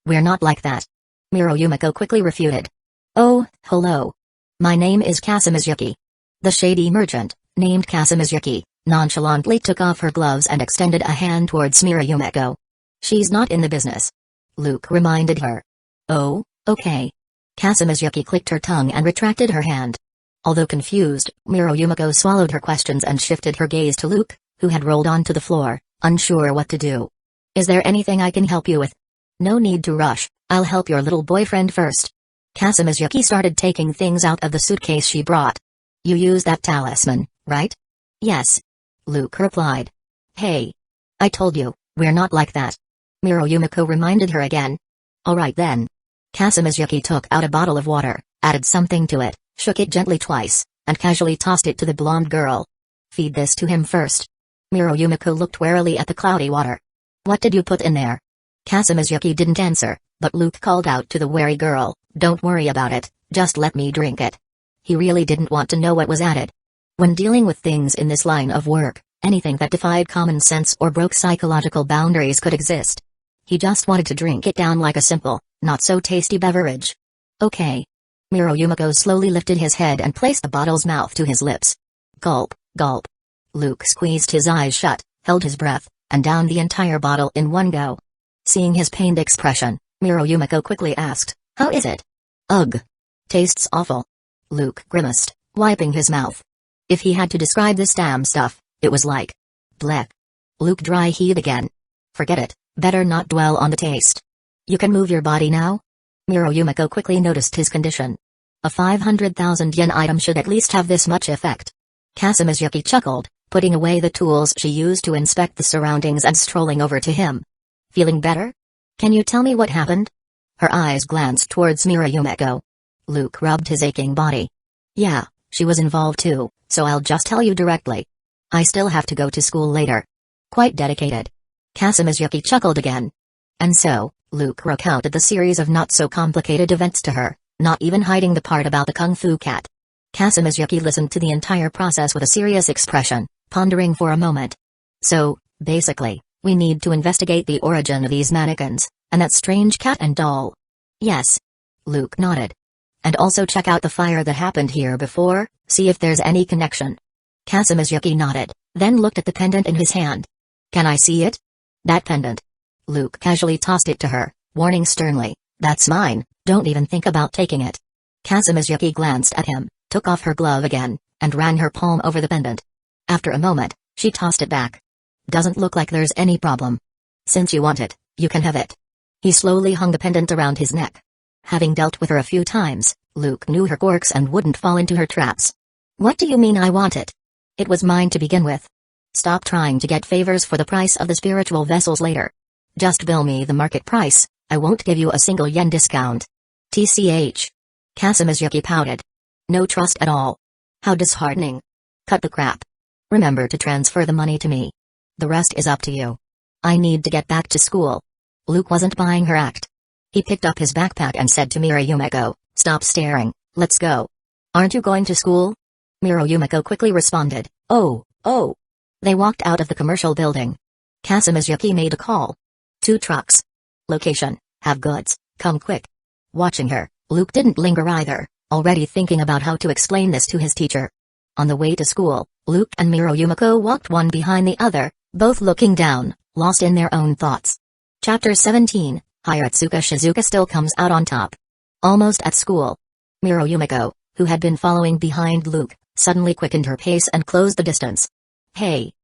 Speaker 1: We're not like that." Yumiko quickly refuted. "Oh, hello. My name is Kazekage." The shady merchant, named Kazekage, nonchalantly took off her gloves and extended a hand towards Yumiko. "She's not in the business," Luke reminded her. "Oh, okay." Kazekage clicked her tongue and retracted her hand. Although confused, Yumiko swallowed her questions and shifted her gaze to Luke, who had rolled onto the floor, unsure what to do. "Is there anything I can help you with?" "No need to rush, I'll help your little boyfriend first." Kazekage started taking things out of the suitcase she brought. "You use that talisman, right?" "Yes," Luke replied. "Hey. I told you, we're not like that." Yumiko reminded her again. "Alright then." Kazekage took out a bottle of water, added something to it, shook it gently twice, and casually tossed it to the blonde girl. "Feed this to him first." Yumiko looked warily at the cloudy water. "What did you put in there?" Kazekage didn't answer, but Luke called out to the wary girl, "Don't worry about it, just let me drink it." He really didn't want to know what was added. When dealing with things in this line of work, anything that defied common sense or broke psychological boundaries could exist. He just wanted to drink it down like a simple, not so tasty beverage. "Okay." Yumiko slowly lifted his head and placed the bottle's mouth to his lips. Gulp, gulp. Luke squeezed his eyes shut, held his breath, and downed the entire bottle in one go. Seeing his pained expression, Yumiko quickly asked, "How is it?" "Ugh. Tastes awful." Luke grimaced, wiping his mouth. If he had to describe this damn stuff, it was like bleh. Luke dry heaved again. "Forget it, better not dwell on the taste. You can move your body now?" Yumiko quickly noticed his condition. A 500,000 yen item should at least have this much effect. Kazekage chuckled, putting away the tools she used to inspect the surroundings and strolling over to him. "Feeling better? Can you tell me what happened?" Her eyes glanced towards Yumiko. Luke rubbed his aching body. "Yeah, she was involved too, so I'll just tell you directly. I still have to go to school later." "Quite dedicated." Kazekage chuckled again. And so, Luke recounted the series of not-so-complicated events to her, not even hiding the part about the Kung Fu cat. Kazekage listened to the entire process with a serious expression, pondering for a moment. "So, basically, we need to investigate the origin of these mannequins, and that strange cat and doll." "Yes." Luke nodded. "And also check out the fire that happened here before, see if there's any connection." Kazekage nodded, then looked at the pendant in his hand. "Can I see it?" "That pendant?" Luke casually tossed it to her, warning sternly, "That's mine, don't even think about taking it." Kazekage glanced at him, took off her glove again, and ran her palm over the pendant. After a moment, she tossed it back. "Doesn't look like there's any problem. Since you want it, you can have it." He slowly hung the pendant around his neck. Having dealt with her a few times, Luke knew her quirks and wouldn't fall into her traps. "What do you mean I want it? It was mine to begin with. Stop trying to get favors for the price of the spiritual vessels later. Just bill me the market price, I won't give you a single yen discount." "TCH." Kazekage pouted. "No trust at all. How disheartening. Cut the crap. Remember to transfer the money to me. The rest is up to you. I need to get back to school." Luke wasn't buying her act. He picked up his backpack and said to Yumiko, "Stop staring, let's go." "Aren't you going to school?" Yumiko quickly responded, Oh. They walked out of the commercial building. Kazekage made a call. 2 trucks. Location, have goods, come quick. Watching her, Luke didn't linger either, already thinking about how to explain this to his teacher. On the way to school, Luke and Yumiko walked one behind the other, both looking down, lost in their own thoughts. Chapter 17, Hayatsuka Shizuka still comes out on top. Almost at school. Yumiko, who had been following behind Luke, suddenly quickened her pace and closed the distance. "Hey.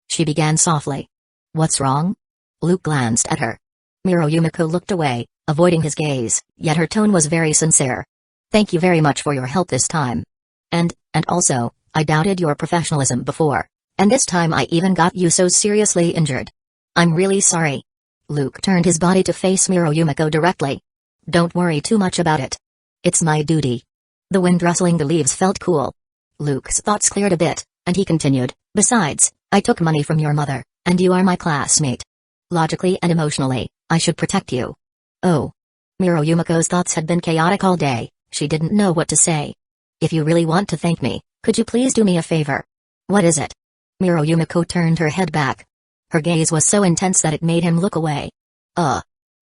Speaker 1: She began softly. "What's wrong?" Luke glanced at her. Yumiko looked away, avoiding his gaze, yet her tone was very sincere. "Thank you very much for your help this time. And also, I doubted your professionalism before, and this time I even got you so seriously injured. I'm really sorry." Luke turned his body to face Yumiko directly. "Don't worry too much about it. It's my duty." The wind rustling the leaves felt cool. Luke's thoughts cleared a bit, and he continued, "Besides, I took money from your mother, and you are my classmate. Logically and emotionally, I should protect you." "Oh." Yumiko's thoughts had been chaotic all day, she didn't know what to say. "If you really want to thank me, could you please do me a favor?" "What is it?" Yumiko turned her head back. Her gaze was so intense that it made him look away.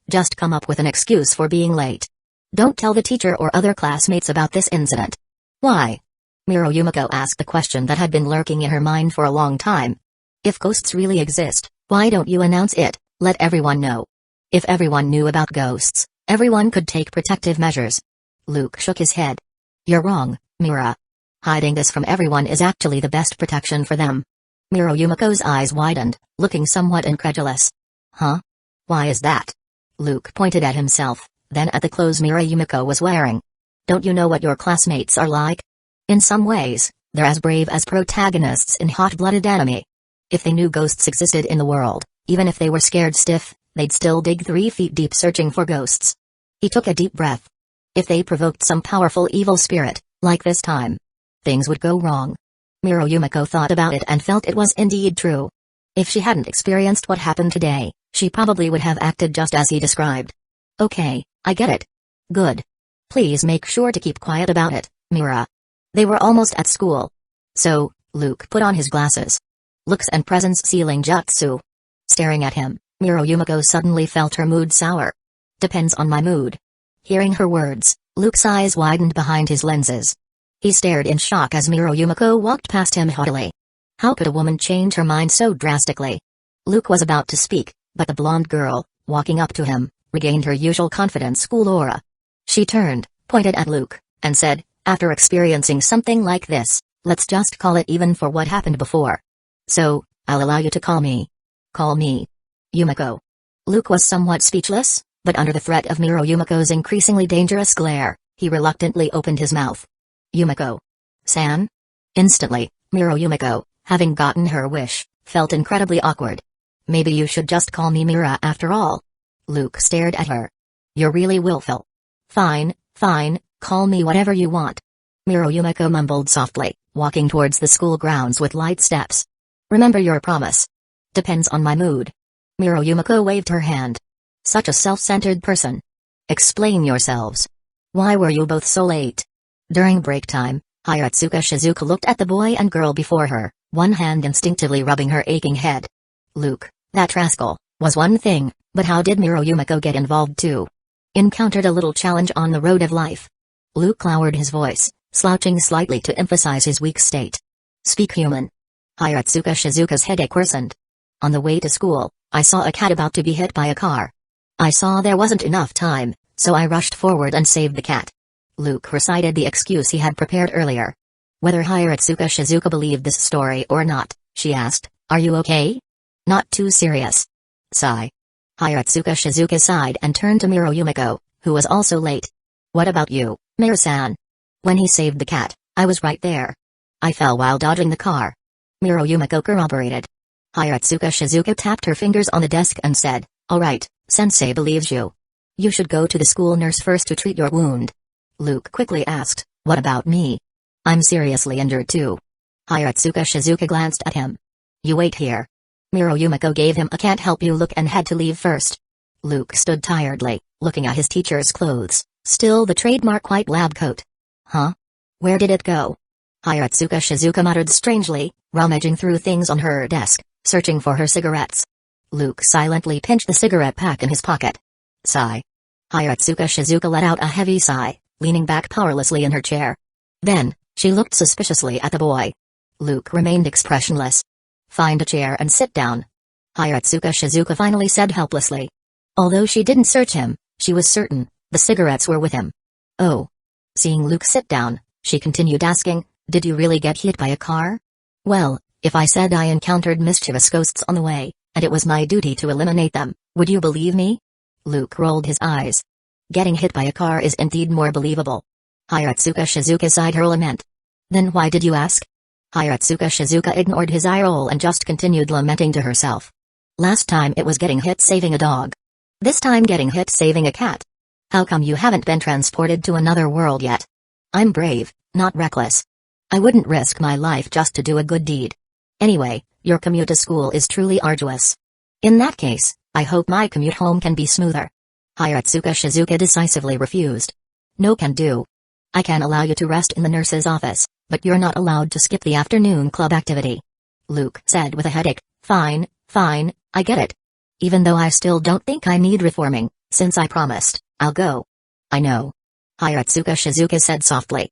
Speaker 1: Just come up with an excuse for being late. Don't tell the teacher or other classmates about this incident." "Why?" Yumiko asked the question that had been lurking in her mind for a long time. "If ghosts really exist, why don't you announce it, let everyone know? If everyone knew about ghosts, everyone could take protective measures." Luke shook his head. "You're wrong, Mira. Hiding this from everyone is actually the best protection for them." Yumiko's eyes widened, looking somewhat incredulous. "Huh? Why is that?" Luke pointed at himself, then at the clothes Yumiko was wearing. "Don't you know what your classmates are like? In some ways, they're as brave as protagonists in hot-blooded anime. If they knew ghosts existed in the world, even if they were scared stiff, they'd still dig 3 feet deep searching for ghosts." He took a deep breath. If they provoked some powerful evil spirit, like this time, things would go wrong. Yumiko thought about it and felt it was indeed true. If she hadn't experienced what happened today, she probably would have acted just as he described. "Okay, I get it. Good. Please make sure to keep quiet about it, Mira." They were almost at school. So, Luke put on his glasses. Looks and presence sealing jutsu. Staring at him, Yumiko suddenly felt her mood sour. "Depends on my mood." Hearing her words, Luke's eyes widened behind his lenses. He stared in shock as Miro Yumiko walked past him haughtily. How could a woman change her mind so drastically? Luke was about to speak, but the blonde girl, walking up to him, regained her usual confident school aura. She turned, pointed at Luke, and said, after experiencing something like this, let's just call it even for what happened before. So, I'll allow you to call me. Call me Yumiko. Luke was somewhat speechless, but under the threat of Miro Yumiko's increasingly dangerous glare, he reluctantly opened his mouth. Yumiko-san? Instantly, Miro Yumiko, having gotten her wish, felt incredibly awkward. Maybe you should just call me Mira after all. Luke stared at her. You're really willful. Fine, call me whatever you want. Miro Yumiko mumbled softly, walking towards the school grounds with light steps. Remember your promise. Depends on my mood. Miro Yumiko waved her hand. Such a self-centered person. Explain yourselves. Why were you both so late? During break time, Hayatsuka Shizuka looked at the boy and girl before her, one hand instinctively rubbing her aching head. Luke, that rascal, was one thing, but how did Miro Yumiko get involved too? Encountered a little challenge on the road of life. Luke lowered his voice, slouching slightly to emphasize his weak state. Speak human. Hayatsuka Shizuka's headache worsened. On the way to school, I saw a cat about to be hit by a car. I saw there wasn't enough time, so I rushed forward and saved the cat. Luke recited the excuse he had prepared earlier. Whether Hayatsuka Shizuka believed this story or not, she asked, are you okay? Not too serious. Sigh. Hayatsuka Shizuka sighed and turned to Miro Yumiko, who was also late. What about you, Miro-san? When he saved the cat, I was right there. I fell while dodging the car. Miro Yumiko corroborated. Hayatsuka Shizuka tapped her fingers on the desk and said, all right, sensei believes you. You should go to the school nurse first to treat your wound. Luke quickly asked, what about me? I'm seriously injured too. Hayatsuka Shizuka glanced at him. You wait here. Miro Yumiko gave him a can't help you look and had to leave first. Luke stood tiredly, looking at his teacher's clothes, still the trademark white lab coat. Huh? Where did it go? Hayatsuka Shizuka muttered strangely, rummaging through things on her desk, searching for her cigarettes. Luke silently pinched the cigarette pack in his pocket. Sigh. Hayatsuka Shizuka let out a heavy sigh, leaning back powerlessly in her chair. Then, she looked suspiciously at the boy. Luke remained expressionless. Find a chair and sit down. Hayatsuka Shizuka finally said helplessly. Although she didn't search him, she was certain, the cigarettes were with him. Oh. Seeing Luke sit down, she continued asking, did you really get hit by a car? Well, if I said I encountered mischievous ghosts on the way, and it was my duty to eliminate them, would you believe me? Luke rolled his eyes. Getting hit by a car is indeed more believable. Hayatsuka Shizuka sighed her lament. Then why did you ask? Hayatsuka Shizuka ignored his eye roll and just continued lamenting to herself. Last time it was getting hit saving a dog. This time getting hit saving a cat. How come you haven't been transported to another world yet? I'm brave, not reckless. I wouldn't risk my life just to do a good deed. Anyway, your commute to school is truly arduous. In that case, I hope my commute home can be smoother. Hayatsuka Shizuka decisively refused. No can do. I can allow you to rest in the nurse's office, but you're not allowed to skip the afternoon club activity. Luke said with a headache. Fine, I get it. Even though I still don't think I need reforming, since I promised, I'll go. I know. Hayatsuka Shizuka said softly.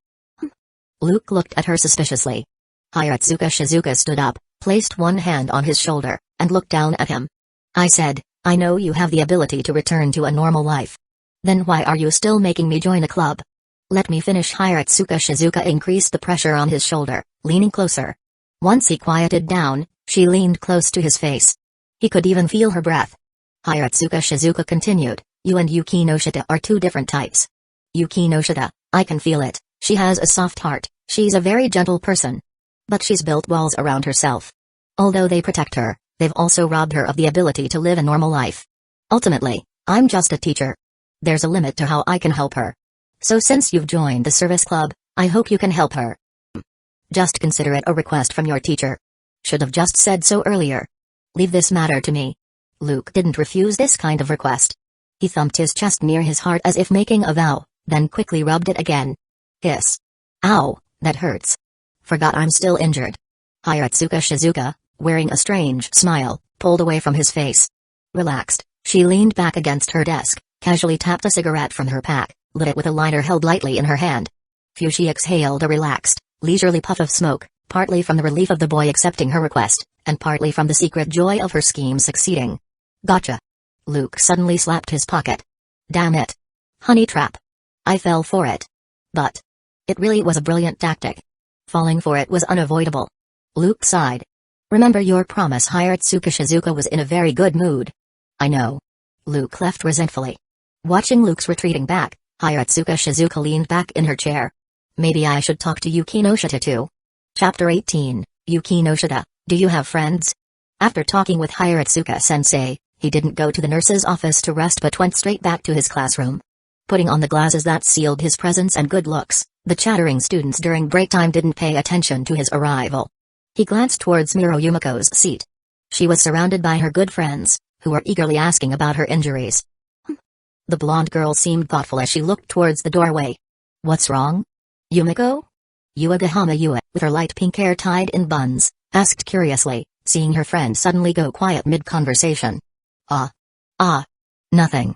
Speaker 1: Luke looked at her suspiciously. Hayatsuka Shizuka stood up, placed one hand on his shoulder, and looked down at him. I said, I know you have the ability to return to a normal life. Then why are you still making me join a club? Let me finish. Hayatsuka Shizuka increased the pressure on his shoulder, leaning closer. Once he quieted down, she leaned close to his face. He could even feel her breath. Hayatsuka Shizuka continued, you and Yuki no Shita are two different types. Yuki no Shita, I can feel it, she has a soft heart, she's a very gentle person. But she's built walls around herself. Although they protect her, they've also robbed her of the ability to live a normal life. Ultimately, I'm just a teacher. There's a limit to how I can help her. So since you've joined the service club, I hope you can help her. Just consider it a request from your teacher. Should have just said so earlier. Leave this matter to me. Luke didn't refuse this kind of request. He thumped his chest near his heart as if making a vow, then quickly rubbed it again. Hiss. Ow, that hurts. Forgot I'm still injured. Hayatsuka Shizuka, wearing a strange smile, pulled away from his face. Relaxed, she leaned back against her desk, casually tapped a cigarette from her pack, lit it with a lighter held lightly in her hand. Phew, she exhaled a relaxed, leisurely puff of smoke, partly from the relief of the boy accepting her request, and partly from the secret joy of her scheme succeeding. Gotcha. Luke suddenly slapped his pocket. Damn it. Honey trap. I fell for it. But it really was a brilliant tactic. Falling for it was unavoidable. Luke sighed. Remember your promise. Haratsuka Shizuka was in a very good mood. I know. Luke left resentfully. Watching Luke's retreating back, Haratsuka Shizuka leaned back in her chair. Maybe I should talk to Yuki Noshita too. Chapter 18, Yuki Noshita, do you have friends? After talking with Haratsuka-sensei, he didn't go to the nurse's office to rest but went straight back to his classroom. Putting on the glasses that sealed his presence and good looks, the chattering students during break time didn't pay attention to his arrival. He glanced towards Miro Yumiko's seat. She was surrounded by her good friends, who were eagerly asking about her injuries. The blonde girl seemed thoughtful as she looked towards the doorway. What's wrong? Yumiko? Yuagahama Yua, with her light pink hair tied in buns, asked curiously, seeing her friend suddenly go quiet mid-conversation. Nothing.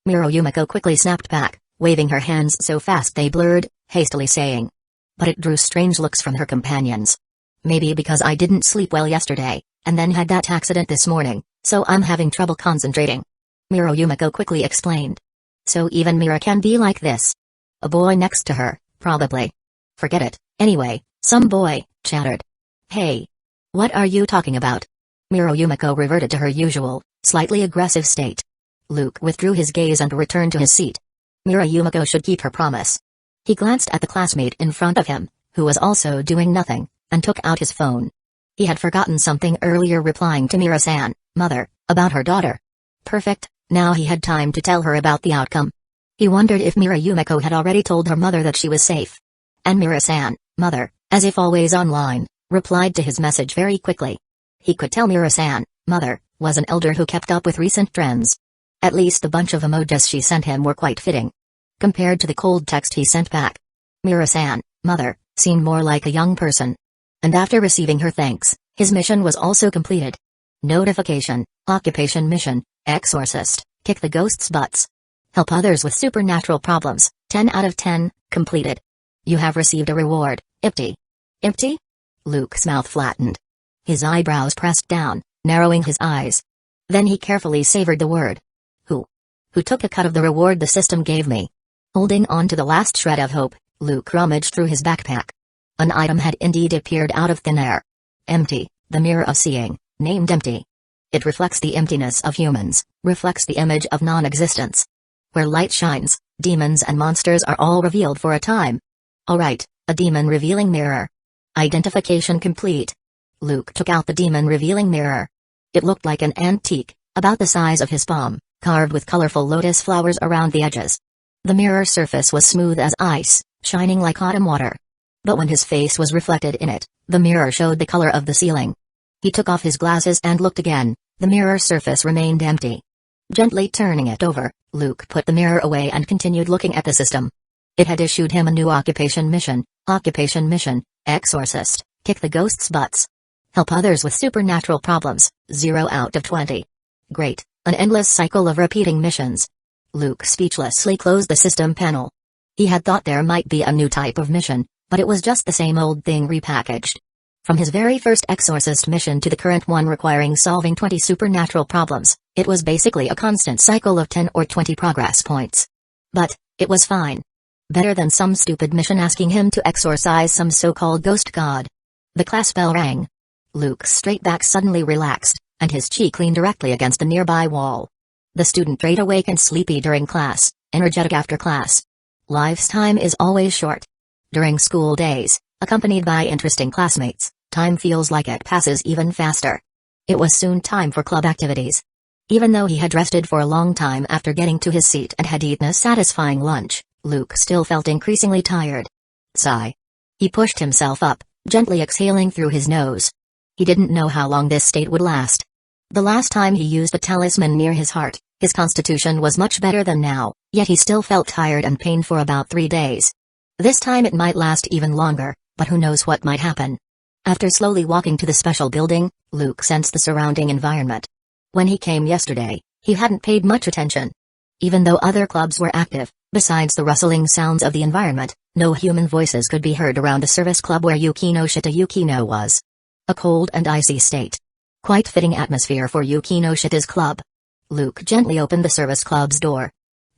Speaker 1: Miro Yumiko quickly snapped back, waving her hands so fast they blurred, hastily saying. But it drew strange looks from her companions. Maybe because I didn't sleep well yesterday, and then had that accident this morning, so I'm having trouble concentrating. Miro Yumiko quickly explained. So even Mira can be like this. A boy next to her, probably. Forget it, anyway, some boy, chattered. Hey. What are you talking about? Miro Yumiko reverted to her usual, slightly aggressive state. Luke withdrew his gaze and returned to his seat. Miro Yumiko should keep her promise. He glanced at the classmate in front of him, who was also doing nothing, and took out his phone. He had forgotten something earlier, replying to Mira-san, mother, about her daughter. Perfect, now he had time to tell her about the outcome. He wondered if Mira Yumiko had already told her mother that she was safe. And Mira-san, mother, as if always online, replied to his message very quickly. He could tell Mira-san, mother, was an elder who kept up with recent trends. At least the bunch of emojis she sent him were quite fitting. Compared to the cold text he sent back. Mira-san, mother, seemed more like a young person. And after receiving her thanks, his mission was also completed. Notification, occupation mission, exorcist, kick the ghosts' butts. Help others with supernatural problems, 10 out of 10, completed. You have received a reward, Ecchi. Ecchi? Luke's mouth flattened. His eyebrows pressed down, narrowing his eyes. Then he carefully savored the word. Who took a cut of the reward the system gave me? Holding on to the last shred of hope, Luke rummaged through his backpack. An item had indeed appeared out of thin air. Empty, the mirror of seeing, named Empty. It reflects the emptiness of humans, reflects the image of non-existence. Where light shines, demons and monsters are all revealed for a time. Alright, a demon revealing mirror. Identification complete. Luke took out the demon revealing mirror. It looked like an antique, about the size of his palm, carved with colorful lotus flowers around the edges. The mirror surface was smooth as ice, shining like autumn water. But when his face was reflected in it, the mirror showed the color of the ceiling. He took off his glasses and looked again. The mirror surface remained empty. Gently turning it over, Luke put the mirror away and continued looking at the system. It had issued him a new occupation mission, exorcist, kick the ghosts' butts. Help others with supernatural problems, 0 out of 20. Great, an endless cycle of repeating missions. Luke speechlessly closed the system panel. He had thought there might be a new type of mission, but it was just the same old thing repackaged. From his very first exorcist mission to the current one requiring solving 20 supernatural problems, it was basically a constant cycle of 10 or 20 progress points. But it was fine. Better than some stupid mission asking him to exorcise some so-called ghost god. The class bell rang. Luke's straight back suddenly relaxed, and his cheek leaned directly against the nearby wall. The student stayed awake and sleepy during class, energetic after class. Life's time is always short. During school days, accompanied by interesting classmates, time feels like it passes even faster. It was soon time for club activities. Even though he had rested for a long time after getting to his seat and had eaten a satisfying lunch, Luke still felt increasingly tired. Sigh. He pushed himself up, gently exhaling through his nose. He didn't know how long this state would last. The last time he used the talisman near his heart, his constitution was much better than now, yet he still felt tired and pained for about 3 days. This time it might last even longer, but who knows what might happen. After slowly walking to the special building, Luke sensed the surrounding environment. When he came yesterday, he hadn't paid much attention. Even though other clubs were active, Besides the rustling sounds of the environment, no human voices could be heard around a service club where Yukino Shita Yukino was. A cold and icy state. Quite fitting atmosphere for Yukino Shita's club. Luke gently opened the service club's door.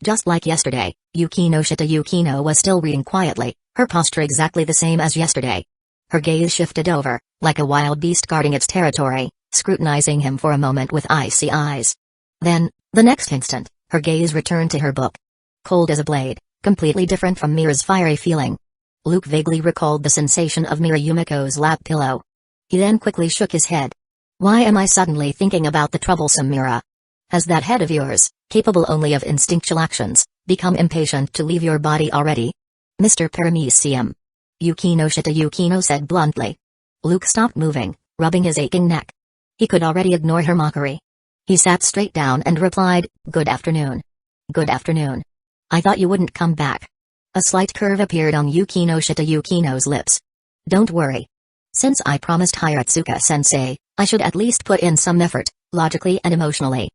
Speaker 1: Just like yesterday, Yukino Shita Yukino was still reading quietly, her posture exactly the same as yesterday. Her gaze shifted over, like a wild beast guarding its territory, scrutinizing him for a moment with icy eyes. Then, the next instant, her gaze returned to her book. Cold as a blade, completely different from Mira's fiery feeling. Luke vaguely recalled the sensation of Mira Yumiko's lap pillow. He then quickly shook his head. Why am I suddenly thinking about the troublesome Mira? Has that head of yours, capable only of instinctual actions, become impatient to leave your body already? Mr. Paramecium. Yukino Shita Yukino said bluntly. Luke stopped moving, rubbing his aching neck. He could already ignore her mockery. He sat straight down and replied, Good afternoon. Good afternoon. I thought you wouldn't come back. A slight curve appeared on Yukino Shita Yukino's lips. Don't worry. Since I promised Hiratsuka-sensei, I should at least put in some effort, logically and emotionally.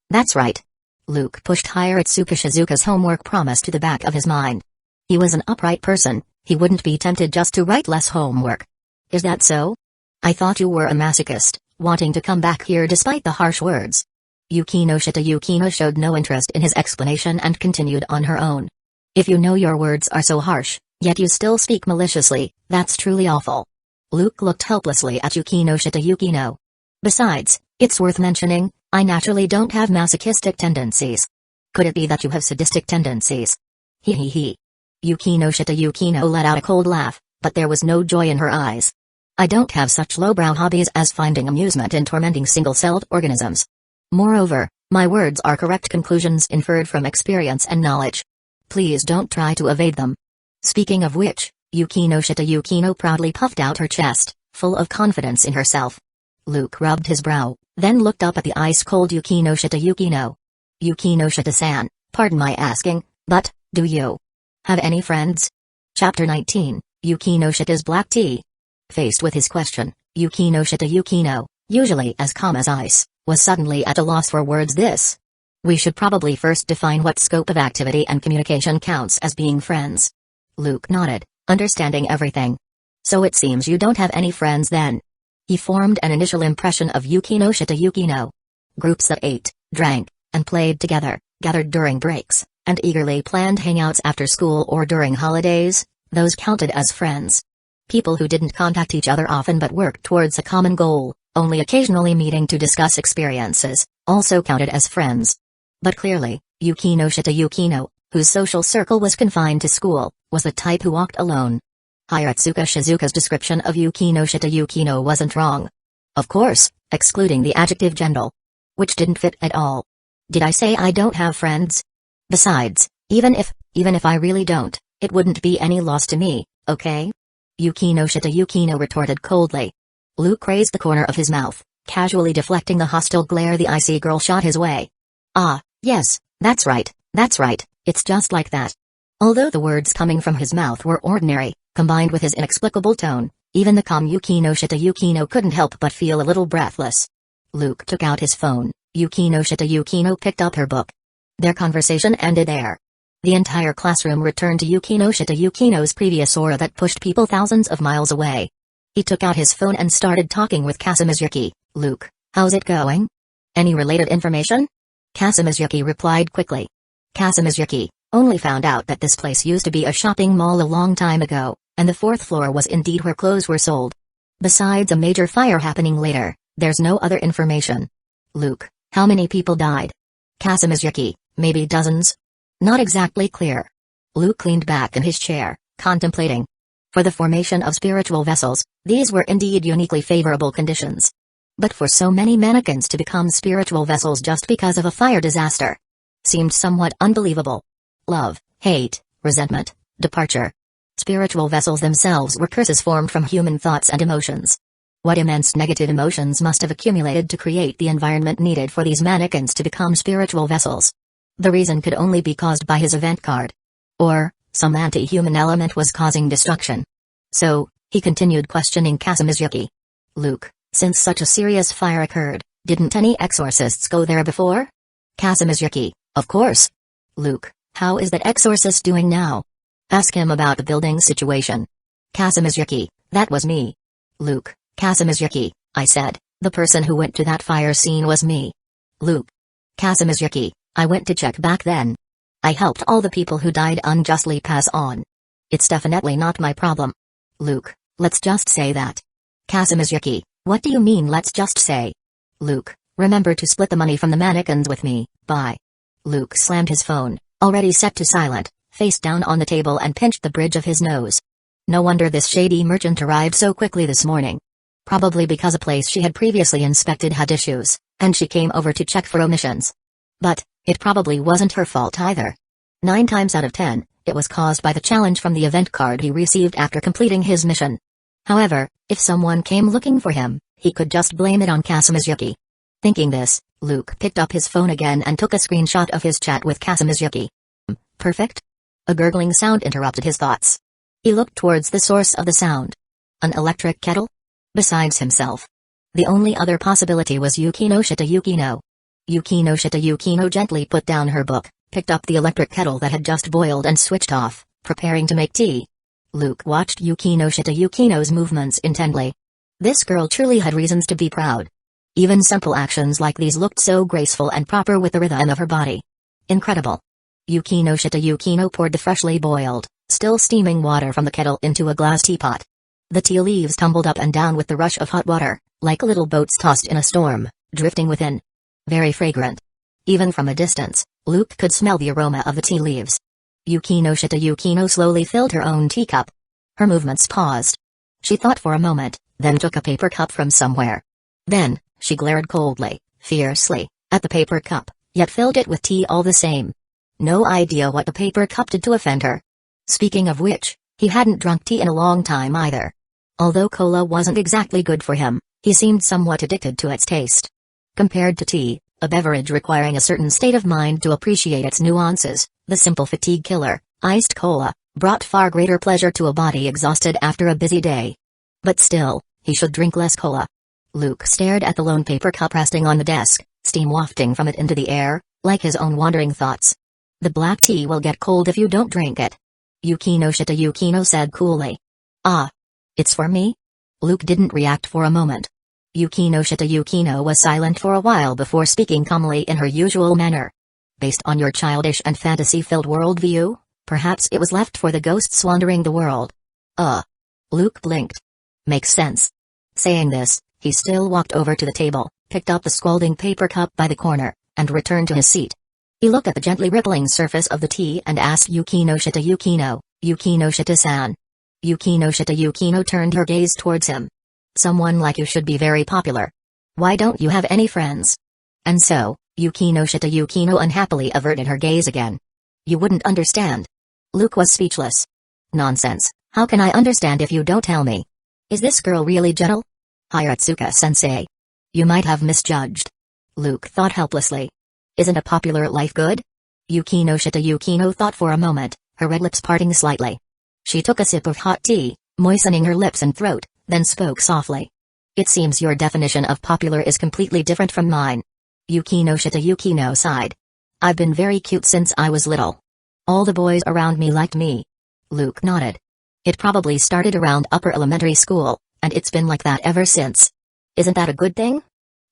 Speaker 1: That's right. Luke pushed Hiratsuka Shizuka's homework promise to the back of his mind. He was an upright person, he wouldn't be tempted just to write less homework. Is that so? I thought you were a masochist, wanting to come back here despite the harsh words. Yukino Shita Yukino showed no interest in his explanation and continued on her own. If you know your words are so harsh, yet you still speak maliciously, that's truly awful. Luke looked helplessly at Yukino Shita Yukino. Besides, it's worth mentioning, I naturally don't have masochistic tendencies. Could it be that you have sadistic tendencies? Hee hee hee. Yukino Shita Yukino let out a cold laugh, but there was no joy in her eyes. I don't have such lowbrow hobbies as finding amusement in tormenting single-celled organisms. Moreover, my words are correct conclusions inferred from experience and knowledge. Please don't try to evade them. Speaking of which, Yukino Shita Yukino proudly puffed out her chest, full of confidence in herself. Luke rubbed his brow, then looked up at the ice-cold Yukino Shita Yukino. Yukino Shita-san, pardon my asking, but, do you have any friends? Chapter 19, Yukino Shita's Black Tea. Faced with his question, Yukino Shita Yukino, usually as calm as ice, was suddenly at a loss for words. We should probably first define what scope of activity and communication counts as being friends. Luke nodded, understanding everything. So it seems you don't have any friends then. He formed an initial impression of Yukino Shita Yukino. Groups that ate, drank, and played together, gathered during breaks, and eagerly planned hangouts after school or during holidays, those counted as friends. People who didn't contact each other often but worked towards a common goal, only occasionally meeting to discuss experiences, also counted as friends. But clearly, Yukino Shita Yukino, whose social circle was confined to school, was the type who walked alone. Hiratsuka Shizuka's description of Yukino Shita Yukino wasn't wrong. Of course, excluding the adjective gentle. Which didn't fit at all. Did I say I don't have friends? Besides, even if I really don't, it wouldn't be any loss to me, okay? Yukino Shita Yukino retorted coldly. Luke raised the corner of his mouth, casually deflecting the hostile glare the icy girl shot his way. Ah, yes, that's right, it's just like that. Although the words coming from his mouth were ordinary, combined with his inexplicable tone, even the calm Yukino Shita Yukino couldn't help but feel a little breathless. Luke took out his phone, Yukino Shita Yukino picked up her book. Their conversation ended there. The entire classroom returned to Yukino Shita Yukino's previous aura that pushed people thousands of miles away. He took out his phone and started talking with Kazekage. Luke, how's it going? Any related information? Kazekage replied quickly. Kazekage only found out that this place used to be a shopping mall a long time ago, and the fourth floor was indeed where clothes were sold. Besides a major fire happening later, there's no other information. Luke, how many people died? Kazekage, maybe dozens? Not exactly clear. Luke leaned back in his chair, contemplating. For the formation of spiritual vessels, these were indeed uniquely favorable conditions. But for so many mannequins to become spiritual vessels just because of a fire disaster seemed somewhat unbelievable. Love, hate, resentment, departure. Spiritual vessels themselves were curses formed from human thoughts and emotions. What immense negative emotions must have accumulated to create the environment needed for these mannequins to become spiritual vessels? The reason could only be caused by his event card. Or, some anti-human element was causing destruction. So, he continued questioning Kazekage. Luke, since such a serious fire occurred, didn't any exorcists go there before? Kazekage, of course. Luke, How is that exorcist doing now? Ask him about the building situation. Kazekage, that was me. Luke, Kazekage, I said, the person who went to that fire scene was me. Luke. Kazekage, I went to check back then. I helped all the people who died unjustly pass on. It's definitely not my problem. Luke, let's just say that. Kazekage, what do you mean let's just say? Luke, remember to split the money from the mannequins with me, bye. Luke slammed his phone, already set to silent, face down on the table and pinched the bridge of his nose. No wonder this shady merchant arrived so quickly this morning. Probably because a place she had previously inspected had issues, and she came over to check for omissions. But it probably wasn't her fault either. 9 times out of 10, it was caused by the challenge from the event card he received after completing his mission. However, if someone came looking for him, he could just blame it on Kazekage. Thinking this, Luke picked up his phone again and took a screenshot of his chat with Kazekage. Perfect? A gurgling sound interrupted his thoughts. He looked towards the source of the sound. An electric kettle? Besides himself. The only other possibility was Yukino Shita Yukino. Yukino Shita Yukino gently put down her book, picked up the electric kettle that had just boiled and switched off, preparing to make tea. Luke watched Yukino Shita Yukino's movements intently. This girl truly had reasons to be proud. Even simple actions like these looked so graceful and proper with the rhythm of her body. Incredible. Yukino Shita Yukino poured the freshly boiled, still steaming water from the kettle into a glass teapot. The tea leaves tumbled up and down with the rush of hot water, like little boats tossed in a storm, drifting within. Very fragrant. Even from a distance, Luke could smell the aroma of the tea leaves. Yukino Shita Yukino slowly filled her own teacup. Her movements paused. She thought for a moment, then took a paper cup from somewhere. Then, she glared coldly, fiercely, at the paper cup, yet filled it with tea all the same. No idea what the paper cup did to offend her. Speaking of which, he hadn't drunk tea in a long time either. Although cola wasn't exactly good for him, he seemed somewhat addicted to its taste. Compared to tea, a beverage requiring a certain state of mind to appreciate its nuances, the simple fatigue killer, iced cola, brought far greater pleasure to a body exhausted after a busy day. But still, he should drink less cola. Luke stared at the lone paper cup resting on the desk, steam wafting from it into the air, like his own wandering thoughts. The black tea will get cold if you don't drink it. Yukino Shita Yukino said coolly. Ah. It's for me? Luke didn't react for a moment. Yukino Shita Yukino was silent for a while before speaking calmly in her usual manner. Based on your childish and fantasy-filled worldview, perhaps it was left for the ghosts wandering the world. Luke blinked. Makes sense. Saying this, he still walked over to the table, picked up the scalding paper cup by the corner, and returned to his seat. He looked at the gently rippling surface of the tea and asked Yukino Shita Yukino, Yukino Shita-san. Yukino Shita Yukino turned her gaze towards him. Someone like you should be very popular. Why don't you have any friends? And so, Yukino Shita Yukino unhappily averted her gaze again. You wouldn't understand. Luke was speechless. Nonsense, how can I understand if you don't tell me? Is this girl really gentle? Hiratsuka-sensei. You might have misjudged. Luke thought helplessly. Isn't a popular life good? Yukino Shita Yukino thought for a moment, her red lips parting slightly. She took a sip of hot tea, moistening her lips and throat, then spoke softly. It seems your definition of popular is completely different from mine. Yukino Shita Yukino sighed. I've been very cute since I was little. All the boys around me liked me. Luke nodded. It probably started around upper elementary school, and it's been like that ever since. Isn't that a good thing?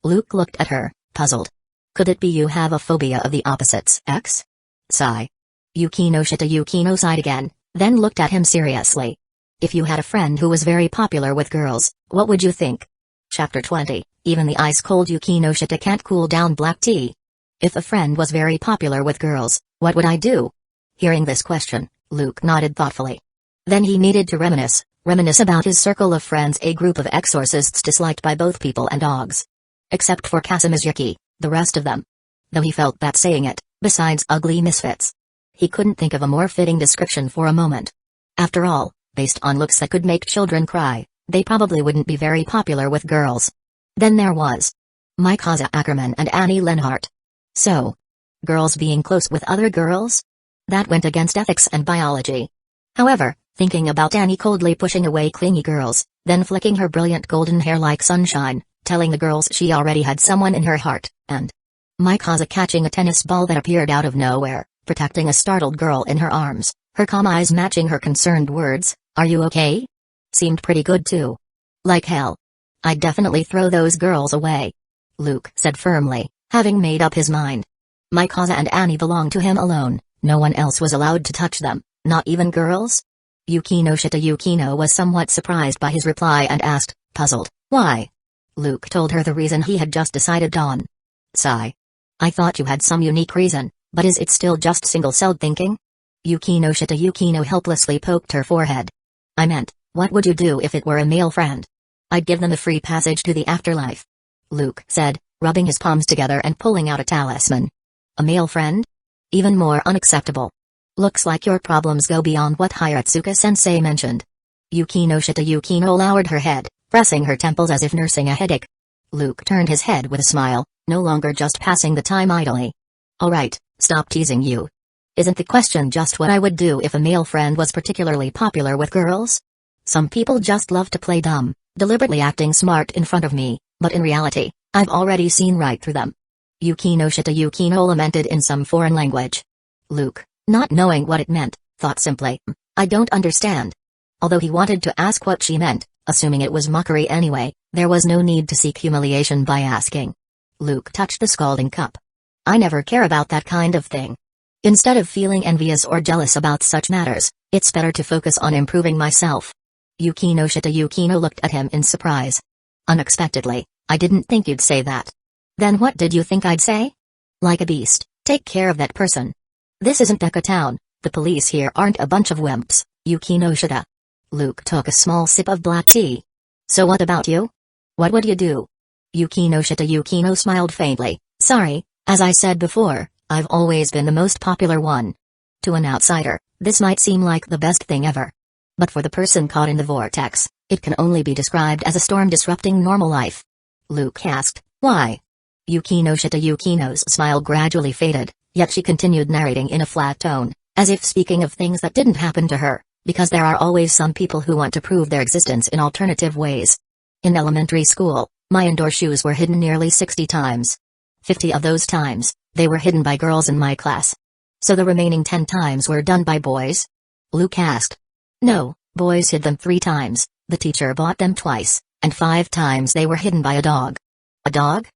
Speaker 1: Luke looked at her, puzzled. Could it be you have a phobia of the opposites, X? Sigh. Yukino Shita Yukino sighed again, then looked at him seriously. If you had a friend who was very popular with girls, what would you think? Chapter 20, even the ice-cold Yukino Shita can't cool down black tea. If a friend was very popular with girls, what would I do? Hearing this question, Luke nodded thoughtfully. Then he needed to reminisce about his circle of friends, a group of exorcists disliked by both people and dogs. Except for Kazekage, the rest of them. Though he felt bad saying it, besides ugly misfits. He couldn't think of a more fitting description for a moment. After all, based on looks that could make children cry, they probably wouldn't be very popular with girls. Then there was Maza Ackerman and Annie Lenhart. So, girls being close with other girls? That went against ethics and biology. However, thinking about Annie coldly pushing away clingy girls, then flicking her brilliant golden hair like sunshine, telling the girls she already had someone in her heart, and Maza catching a tennis ball that appeared out of nowhere, protecting a startled girl in her arms, her calm eyes matching her concerned words. "Are you okay?" Seemed pretty good too. "Like hell. I'd definitely throw those girls away," Luke said firmly, having made up his mind. Maza and Annie belonged to him alone, no one else was allowed to touch them, not even girls? Yukino was somewhat surprised by his reply and asked, puzzled, "Why?" Luke told her the reason he had just decided on. Sigh. "I thought you had some unique reason, but is it still just single-celled thinking?" Yukino helplessly poked her forehead. "I meant, what would you do if it were a male friend?" "I'd give them a free passage to the afterlife," Luke said, rubbing his palms together and pulling out a talisman. "A male friend? Even more unacceptable. Looks like your problems go beyond what Hiratsuka-sensei mentioned." Yukino lowered her head, pressing her temples as if nursing a headache. Luke turned his head with a smile, no longer just passing the time idly. "Alright, stop teasing you. Isn't the question just what I would do if a male friend was particularly popular with girls? Some people just love to play dumb, deliberately acting smart in front of me, but in reality, I've already seen right through them." Yukino lamented in some foreign language. Luke, not knowing what it meant, thought simply, "I don't understand." Although he wanted to ask what she meant, assuming it was mockery anyway, there was no need to seek humiliation by asking. Luke touched the scalding cup. "I never care about that kind of thing. Instead of feeling envious or jealous about such matters, it's better to focus on improving myself." Yukino looked at him in surprise. "Unexpectedly, I didn't think you'd say that. Then what did you think I'd say? Like a beast, take care of that person. This isn't Deca Town, the police here aren't a bunch of wimps, Yukino." Luke took a small sip of black tea. "So what about you? What would you do?" Yukino smiled faintly. "Sorry, as I said before, I've always been the most popular one. To an outsider, this might seem like the best thing ever. But for the person caught in the vortex, it can only be described as a storm disrupting normal life." Luke asked, "Why?" Yukino's smile gradually faded, yet she continued narrating in a flat tone, as if speaking of things that didn't happen to her, because there are always some people who want to prove their existence in alternative ways. In elementary school, my indoor shoes were hidden nearly 60 times. 50 of those times, they were hidden by girls in my class. So the remaining 10 times were done by boys? Luke asked. No, boys hid them 3 times, the teacher bought them twice, and 5 times they were hidden by a dog. A dog?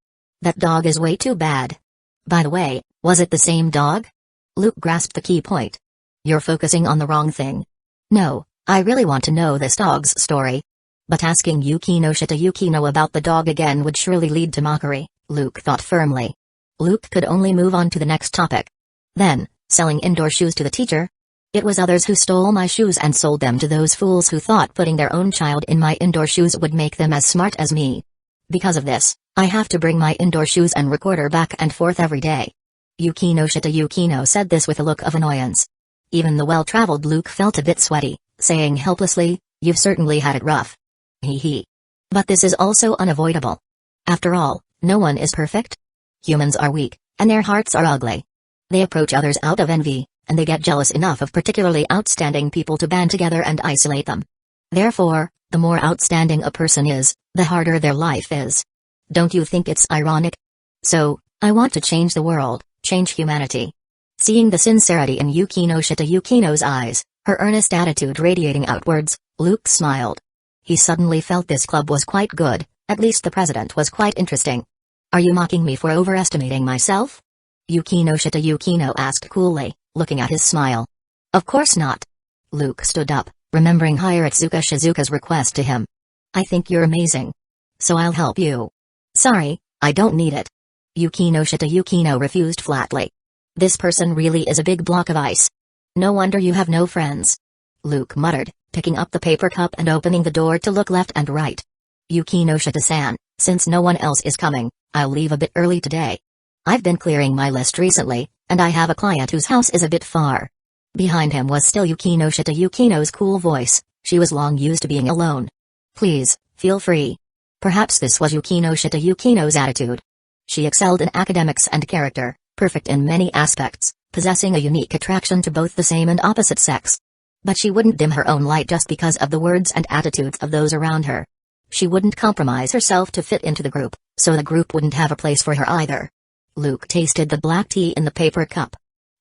Speaker 1: That dog is way too bad. By the way, was it the same dog? Luke grasped the key point. You're focusing on the wrong thing. No, I really want to know this dog's story. But asking Yukino about the dog again would surely lead to mockery, Luke thought firmly. Luke could only move on to the next topic. Then, selling indoor shoes to the teacher? It was others who stole my shoes and sold them to those fools who thought putting their own child in my indoor shoes would make them as smart as me. Because of this, I have to bring my indoor shoes and recorder back and forth every day. Yukino said this with a look of annoyance. Even the well-traveled Luke felt a bit sweaty, saying helplessly, You've certainly had it rough. Hee. But this is also unavoidable. After all, no one is perfect. Humans are weak, and their hearts are ugly. They approach others out of envy, and they get jealous enough of particularly outstanding people to band together and isolate them. Therefore, the more outstanding a person is, the harder their life is. Don't you think it's ironic? So, I want to change the world, change humanity. Seeing the sincerity in Yukino's eyes, her earnest attitude radiating outwards, Luke smiled. He suddenly felt this club was quite good, at least the president was quite interesting. Are you mocking me for overestimating myself? Yukino asked coolly, looking at his smile. Of course not. Luke stood up, remembering Hiratsuka Shizuka's request to him. I think you're amazing. So I'll help you. Sorry, I don't need it. Yukino refused flatly. This person really is a big block of ice. No wonder you have no friends. Luke muttered, picking up the paper cup and opening the door to look left and right. Yukino-san, since no one else is coming, I'll leave a bit early today. I've been clearing my list recently, and I have a client whose house is a bit far. Behind him was still Yukino's cool voice, she was long used to being alone. Please, feel free. Perhaps this was Yukino's attitude. She excelled in academics and character, perfect in many aspects, possessing a unique attraction to both the same and opposite sex. But she wouldn't dim her own light just because of the words and attitudes of those around her. She wouldn't compromise herself to fit into the group, so the group wouldn't have a place for her either. Luke tasted the black tea in the paper cup.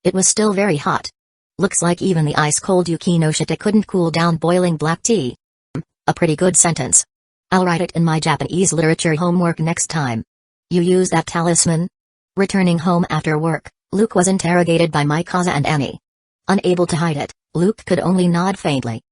Speaker 1: It was still very hot. Looks like even the ice-cold Yukinoshita couldn't cool down boiling black tea. A pretty good sentence. I'll write it in my Japanese literature homework next time. You use that talisman? Returning home after work, Luke was interrogated by Maza and Annie. Unable to hide it, Luke could only nod faintly.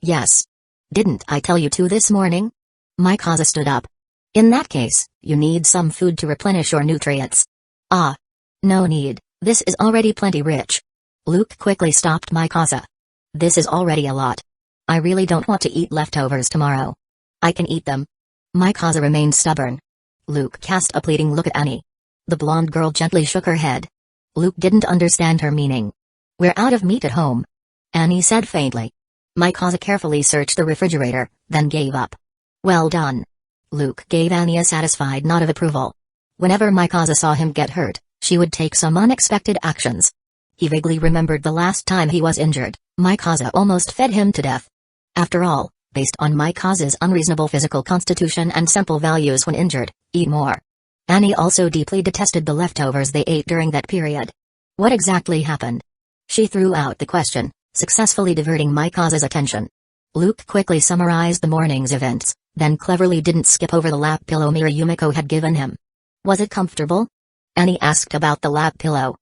Speaker 1: Yes. Didn't I tell you to this morning? Maza stood up. In that case, you need some food to replenish your nutrients. Ah. No need, this is already plenty rich. Luke quickly stopped Maza. This is already a lot. I really don't want to eat leftovers tomorrow. I can eat them. Maza remained stubborn. Luke cast a pleading look at Annie. The blonde girl gently shook her head. Luke didn't understand her meaning. We're out of meat at home. Annie said faintly. Maza carefully searched the refrigerator, then gave up. Well done. Luke gave Annie a satisfied nod of approval. Whenever Maza saw him get hurt, she would take some unexpected actions. He vaguely remembered the last time he was injured, Maza almost fed him to death. After all, based on Maikaza's unreasonable physical constitution and simple values when injured, eat more. Annie also deeply detested the leftovers they ate during that period. What exactly happened? She threw out the question, successfully diverting Maikaza's attention. Luke quickly summarized the morning's events, then cleverly didn't skip over the lap pillow mirror Yumiko had given him. Was it comfortable? Annie asked about the lap pillow.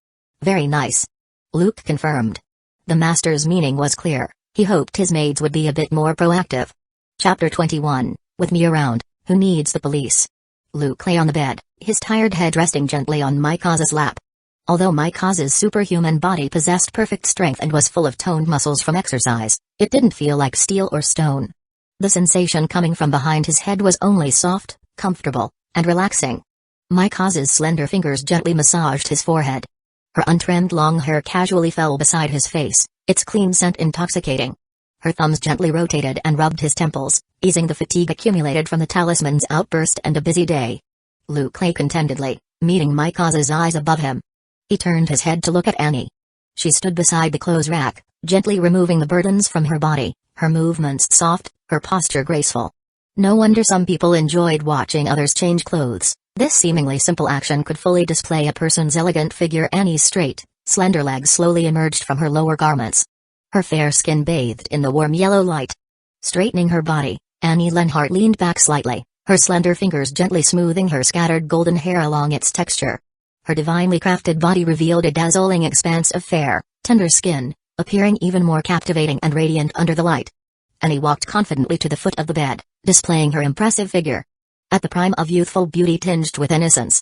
Speaker 1: Very nice. Luke confirmed. The master's meaning was clear. He hoped his maids would be a bit more proactive. Chapter 21, With me around, who needs the police? Luke lay on the bed, his tired head resting gently on Maikaza's lap. Although Maikaza's superhuman body possessed perfect strength and was full of toned muscles from exercise, it didn't feel like steel or stone. The sensation coming from behind his head was only soft, comfortable, and relaxing. Maikaza's slender fingers gently massaged his forehead. Her untrimmed long hair casually fell beside his face, its clean scent intoxicating. Her thumbs gently rotated and rubbed his temples, easing the fatigue accumulated from the talisman's outburst and a busy day. Luke lay contentedly, meeting Maikaza's eyes above him. He turned his head to look at Annie. She stood beside the clothes rack, gently removing the burdens from her body, her movements soft, her posture graceful. No wonder some people enjoyed watching others change clothes. This seemingly simple action could fully display a person's elegant figure. Annie's straight, slender legs slowly emerged from her lower garments. Her fair skin bathed in the warm yellow light. Straightening her body, Annie Lenhart leaned back slightly, her slender fingers gently smoothing her scattered golden hair along its texture. Her divinely crafted body revealed a dazzling expanse of fair, tender skin, appearing even more captivating and radiant under the light. Annie walked confidently to the foot of the bed, displaying her impressive figure. At the prime of youthful beauty tinged with innocence.